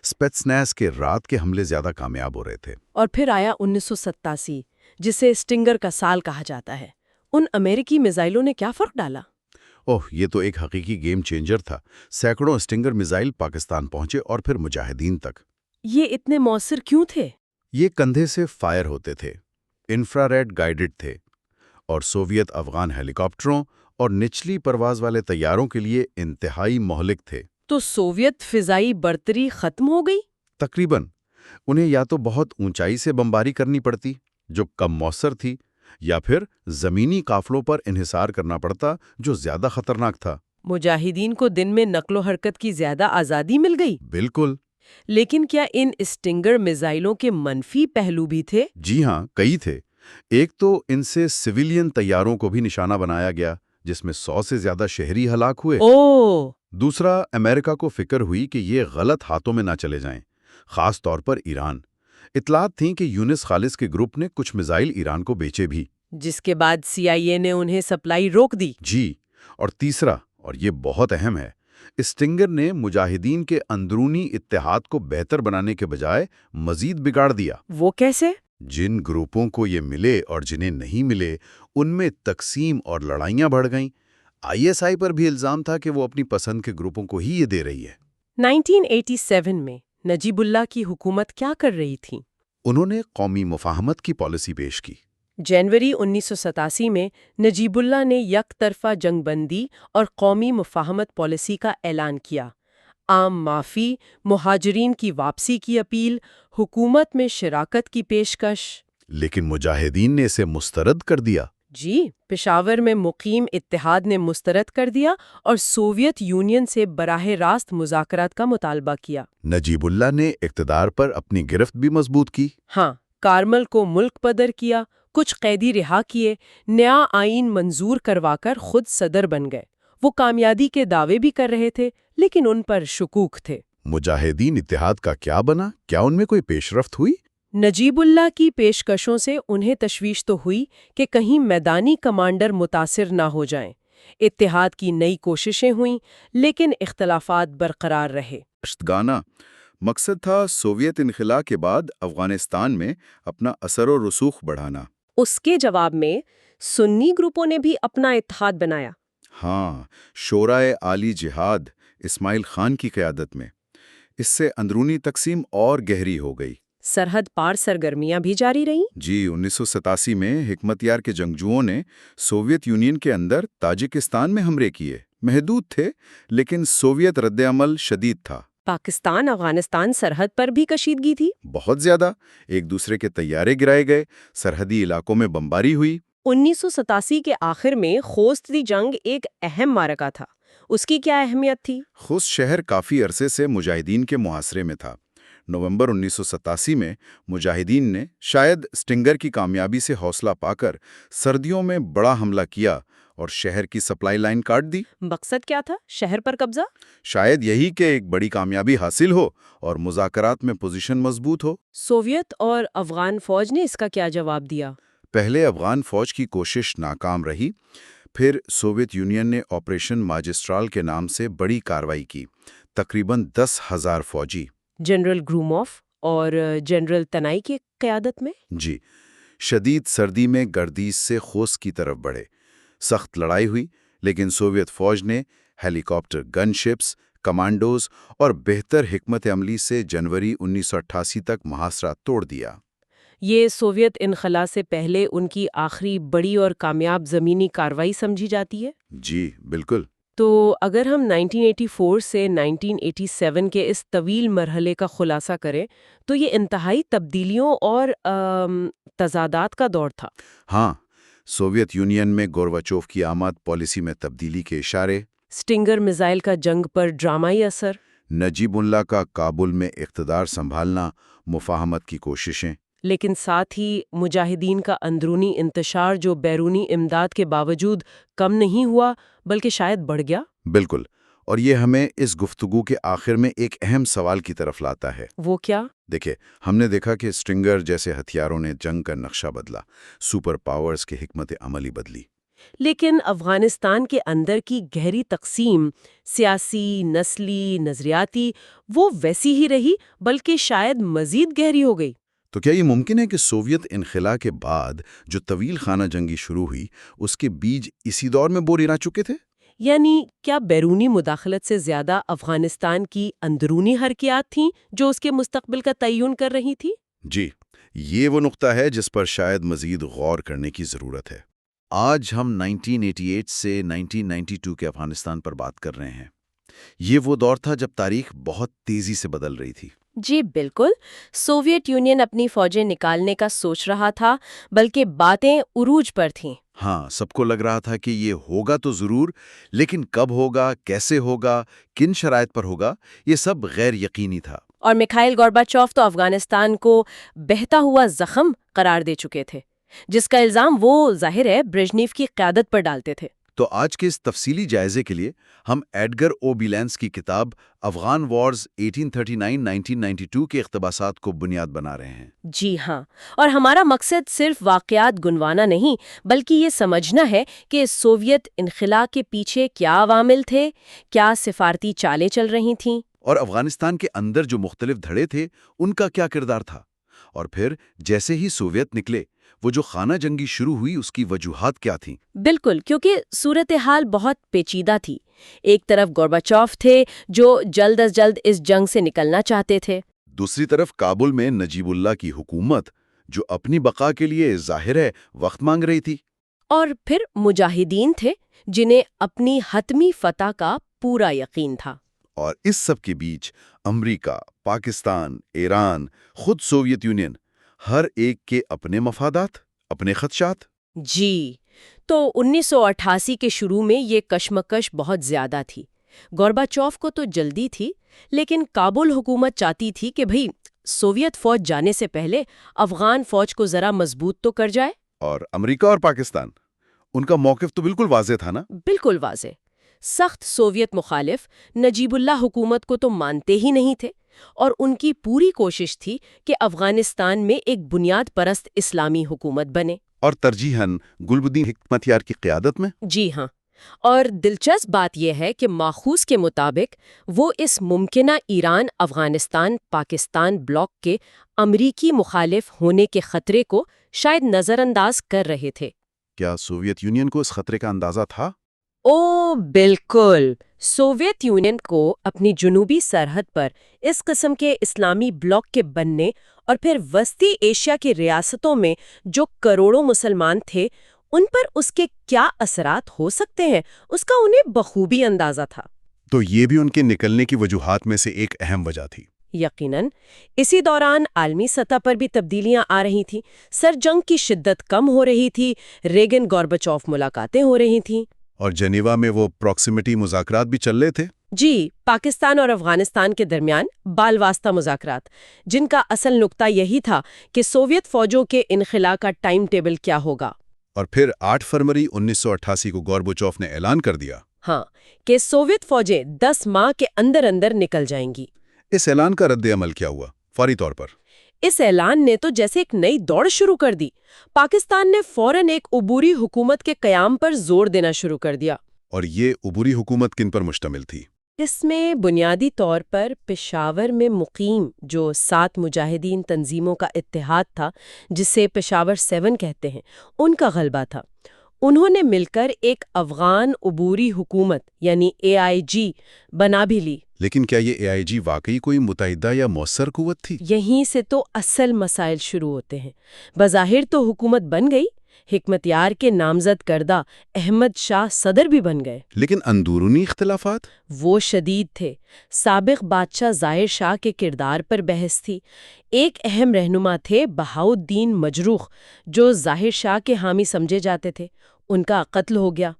اسپیٹسنیز کے رات کے حملے زیادہ کامیاب ہو رہے تھے۔ اور پھر آیا 1987، جسے اسٹنگر کا سال کہا جاتا ہے۔ ان امریکی میزائلوں نے کیا فرق ڈالا؟ یہ تو ایک حقیقی گیم چینجر تھا۔ سینکڑوں اسٹنگر میزائل پاکستان پہنچے اور پھر مجاہدین تک۔ یہ اتنے مؤثر کیوں تھے؟ یہ کندھے سے فائر ہوتے تھے، انفراریڈ گائیڈڈ تھے، اور سوویت افغان ہیلی کاپٹروں اور نچلی پرواز والے طیاروں کے لیے انتہائی مہلک تھے۔ تو سوویت فضائی برتری ختم ہو گئی؟ تقریباً۔ انہیں یا تو بہت اونچائی سے بمباری کرنی پڑتی، جو کم مؤثر تھی، یا پھر زمینی قافلوں پر انحصار کرنا پڑتا، جو زیادہ خطرناک تھا۔ مجاہدین کو دن میں نقل و حرکت کی زیادہ آزادی مل گئی۔ بالکل۔ لیکن کیا ان اسٹنگر میزائلوں کے منفی پہلو بھی تھے؟ جی ہاں، کئی تھے۔ ایک تو ان سے سویلین طیاروں کو بھی نشانہ بنایا گیا، جس میں 100 سے زیادہ شہری ہلاک ہوئے۔ دوسرا، امریکہ کو فکر ہوئی کہ یہ غلط ہاتھوں میں نہ چلے جائیں، خاص طور پر ایران۔ اطلاعات تھیں کہ یونس خالص کے گروپ نے کچھ میزائل ایران کو بیچے بھی، جس کے بعد CIA نے انہیں سپلائی روک دی۔ جی۔ اور تیسرا، اور یہ بہت اہم ہے، اسٹنگر نے مجاہدین کے اندرونی اتحاد کو بہتر بنانے کے بجائے مزید بگاڑ دیا۔ وہ کیسے؟ جن گروپوں کو یہ ملے اور جنہیں نہیں ملے، ان میں تقسیم اور لڑائیاں بڑھ گئیں۔ ISI پر بھی الزام تھا کہ وہ اپنی پسند کے گروپوں کو ہی یہ دے رہی ہے۔ 1987 میں نجیب اللہ کی حکومت کیا کر رہی تھی؟ انہوں نے قومی مفاہمت کی پالیسی پیش کی۔ جنوری 1987 میں نجیب اللہ نے یک طرفہ جنگ بندی اور قومی مفاہمت پالیسی کا اعلان کیا۔ عام معافی، مہاجرین کی واپسی کی اپیل، حکومت میں شراکت کی پیشکش۔ لیکن مجاہدین نے اسے مسترد کر دیا۔ جی، پشاور میں مقیم اتحاد نے مسترد کر دیا اور سوویت یونین سے براہ راست مذاکرات کا مطالبہ کیا۔ نجیب اللہ نے اقتدار پر اپنی گرفت بھی مضبوط کی۔ ہاں، کارمل کو ملک بدر کیا، کچھ قیدی رہا کیے، نیا آئین منظور کروا کر خود صدر بن گئے۔ وہ کامیابی کے دعوے بھی کر رہے تھے، لیکن ان پر شکوک تھے۔ مجاہدین اتحاد کا کیا بنا؟ کیا ان میں کوئی پیش رفت ہوئی؟ نجیب اللہ کی پیشکشوں سے انہیں تشویش تو ہوئی کہ کہیں میدانی کمانڈر متاثر نہ ہو جائیں۔ اتحاد کی نئی کوششیں ہوئیں، لیکن اختلافات برقرار رہے۔ گانا مقصد تھا سوویت انخلا کے بعد افغانستان میں اپنا اثر و رسوخ بڑھانا۔ اس کے جواب میں سنی گروپوں نے بھی اپنا اتحاد بنایا۔ ہاں، شورائے عالی جہاد اسماعیل خان کی قیادت میں۔ اس سے اندرونی تقسیم اور گہری ہو گئی۔ سرحد پار سرگرمیاں بھی جاری رہیں۔ جی، 1987 میں حکمت یار کے جنگجوؤں نے سوویت یونین کے اندر تاجکستان میں حملے کیے۔ محدود تھے، لیکن سوویت رد عمل شدید تھا۔ پاکستان افغانستان سرحد پر بھی کشیدگی تھی؟ بہت زیادہ. ایک دوسرے کے طیارے گرائے گئے، سرحدی علاقوں میں بمباری ہوئی. 1987 کے آخر میں خوست کی جنگ ایک اہم معرکہ تھا. اس کی کیا اہمیت تھی؟ خوست شہر کافی عرصے سے مجاہدین کے محاصرے میں تھا. نومبر 1987 میں مجاہدین نے شاید اسٹنگر کی کامیابی سے حوصلہ پا کر سردیوں میں بڑا حملہ کیا اور شہر کی سپلائی لائن کاٹ دی. مقصد کیا تھا؟ شہر پر قبضہ؟ شاید یہی کہ ایک بڑی کامیابی حاصل ہو اور مذاکرات میں پوزیشن مضبوط ہو. سوویت اور افغان فوج نے اس کا کیا جواب دیا؟ پہلے افغان فوج کی کوشش ناکام رہی. پھر سوویت یونین نے آپریشن ماجسٹرال کے نام سے بڑی کارروائی کی. تقریباً 10,000 فوجی. جنرل گروموف اور جنرل تنائی کی قیادت میں؟ جی. شدید سردی میں گردیز سے خوست کی طرف بڑھے. سخت لڑائی ہوئی، لیکن سوویت فوج نے ہیلی کاپٹر گن شپس، کمانڈوز اور بہتر حکمت عملی سے جنوری 1988 تک محاصرہ توڑ دیا. یہ سوویت انخلا سے پہلے ان کی آخری بڑی اور کامیاب زمینی کارروائی سمجھی جاتی ہے؟ جی بالکل. تو اگر ہم 1984 سے 1987 کے اس طویل مرحلے کا خلاصہ کریں تو یہ انتہائی تبدیلیوں اور تضادات کا دور تھا. ہاں، سوویت یونین میں گورباچوف کی آمد، پالیسی میں تبدیلی کے اشارے، اسٹنگر میزائل کا جنگ پر ڈرامائی اثر، نجیب اللہ کا کابل میں اقتدار سنبھالنا، مفاہمت کی کوششیں. لیکن ساتھ ہی مجاہدین کا اندرونی انتشار جو بیرونی امداد کے باوجود کم نہیں ہوا بلکہ شاید بڑھ گیا. بالکل. اور یہ ہمیں اس گفتگو کے آخر میں ایک اہم سوال کی طرف لاتا ہے. وہ کیا؟ دیکھیں، ہم نے دیکھا کہ اسٹرنگر جیسے ہتھیاروں نے جنگ کا نقشہ بدلا، سپر پاورز کی حکمت عملی بدلی. لیکن افغانستان کے اندر کی گہری تقسیم، سیاسی، نسلی، نظریاتی، وہ ویسی ہی رہی بلکہ شاید مزید گہری ہو گئی. تو کیا یہ ممکن ہے کہ سوویت انخلا کے بعد جو طویل خانہ جنگی شروع ہوئی، اس کے بیج اسی دور میں بو را چکے تھے؟ یعنی کیا بیرونی مداخلت سے زیادہ افغانستان کی اندرونی حرکیات تھیں جو اس کے مستقبل کا تعین کر رہی تھی؟ جی، یہ وہ نقطہ ہے جس پر شاید مزید غور کرنے کی ضرورت ہے. آج ہم 1988 سے 1992 کے افغانستان پر بات کر رہے ہیں. یہ وہ دور تھا جب تاریخ بہت تیزی سے بدل رہی تھی. جی بالکل. سوویت یونین اپنی فوجیں نکالنے کا سوچ رہا تھا بلکہ باتیں عروج پر تھیں. ہاں، سب کو لگ رہا تھا کہ یہ ہوگا تو ضرور، لیکن کب ہوگا، کیسے ہوگا، کن شرائط پر ہوگا، یہ سب غیر یقینی تھا. اور میخائیل گورباچوف تو افغانستان کو بہتا ہوا زخم قرار دے چکے تھے جس کا الزام وہ ظاہر ہے برژنیف کی قیادت پر ڈالتے تھے. تو آج کے اس تفصیلی جائزے کے لیے ہم ایڈگر او بیلینس کی کتاب افغان وارز 1839-1992 کے اقتباسات کو بنیاد بنا رہے ہیں. جی ہاں، اور ہمارا مقصد صرف واقعات گنوانا نہیں بلکہ یہ سمجھنا ہے کہ سوویت انخلا کے پیچھے کیا عوامل تھے، کیا سفارتی چالیں چل رہی تھیں، اور افغانستان کے اندر جو مختلف دھڑے تھے ان کا کیا کردار تھا. اور پھر جیسے ہی سوویت نکلے، وہ جو خانہ جنگی شروع ہوئی اس کی وجوہات کیا تھیں. بالکل، کیونکہ صورتحال بہت پیچیدہ تھی. ایک طرف گورباچوف تھے جو جلد از جلد اس جنگ سے نکلنا چاہتے تھے. دوسری طرف کابل میں نجیب اللہ کی حکومت جو اپنی بقا کے لیے ظاہر ہے وقت مانگ رہی تھی. اور پھر مجاہدین تھے جنہیں اپنی حتمی فتح کا پورا یقین تھا. اور اس سب کے بیچ امریکہ، پاکستان، ایران، خود سوویت یونین، ہر ایک کے اپنے مفادات، اپنے خدشات. جی، تو 1988 کے شروع میں یہ کشمکش بہت زیادہ تھی. گورباچوف کو تو جلدی تھی، لیکن کابل حکومت چاہتی تھی کہ بھئی سوویت فوج جانے سے پہلے افغان فوج کو ذرا مضبوط تو کر جائے. اور امریکہ اور پاکستان، ان کا موقف تو بالکل واضح تھا نا؟ بالکل واضح. سخت سوویت مخالف نجیب اللہ حکومت کو تو مانتے ہی نہیں تھے اور ان کی پوری کوشش تھی کہ افغانستان میں ایک بنیاد پرست اسلامی حکومت بنے. اور ترجیحاً گلبدین حکمتیار کی قیادت میں. جی ہاں، اور دلچسپ بات یہ ہے کہ ماخوذ کے مطابق وہ اس ممکنہ ایران افغانستان پاکستان بلاک کے امریکی مخالف ہونے کے خطرے کو شاید نظر انداز کر رہے تھے. کیا سوویت یونین کو اس خطرے کا اندازہ تھا؟ او بالکل. سوویت یونین کو اپنی جنوبی سرحد پر اس قسم کے اسلامی بلاک کے بننے اور پھر وسطی ایشیا کی ریاستوں میں جو کروڑوں مسلمان تھے ان پر اس کے کیا اثرات ہو سکتے ہیں اس کا انہیں بخوبی اندازہ تھا. تو یہ بھی ان کے نکلنے کی وجوہات میں سے ایک اہم وجہ تھی۔ یقیناً اسی دوران عالمی سطح پر بھی تبدیلیاں آ رہی تھیں۔ سر جنگ کی شدت کم ہو رہی تھی، ریگن گورباچوف ملاقاتیں ہو رہی تھیں۔ اور جنیوا میں وہ پراکسیمٹی مذاکرات بھی چل رہے تھے۔ جی، پاکستان اور افغانستان کے درمیان بال واسطہ مذاکرات، جن کا اصل نقطہ یہی تھا کہ سوویت فوجوں کے انخلا کا ٹائم ٹیبل کیا ہوگا۔ اور پھر 8 فروری 1988 کو گورباچوف نے اعلان کر دیا۔ ہاں، کہ سوویت فوجیں 10 ماہ کے اندر اندر نکل جائیں گی۔ اس اعلان کا رد عمل کیا ہوا؟ فوری طور پر اس اعلان نے تو جیسے ایک نئی دوڑ شروع کر دی۔ پاکستان نے فوراً ایک عبوری حکومت کے قیام پر زور دینا شروع کر دیا۔ اور یہ عبوری حکومت کن پر مشتمل تھی؟ اس میں بنیادی طور پر پشاور میں مقیم جو 7 مجاہدین تنظیموں کا اتحاد تھا، جسے پشاور 7 کہتے ہیں، ان کا غلبہ تھا۔ انہوں نے مل کر ایک افغان عبوری حکومت یعنی AIG بنا بھی لی۔ لیکن کیا یہ AIG واقعی کوئی متحدہ یا مؤثر قوت تھی؟ یہیں سے تو اصل مسائل شروع ہوتے ہیں۔ بظاہر تو حکومت بن گئی، حکمت یار کے نامزد کردہ احمد شاہ صدر بھی بن گئے، لیکن اندرونی اختلافات؟ وہ شدید تھے۔ سابق بادشاہ ظاہر شاہ کے کردار پر بحث تھی۔ ایک اہم رہنما تھے بہاؤالدین مجروح، جو ظاہر شاہ کے حامی سمجھے جاتے تھے، ان کا قتل ہو گیا۔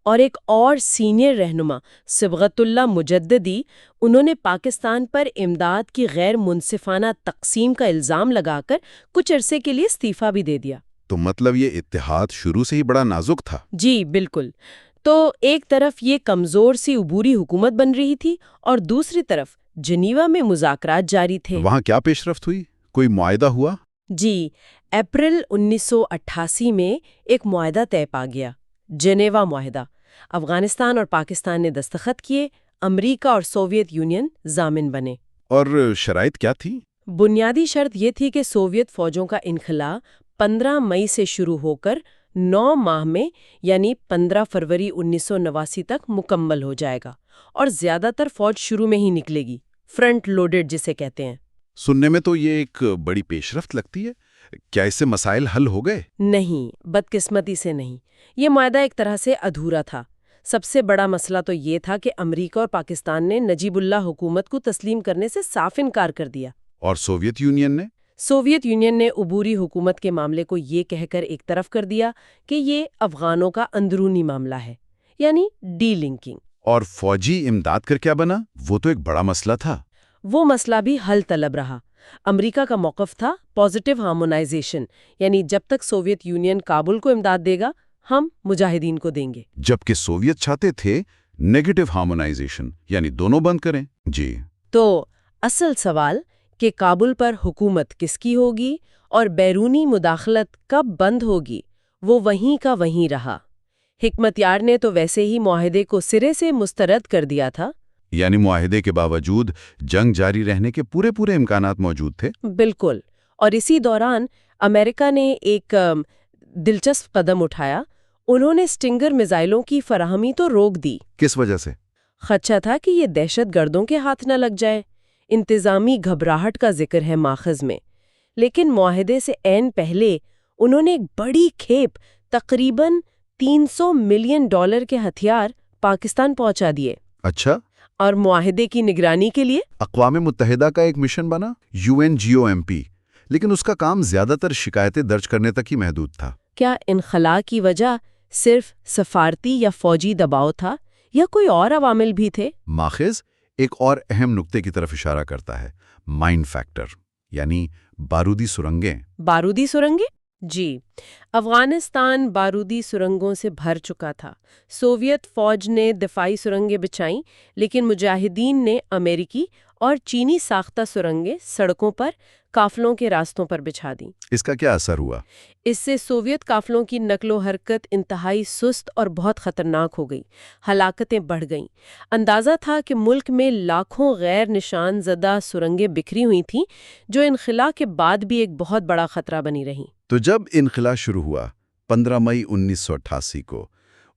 اور ایک اور سینئر رہنما صبغت اللہ مجددی، انہوں نے پاکستان پر امداد کی غیر منصفانہ تقسیم کا الزام لگا کر کچھ عرصے کے لیے استعفیٰ بھی دے دیا۔ تو مطلب یہ اتحاد شروع سے ہی بڑا نازک تھا۔ جی بالکل۔ تو ایک طرف یہ کمزور سی عبوری حکومت بن رہی تھی اور دوسری طرف جنیوا میں مذاکرات جاری تھے۔ وہاں کیا پیش رفت ہوئی؟ کوئی معاہدہ ہوا؟ جی، اپریل 1988 میں ایک معاہدہ طے پا گیا، جنیوا معاہدہ۔ افغانستان اور پاکستان نے دستخط کیے، امریکہ اور سوویت یونین ضامن بنے۔ اور شرائط کیا تھی؟ بنیادی شرط یہ تھی کہ سوویت فوجوں کا انخلا 15 مئی سے شروع ہو کر 9 ماہ میں یعنی 15 فروری 1989 تک مکمل ہو جائے گا، اور زیادہ تر فوج شروع میں ہی نکلے گی، فرنٹ لوڈڈ جسے کہتے ہیں۔ سننے میں تو یہ ایک بڑی پیش رفت لگتی ہے۔ کیا اس سے مسائل حل ہو گئے؟ نہیں، بدقسمتی سے نہیں۔ یہ معاہدہ ایک طرح سے ادھورا تھا۔ سب سے بڑا مسئلہ تو یہ تھا کہ امریکہ اور پاکستان نے نجیب اللہ حکومت کو تسلیم کرنے سے صاف انکار کر دیا۔ اور سوویت یونین نے؟ سوویت یونین نے عبوری حکومت کے معاملے کو یہ کہہ کر ایک طرف کر دیا کہ یہ افغانوں کا اندرونی معاملہ ہے، یعنی ڈی لنکنگ۔ اور فوجی امداد کر کیا بنا؟ وہ تو ایک بڑا مسئلہ تھا۔ وہ مسئلہ بھی حل طلب رہا۔ امریکہ کا موقف تھا پازیٹیو ہارمونائزیشن، یعنی جب تک سوویت یونین کابل کو امداد دے گا، ہم مجاہدین کو دیں گے۔ جبکہ سوویت چاہتے تھے نیگیٹو ہارمونائزیشن، یعنی دونوں بند کریں۔ جی، تو اصل سوال کہ کابل پر حکومت کس کی ہوگی اور بیرونی مداخلت کب بند ہوگی، وہ وہیں کا وہیں رہا۔ حکمت یار نے تو ویسے ہی معاہدے کو سرے سے مسترد کر دیا تھا۔ یعنی معاہدے کے باوجود جنگ جاری رہنے کے پورے امکانات موجود تھے۔ بالکل۔ اور اسی دوران امریکہ نے ایک دلچسپ قدم اٹھایا۔ انہوں نے اسٹنگر میزائلوں کی فراہمی تو روک دی۔ کس وجہ سے؟ خدشہ تھا کہ یہ دہشت گردوں کے ہاتھ نہ لگ جائے۔ انتظامی گھبراہٹ کا ذکر ہے ماخذ میں۔ لیکن معاہدے سے عین پہلے انہوں نے ایک بڑی کھیپ تقریباً $300 ملین کے ہتھیار پاکستان پہنچا دیے۔ اچھا۔ اور معاہدے کی نگرانی کے لیے اقوام متحدہ کا ایک مشن بنا، UNGOMP، لیکن اس کا کام زیادہ تر شکایتیں درج کرنے تک ہی محدود تھا۔ کیا انخلا کی وجہ صرف سفارتی یا فوجی دباؤ تھا یا کوئی اور عوامل بھی تھے؟ ماخذ ایک اور اہم نقطے کی طرف اشارہ کرتا ہے، مائن فیکٹر، یعنی بارودی سرنگیں۔ بارودی سرنگیں؟ جی، افغانستان بارودی سرنگوں سے بھر چکا تھا۔ سوویت فوج نے دفاعی سرنگیں بچھائیں، لیکن مجاہدین نے امریکی اور چینی ساختہ سرنگیں سڑکوں پر قافلوں کے راستوں پر بچھا دیں۔ اس کا کیا اثر ہوا؟ اس سے سوویت قافلوں کی نقل و حرکت انتہائی سست اور بہت خطرناک ہو گئی، ہلاکتیں بڑھ گئیں۔ اندازہ تھا کہ ملک میں لاکھوں غیر نشان زدہ سرنگیں بکھری ہوئی تھیں، جو انخلا کے بعد بھی ایک بہت بڑا خطرہ بنی رہیں۔ تو جب انخلا شروع ہوا 15 مئی 1988 کو،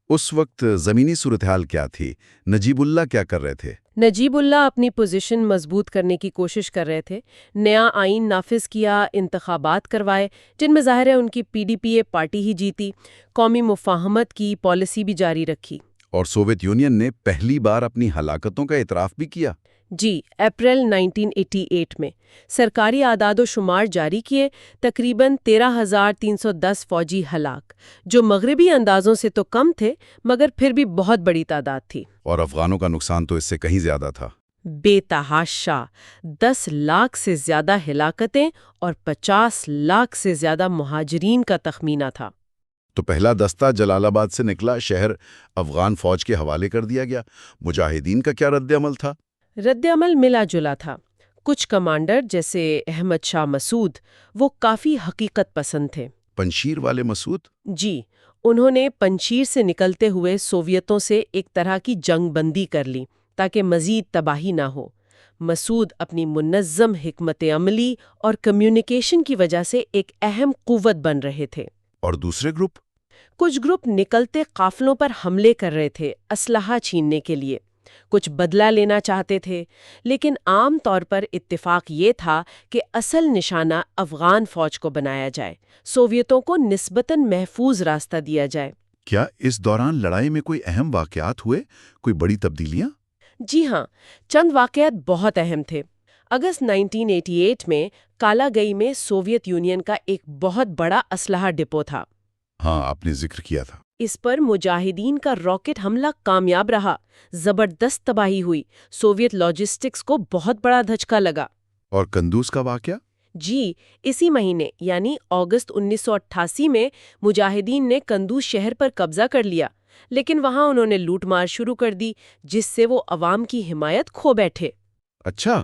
اس وقت زمینی صورتحال کیا تھی؟ نجیب اللہ کیا کر رہے تھے؟ نجیب اللہ اپنی پوزیشن مضبوط کرنے کی کوشش کر رہے تھے۔ نیا آئین نافذ کیا، انتخابات کروائے جن میں ظاہر ہے ان کی PDPA پارٹی ہی جیتی، قومی مفاہمت کی پالیسی بھی جاری رکھی۔ اور سوویت یونین نے پہلی بار اپنی ہلاکتوں کا اعتراف بھی کیا۔ جی، اپریل 1988 میں سرکاری اعداد و شمار جاری کیے، تقریباً 13,310 فوجی ہلاک، جو مغربی اندازوں سے تو کم تھے مگر پھر بھی بہت بڑی تعداد تھی۔ اور افغانوں کا نقصان تو اس سے کہیں زیادہ تھا۔ بے تحاشا 10 لاکھ سے زیادہ ہلاکتیں اور 50 لاکھ سے زیادہ مہاجرین کا تخمینہ تھا۔ تو پہلا دستہ جلال آباد سے نکلا، شہر افغان فوج کے حوالے کر دیا گیا۔ مجاہدین کا کیا رد عمل تھا؟ رد عمل ملا جلا تھا۔ کچھ کمانڈر جیسے احمد شاہ مسعود وہ کافی حقیقت پسند تھے۔ پنشیر والے مسعود؟ جی، انہوں نے پنشیر سے نکلتے ہوئے سوویتوں سے ایک طرح کی جنگ بندی کر لی تاکہ مزید تباہی نہ ہو۔ مسعود اپنی منظم حکمت عملی اور کمیونیکیشن کی وجہ سے ایک اہم قوت بن رہے تھے۔ اور دوسرے گروپ؟ کچھ گروپ نکلتے قافلوں پر حملے کر رہے تھے اسلحہ چھیننے کے لیے، کچھ بدلہ لینا چاہتے تھے، لیکن عام طور پر اتفاق یہ تھا کہ اصل نشانہ افغان فوج کو بنایا جائے، سوویتوں کو نسبتاً محفوظ راستہ دیا جائے۔ کیا اس دوران لڑائی میں کوئی اہم واقعات ہوئے، کوئی بڑی تبدیلیاں؟ جی ہاں، چند واقعات بہت اہم تھے۔ اگست 1988 میں کالا گئی میں سوویت یونین کا ایک بہت بڑا اسلحہ ڈپو تھا۔ ہاں، آپ نے ذکر کیا تھا۔ اس پر مجاہدین کا راکٹ حملہ کامیاب رہا، زبردست تباہی ہوئی، سوویت لاجسٹکس کو بہت بڑا دھچکا لگا۔ اور قندوز کا واقعہ؟ جی، اسی مہینے یعنی اگست 1988 میں مجاہدین نے قندوز شہر پر قبضہ کر لیا، لیکن وہاں انہوں نے لوٹ مار شروع کر دی جس سے وہ عوام کی حمایت کھو بیٹھے۔ اچھا۔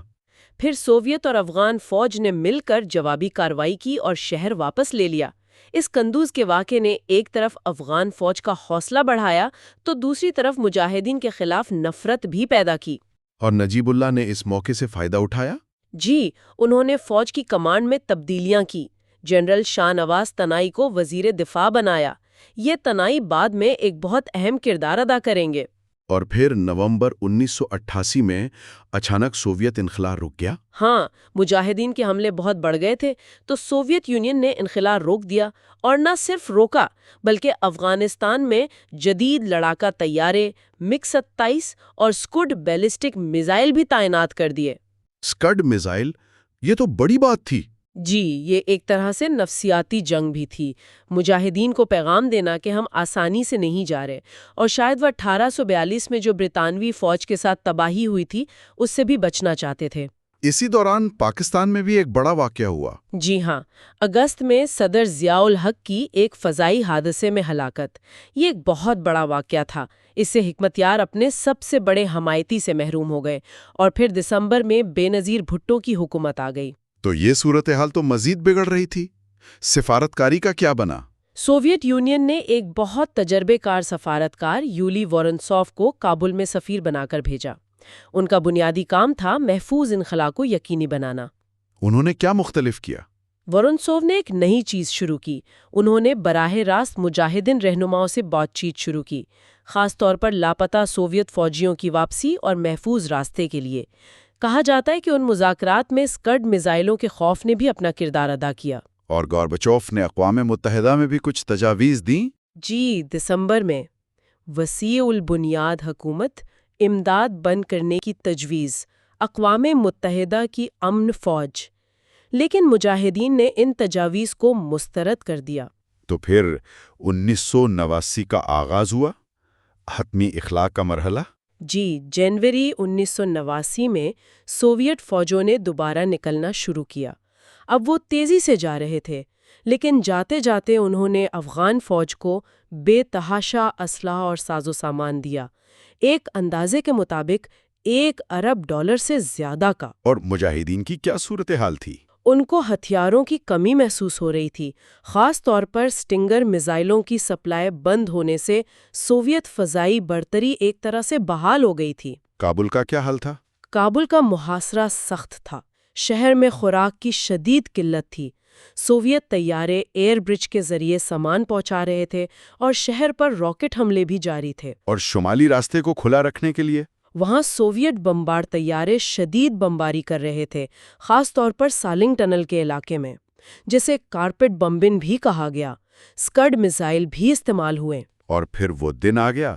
پھر سوویت اور افغان فوج نے مل کر جوابی کارروائی کی اور شہر واپس لے لیا۔ اس قندوز کے واقعے نے ایک طرف افغان فوج کا حوصلہ بڑھایا تو دوسری طرف مجاہدین کے خلاف نفرت بھی پیدا کی۔ اور نجیب اللہ نے اس موقع سے فائدہ اٹھایا؟ جی، انہوں نے فوج کی کمانڈ میں تبدیلیاں کی، جنرل شاہ نواز تنائی کو وزیر دفاع بنایا۔ یہ تنائی بعد میں ایک بہت اہم کردار ادا کریں گے۔ اور پھر نومبر 1988 میں اچانک سوویت انخلا رک گیا۔ ہاں، مجاہدین کے حملے بہت بڑھ گئے تھے تو سوویت یونین نے انخلا روک دیا، اور نہ صرف روکا بلکہ افغانستان میں جدید لڑاکا طیارے MiG-27 اور اسکڈ بیلسٹک میزائل بھی تعینات کر دیے۔ اسکڈ میزائل، یہ تو بڑی بات تھی۔ جی، یہ ایک طرح سے نفسیاتی جنگ بھی تھی، مجاہدین کو پیغام دینا کہ ہم آسانی سے نہیں جا رہے، اور شاید وہ 1842 میں جو برطانوی فوج کے ساتھ تباہی ہوئی تھی اس سے بھی بچنا چاہتے تھے۔ اسی دوران پاکستان میں بھی ایک بڑا واقعہ ہوا۔ جی ہاں، اگست میں صدر ضیاء الحق کی ایک فضائی حادثے میں ہلاکت۔ یہ ایک بہت بڑا واقعہ تھا، اس سے حکمتیار اپنے سب سے بڑے حمایتی سے محروم ہو گئے، اور پھر دسمبر میں بے نظیر بھٹو کی حکومت آ گئی۔ تو یہ صورتحال تو مزید بگڑ رہی تھی۔ سفارتکاری کا کیا بنا؟ سوویت یونین نے ایک بہت تجربے کار سفارتکار یولی وورنسوف کو کابل میں سفیر بنا کر بھیجا۔ ان کا بنیادی کام تھا محفوظ انخلا کو یقینی بنانا۔ انہوں نے کیا مختلف کیا؟ وورنسوف نے ایک نئی چیز شروع کی، انہوں نے براہ راست مجاہدین رہنماؤں سے بات چیت شروع کی، خاص طور پر لاپتہ سوویت فوجیوں کی واپسی اور محفوظ راستے کے لیے۔ کہا جاتا ہے کہ ان مذاکرات میں اسکڈ میزائلوں کے خوف نے بھی اپنا کردار ادا کیا۔ اور گورباچوف نے اقوام متحدہ میں بھی کچھ تجاویز دیں؟ جی، دسمبر میں وسیع البنیاد حکومت امداد بند کرنے کی تجویز، اقوام متحدہ کی امن فوج، لیکن مجاہدین نے ان تجاویز کو مسترد کر دیا۔ تو پھر 1989 کا آغاز ہوا، حتمی اخلاء کا مرحلہ۔ جی، جنوری 1989 میں سوویت فوجوں نے دوبارہ نکلنا شروع کیا۔ اب وہ تیزی سے جا رہے تھے، لیکن جاتے جاتے انہوں نے افغان فوج کو بے تحاشا اسلحہ اور ساز و سامان دیا، ایک اندازے کے مطابق $1 ارب سے زیادہ کا۔ اور مجاہدین کی کیا صورتحال تھی؟ ان کو ہتھیاروں کی کمی محسوس ہو رہی تھی، خاص طور پر سٹنگر میزائلوں کی سپلائی بند ہونے سے سوویت فضائی برتری ایک طرح سے بحال ہو گئی تھی۔ کابل کا کیا حال تھا؟ کابل کا محاصرہ سخت تھا، شہر میں خوراک کی شدید قلت تھی، سوویت طیارے ایئر برج کے ذریعے سامان پہنچا رہے تھے اور شہر پر راکٹ حملے بھی جاری تھے۔ اور شمالی راستے کو کھلا رکھنے کے لیے وہاں سوویت بمبار طیارے شدید بمباری کر رہے تھے، خاص طور پر سالنگ ٹنل کے علاقے میں، جسے کارپٹ بمبن بھی کہا گیا۔ اسکڈ میزائل بھی استعمال ہوئے۔ اور پھر وہ دن آ گیا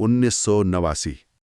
1989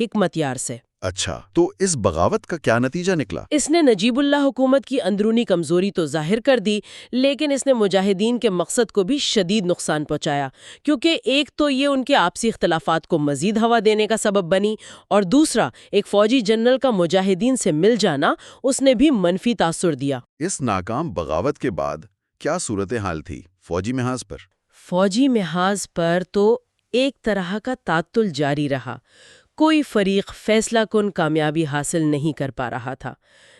حکمت یار سے۔ اچھا، تو اس بغاوت کا کیا نتیجہ نکلا؟ اس نے نجیب اللہ حکومت کی اندرونی کمزوری تو ظاہر کر دی، لیکن اس نے مجاہدین کے مقصد کو بھی شدید نقصان پہنچایا، کیونکہ ایک تو یہ ان کے آپسی اختلافات کو مزید ہوا دینے کا سبب بنی، اور دوسرا ایک فوجی جنرل کا مجاہدین سے مل جانا اس نے بھی منفی تاثر دیا۔ اس ناکام بغاوت کے بعد کیا صورتحال تھی فوجی محاذ پر؟ فوجی محاذ پر تو ایک طرح کا تعطل جاری رہا۔ کوئی فریق فیصلہ کن کامیابی حاصل نہیں کر پا رہا تھا۔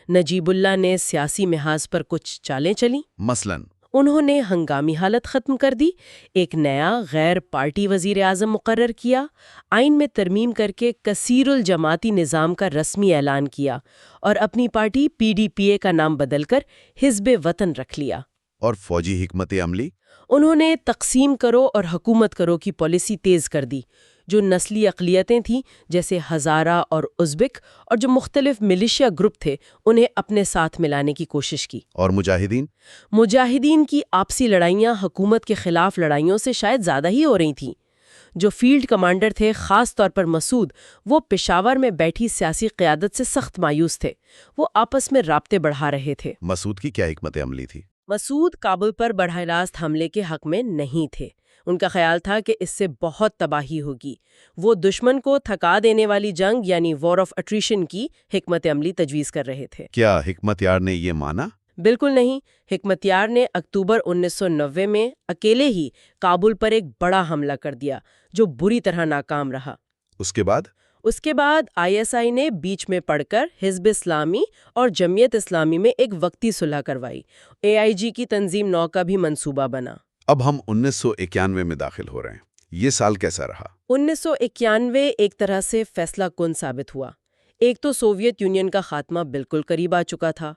نجیب اللہ نے سیاسی محاذ پر کچھ چالیں چلیں۔ مثلاً انہوں نے ہنگامی حالت ختم کر دی، ایک نیا غیر پارٹی وزیر اعظم مقرر کیا، آئین میں ترمیم کر کے کثیر الجماعتی نظام کا رسمی اعلان کیا، اور اپنی پارٹی PDPA کا نام بدل کر حزب وطن رکھ لیا۔ اور فوجی حکمت عملی؟ انہوں نے تقسیم کرو اور حکومت کرو کی پالیسی تیز کر دی۔ جو نسلی اقلیتیں تھیں جیسے ہزارہ اور ازبک، اور جو مختلف ملیشیا گروپ تھے، انہیں اپنے ساتھ ملانے کی کوشش کی۔ اور مجاہدین؟ مجاہدین کی آپسی لڑائیاں حکومت کے خلاف لڑائیوں سے شاید زیادہ ہی ہو رہی تھیں۔ جو فیلڈ کمانڈر تھے، خاص طور پر مسعود، وہ پشاور میں بیٹھی سیاسی قیادت سے سخت مایوس تھے۔ وہ آپس میں رابطے بڑھا رہے تھے۔ مسعود کی کیا حکمت عملی تھی؟ مسعود کابل پر براہ راست حملے کے حق میں نہیں تھے۔ ان کا خیال تھا کہ اس سے بہت تباہی ہوگی۔ وہ دشمن کو تھکا دینے والی جنگ یعنی وار آف اٹریشن کی حکمت عملی تجویز کر رہے تھے۔ کیا حکمت یار نے یہ مانا؟ بالکل نہیں۔ حکمت یار نے اکتوبر 1990 میں اکیلے ہی کابل پر ایک بڑا حملہ کر دیا جو بری طرح ناکام رہا۔ اس کے بعد ISI نے بیچ میں پڑ کر حزب اسلامی اور جمعیت اسلامی میں ایک وقتی صلح کروائی۔ AIG کی تنظیم 9 کا بھی منصوبہ بنا۔ اب ہم 1991 میں داخل ہو رہے ہیں۔ یہ سال کیسا رہا؟ 1991 ایک طرح سے فیصلہ کن ثابت ہوا۔ ایک تو سوویت یونین کا خاتمہ بالکل قریب آ چکا تھا،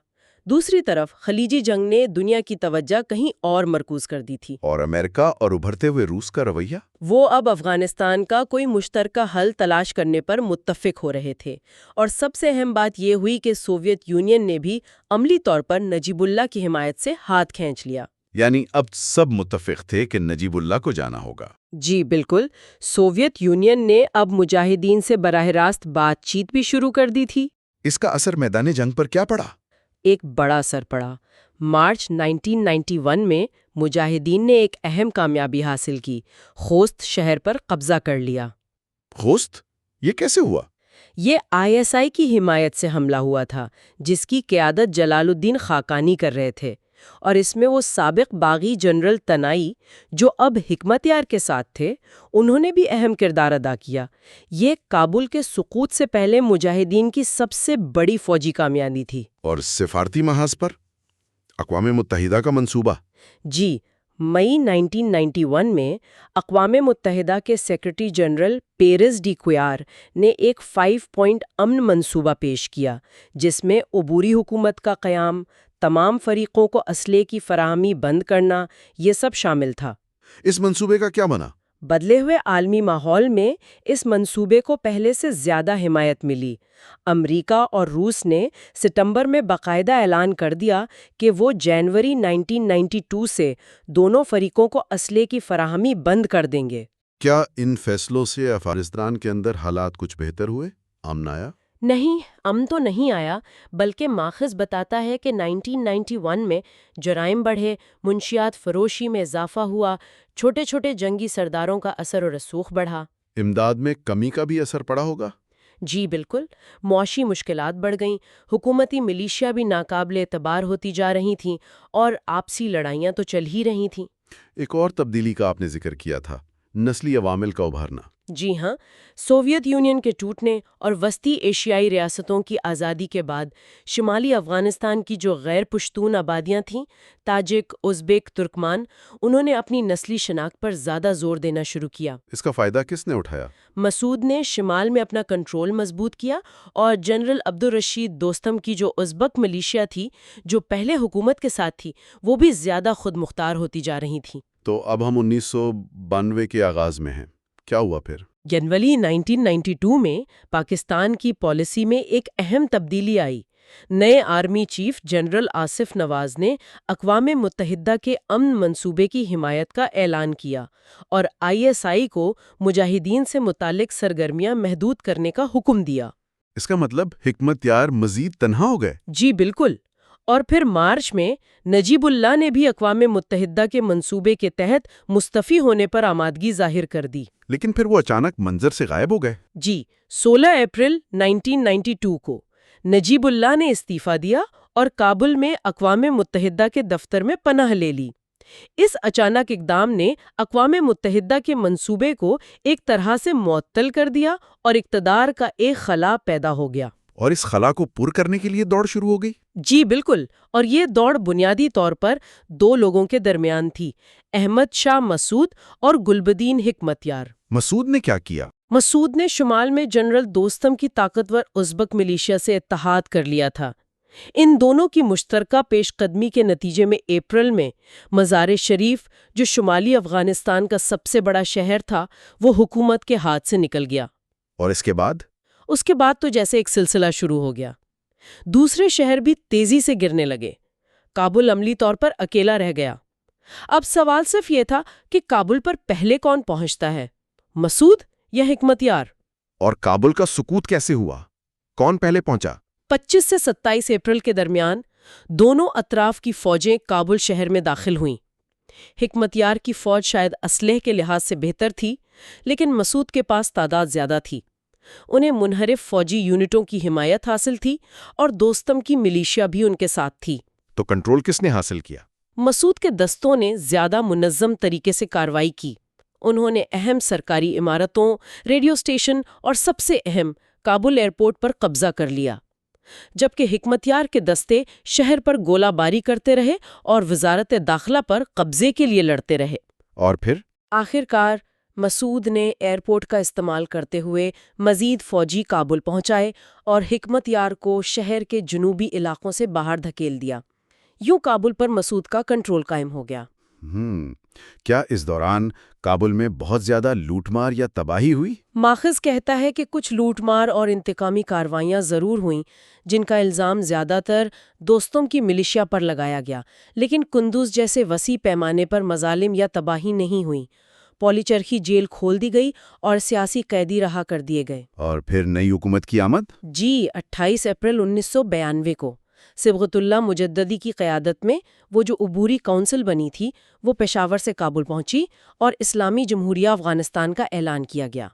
دوسری طرف خلیجی جنگ نے دنیا کی توجہ کہیں اور مرکوز کر دی تھی، اور امریکہ اور ابھرتے ہوئے روس کا رویہ؟ وہ اب افغانستان کا کوئی مشترکہ حل تلاش کرنے پر متفق ہو رہے تھے، اور سب سے اہم بات یہ ہوئی کہ سوویت یونین نے بھی عملی طور پر نجیب اللہ کی حمایت سے ہاتھ کھینچ لیا۔ یعنی اب سب متفق تھے کہ نجیب اللہ کو جانا ہوگا۔ جی بالکل۔ سوویت یونین نے اب مجاہدین سے براہ راست بات چیت بھی شروع کر دی تھی۔ اس کا اثر میدان جنگ پر کیا پڑا؟ ایک بڑا اثر پڑا۔ مارچ 1991 میں مجاہدین نے ایک اہم کامیابی حاصل کی، خوست شہر پر قبضہ کر لیا۔ خوست؟ یہ کیسے ہوا؟ یہ ISI کی حمایت سے حملہ ہوا تھا، جس کی قیادت جلال الدین خاقانی کر رہے تھے، اور اس میں وہ سابق باغی جنرل تنائی جو اب حکمت یار کے ساتھ تھے، انہوں نے بھی اہم کردار ادا کیا۔ یہ کابل کے سقوط سے پہلے مجاہدین کی سب سے بڑی فوجی کامیابی تھی۔ اور سفارتی محاذ پر اقوام متحدہ کا منصوبہ؟ جی، مئی 1991 میں اقوام متحدہ کے سیکرٹری جنرل پیرز ڈی کویار نے ایک 5 پوائنٹ امن منصوبہ پیش کیا، جس میں عبوری حکومت کا قیام، تمام فریقوں کو اسلحے کی فراہمی بند کرنا، یہ سب شامل تھا۔ اس منصوبے کا کیا بنا؟ بدلے ہوئے عالمی ماحول میں اس منصوبے کو پہلے سے زیادہ حمایت ملی۔ امریکہ اور روس نے ستمبر میں باقاعدہ اعلان کر دیا کہ وہ جنوری 1992 سے دونوں فریقوں کو اسلحے کی فراہمی بند کر دیں گے۔ کیا ان فیصلوں سے افغانستان کے اندر حالات کچھ بہتر ہوئے؟ امن آیا؟ نہیں، امن تو نہیں آیا، بلکہ ماخذ بتاتا ہے کہ 1991 میں جرائم بڑھے، منشیات فروشی میں اضافہ ہوا، چھوٹے چھوٹے جنگی سرداروں کا اثر و رسوخ بڑھا۔ امداد میں کمی کا بھی اثر پڑا ہوگا؟ جی بالکل، معاشی مشکلات بڑھ گئیں، حکومتی ملیشیا بھی ناقابل اعتبار ہوتی جا رہی تھیں، اور آپسی لڑائیاں تو چل ہی رہی تھیں۔ ایک اور تبدیلی کا آپ نے ذکر کیا تھا، نسلی عوامل کا ابھرنا۔ جی ہاں، سوویت یونین کے ٹوٹنے اور وسطی ایشیائی ریاستوں کی آزادی کے بعد شمالی افغانستان کی جو غیر پشتون آبادیاں تھیں، تاجک، ازبیک، ترکمان، انہوں نے اپنی نسلی شناخت پر زیادہ زور دینا شروع کیا۔ اس کا فائدہ کس نے اٹھایا؟ مسعود نے شمال میں اپنا کنٹرول مضبوط کیا، اور جنرل عبدالرشید دوستم کی جو ازبک ملیشیا تھی، جو پہلے حکومت کے ساتھ تھی، وہ بھی زیادہ خود مختار ہوتی جا رہی تھیں۔ تو اب ہم 1992 کے آغاز میں ہیں، کیا ہوا پھر؟ جنوری 1992 میں پاکستان کی پالیسی میں ایک اہم تبدیلی آئی۔ نئے آرمی چیف جنرل آصف نواز نے اقوام متحدہ کے امن منصوبے کی حمایت کا اعلان کیا اور ISI کو مجاہدین سے متعلق سرگرمیاں محدود کرنے کا حکم دیا۔ اس کا مطلب حکمت یار مزید تنہا ہو گئے؟ جی بالکل۔ اور پھر مارچ میں نجیب اللہ نے بھی اقوام متحدہ کے منصوبے کے تحت مستعفی ہونے پر آمادگی ظاہر کر دی۔ لیکن پھر وہ اچانک منظر سے غائب ہو گئے۔ جی 16 اپریل 1992 کو نجیب اللہ نے استعفیٰ دیا اور کابل میں اقوام متحدہ کے دفتر میں پناہ لے لی۔ اس اچانک اقدام نے اقوام متحدہ کے منصوبے کو ایک طرح سے معطل کر دیا اور اقتدار کا ایک خلا پیدا ہو گیا۔ اور اس خلا کو پر کرنے کے لیے دوڑ شروع ہو گئی؟ جی بالکل، اور یہ دوڑ بنیادی طور پر دو لوگوں کے درمیان تھی، احمد شاہ مسعود اور گلبدین حکمت یار۔ مسعود نے کیا کیا؟ مسعود نے شمال میں جنرل دوستم کی طاقتور ازبک ملیشیا سے اتحاد کر لیا تھا۔ ان دونوں کی مشترکہ پیش قدمی کے نتیجے میں اپریل میں مزار شریف، جو شمالی افغانستان کا سب سے بڑا شہر تھا، وہ حکومت کے ہاتھ سے نکل گیا۔ اور اس کے بعد؟ اس کے بعد تو جیسے ایک سلسلہ شروع ہو گیا۔ دوسرے شہر بھی تیزی سے گرنے لگے۔ کابل عملی طور پر اکیلا رہ گیا۔ اب سوال صرف یہ تھا کہ کابل پر پہلے کون پہنچتا ہے، مسعود یا حکمت یار؟ اور کابل کا سکوت کیسے ہوا؟ کون پہلے پہنچا؟ 25 سے 27 اپریل کے درمیان دونوں اطراف کی فوجیں کابل شہر میں داخل ہوئیں۔ حکمت یار کی فوج شاید اسلحے کے لحاظ سے بہتر تھی، لیکن مسعود کے پاس تعداد زیادہ تھی۔ انہیں منحرف فوجی یونٹوں کی حمایت حاصل تھی اور دوستم کی ملیشیا بھی ان کے ساتھ تھی۔ تو کنٹرول کس نے حاصل کیا؟ مسعود کے دستوں نے زیادہ منظم طریقے سے کارروائی کی۔ انہوں نے اہم سرکاری عمارتوں، ریڈیو اسٹیشن اور سب سے اہم کابل ایئرپورٹ پر قبضہ کر لیا، جبکہ حکمت یار کے دستے شہر پر گولہ باری کرتے رہے اور وزارت داخلہ پر قبضے کے لیے لڑتے رہے۔ اور پھر آخر کار مسعود نے ایئرپورٹ کا استعمال کرتے ہوئے مزید فوجی کابل پہنچائے اور حکمت یار کو شہر کے جنوبی علاقوں سے باہر دھکیل دیا۔ یوں کابل پر مسعود کا کنٹرول قائم ہو گیا۔ کیا اس دوران کابل میں بہت زیادہ لوٹ مار یا تباہی ہوئی؟ ماخذ کہتا ہے کہ کچھ لوٹ مار اور انتقامی کارروائیاں ضرور ہوئیں، جن کا الزام زیادہ تر دوستوں کی ملیشیا پر لگایا گیا، لیکن قندوز جیسے وسیع پیمانے پر مظالم یا تباہی نہیں ہوئی۔ پولی چرخی جیل کھول دی گئی اور سیاسی قیدی رہا کر دیے گئے۔ اور پھر نئی حکومت کی آمد؟ جی 28 اپریل 1992 کو صبغت اللہ مجددی کی قیادت میں وہ جو عبوری کونسل بنی تھی، وہ پشاور سے کابل پہنچی اور اسلامی جمہوریہ افغانستان کا اعلان کیا گیا۔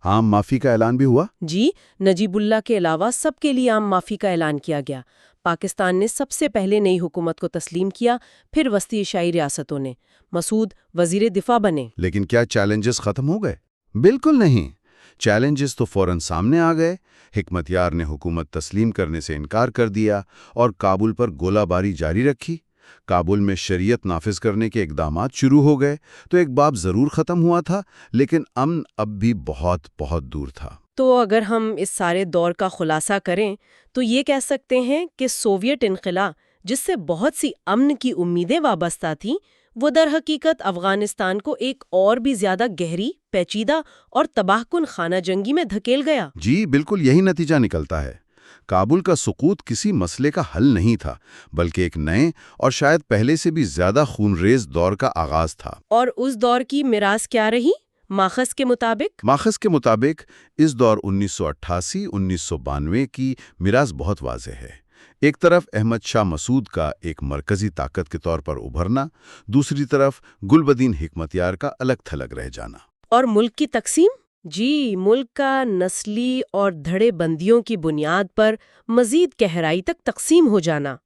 عام معافی کا اعلان بھی ہوا؟ جی، نجیب اللہ کے علاوہ سب کے لیے عام معافی کا اعلان کیا گیا۔ پاکستان نے سب سے پہلے نئی حکومت کو تسلیم کیا، پھر وسطی ایشیائی ریاستوں نے۔ مسعود وزیر دفاع بنے۔ لیکن کیا چیلنجز ختم ہو گئے؟ بالکل نہیں، چیلنجز تو فوراً سامنے آ گئے۔ حکمت یار نے حکومت تسلیم کرنے سے انکار کر دیا اور کابل پر گولہ باری جاری رکھی۔ کابل میں شریعت نافذ کرنے کے اقدامات شروع ہو گئے، تو ایک باب ضرور ختم ہوا تھا، لیکن امن اب بھی بہت بہت دور تھا۔ تو اگر ہم اس سارے دور کا خلاصہ کریں تو یہ کہہ سکتے ہیں کہ سوویت انخلا، جس سے بہت سی امن کی امیدیں وابستہ تھیں، وہ در حقیقت افغانستان کو ایک اور بھی زیادہ گہری، پیچیدہ اور تباہ کن خانہ جنگی میں دھکیل گیا۔ جی بالکل یہی نتیجہ نکلتا ہے۔ کابل کا سقوط کسی مسئلے کا حل نہیں تھا، بلکہ ایک نئے اور شاید پہلے سے بھی زیادہ خونریز دور کا آغاز تھا۔ اور اس دور کی میراث کیا رہی؟ ماخذ کے مطابق اس دور 1988-1992 کی میراث بہت واضح ہے۔ ایک طرف احمد شاہ مسعود کا ایک مرکزی طاقت کے طور پر ابھرنا، دوسری طرف گلبدین حکمت یار کا الگ تھلگ رہ جانا۔ اور ملک کی تقسیم؟ جی، ملک کا نسلی اور دھڑے بندیوں کی بنیاد پر مزید گہرائی تک تقسیم ہو جانا،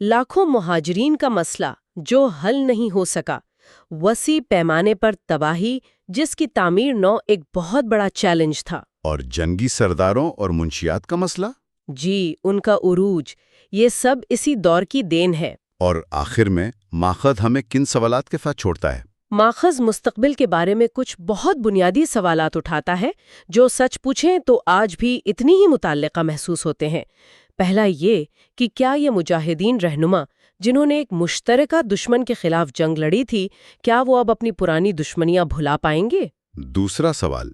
لاکھوں مہاجرین کا مسئلہ جو حل نہیں ہو سکا، وسیع پیمانے پر تباہی جس کی تعمیر نو ایک بہت بڑا چیلنج تھا، اور جنگی سرداروں اور منشیات کا مسئلہ؟ جی، ان کا عروج، یہ سب اسی دور کی دین ہے۔ اور آخر میں ماخذ ہمیں کن سوالات کے ساتھ چھوڑتا ہے؟ ماخذ مستقبل کے بارے میں کچھ بہت بنیادی سوالات اٹھاتا ہے جو سچ پوچھیں تو آج بھی اتنی ہی متعلقہ محسوس ہوتے ہیں۔ پہلا یہ کہ کیا یہ مجاہدین رہنما جنہوں نے ایک مشترکہ دشمن کے خلاف جنگ لڑی تھی، کیا وہ اب اپنی پرانی دشمنیاں بھلا پائیں گے؟ دوسرا سوال،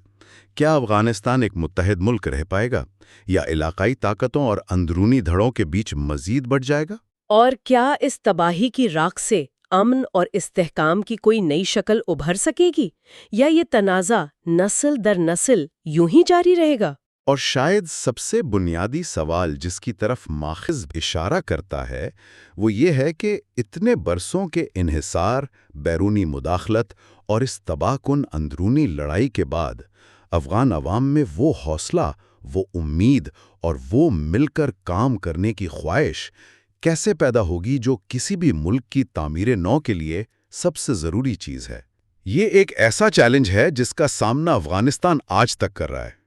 کیا افغانستان ایک متحد ملک رہ پائے گا یا علاقائی طاقتوں اور اندرونی دھڑوں کے بیچ مزید بڑھ جائے گا؟ اور کیا اس تباہی کی راکھ سے امن اور استحکام کی کوئی نئی شکل ابھر سکے گی، یا یہ تنازع نسل در نسل یوں ہی جاری رہے گا؟ اور شاید سب سے بنیادی سوال جس کی طرف ماخذ اشارہ کرتا ہے وہ یہ ہے کہ اتنے برسوں کے انحصار، بیرونی مداخلت اور اس تباہ کن اندرونی لڑائی کے بعد افغان عوام میں وہ حوصلہ، وہ امید اور وہ مل کر کام کرنے کی خواہش کیسے پیدا ہوگی جو کسی بھی ملک کی تعمیر نو کے لیے سب سے ضروری چیز ہے۔ یہ ایک ایسا چیلنج ہے جس کا سامنا افغانستان آج تک کر رہا ہے۔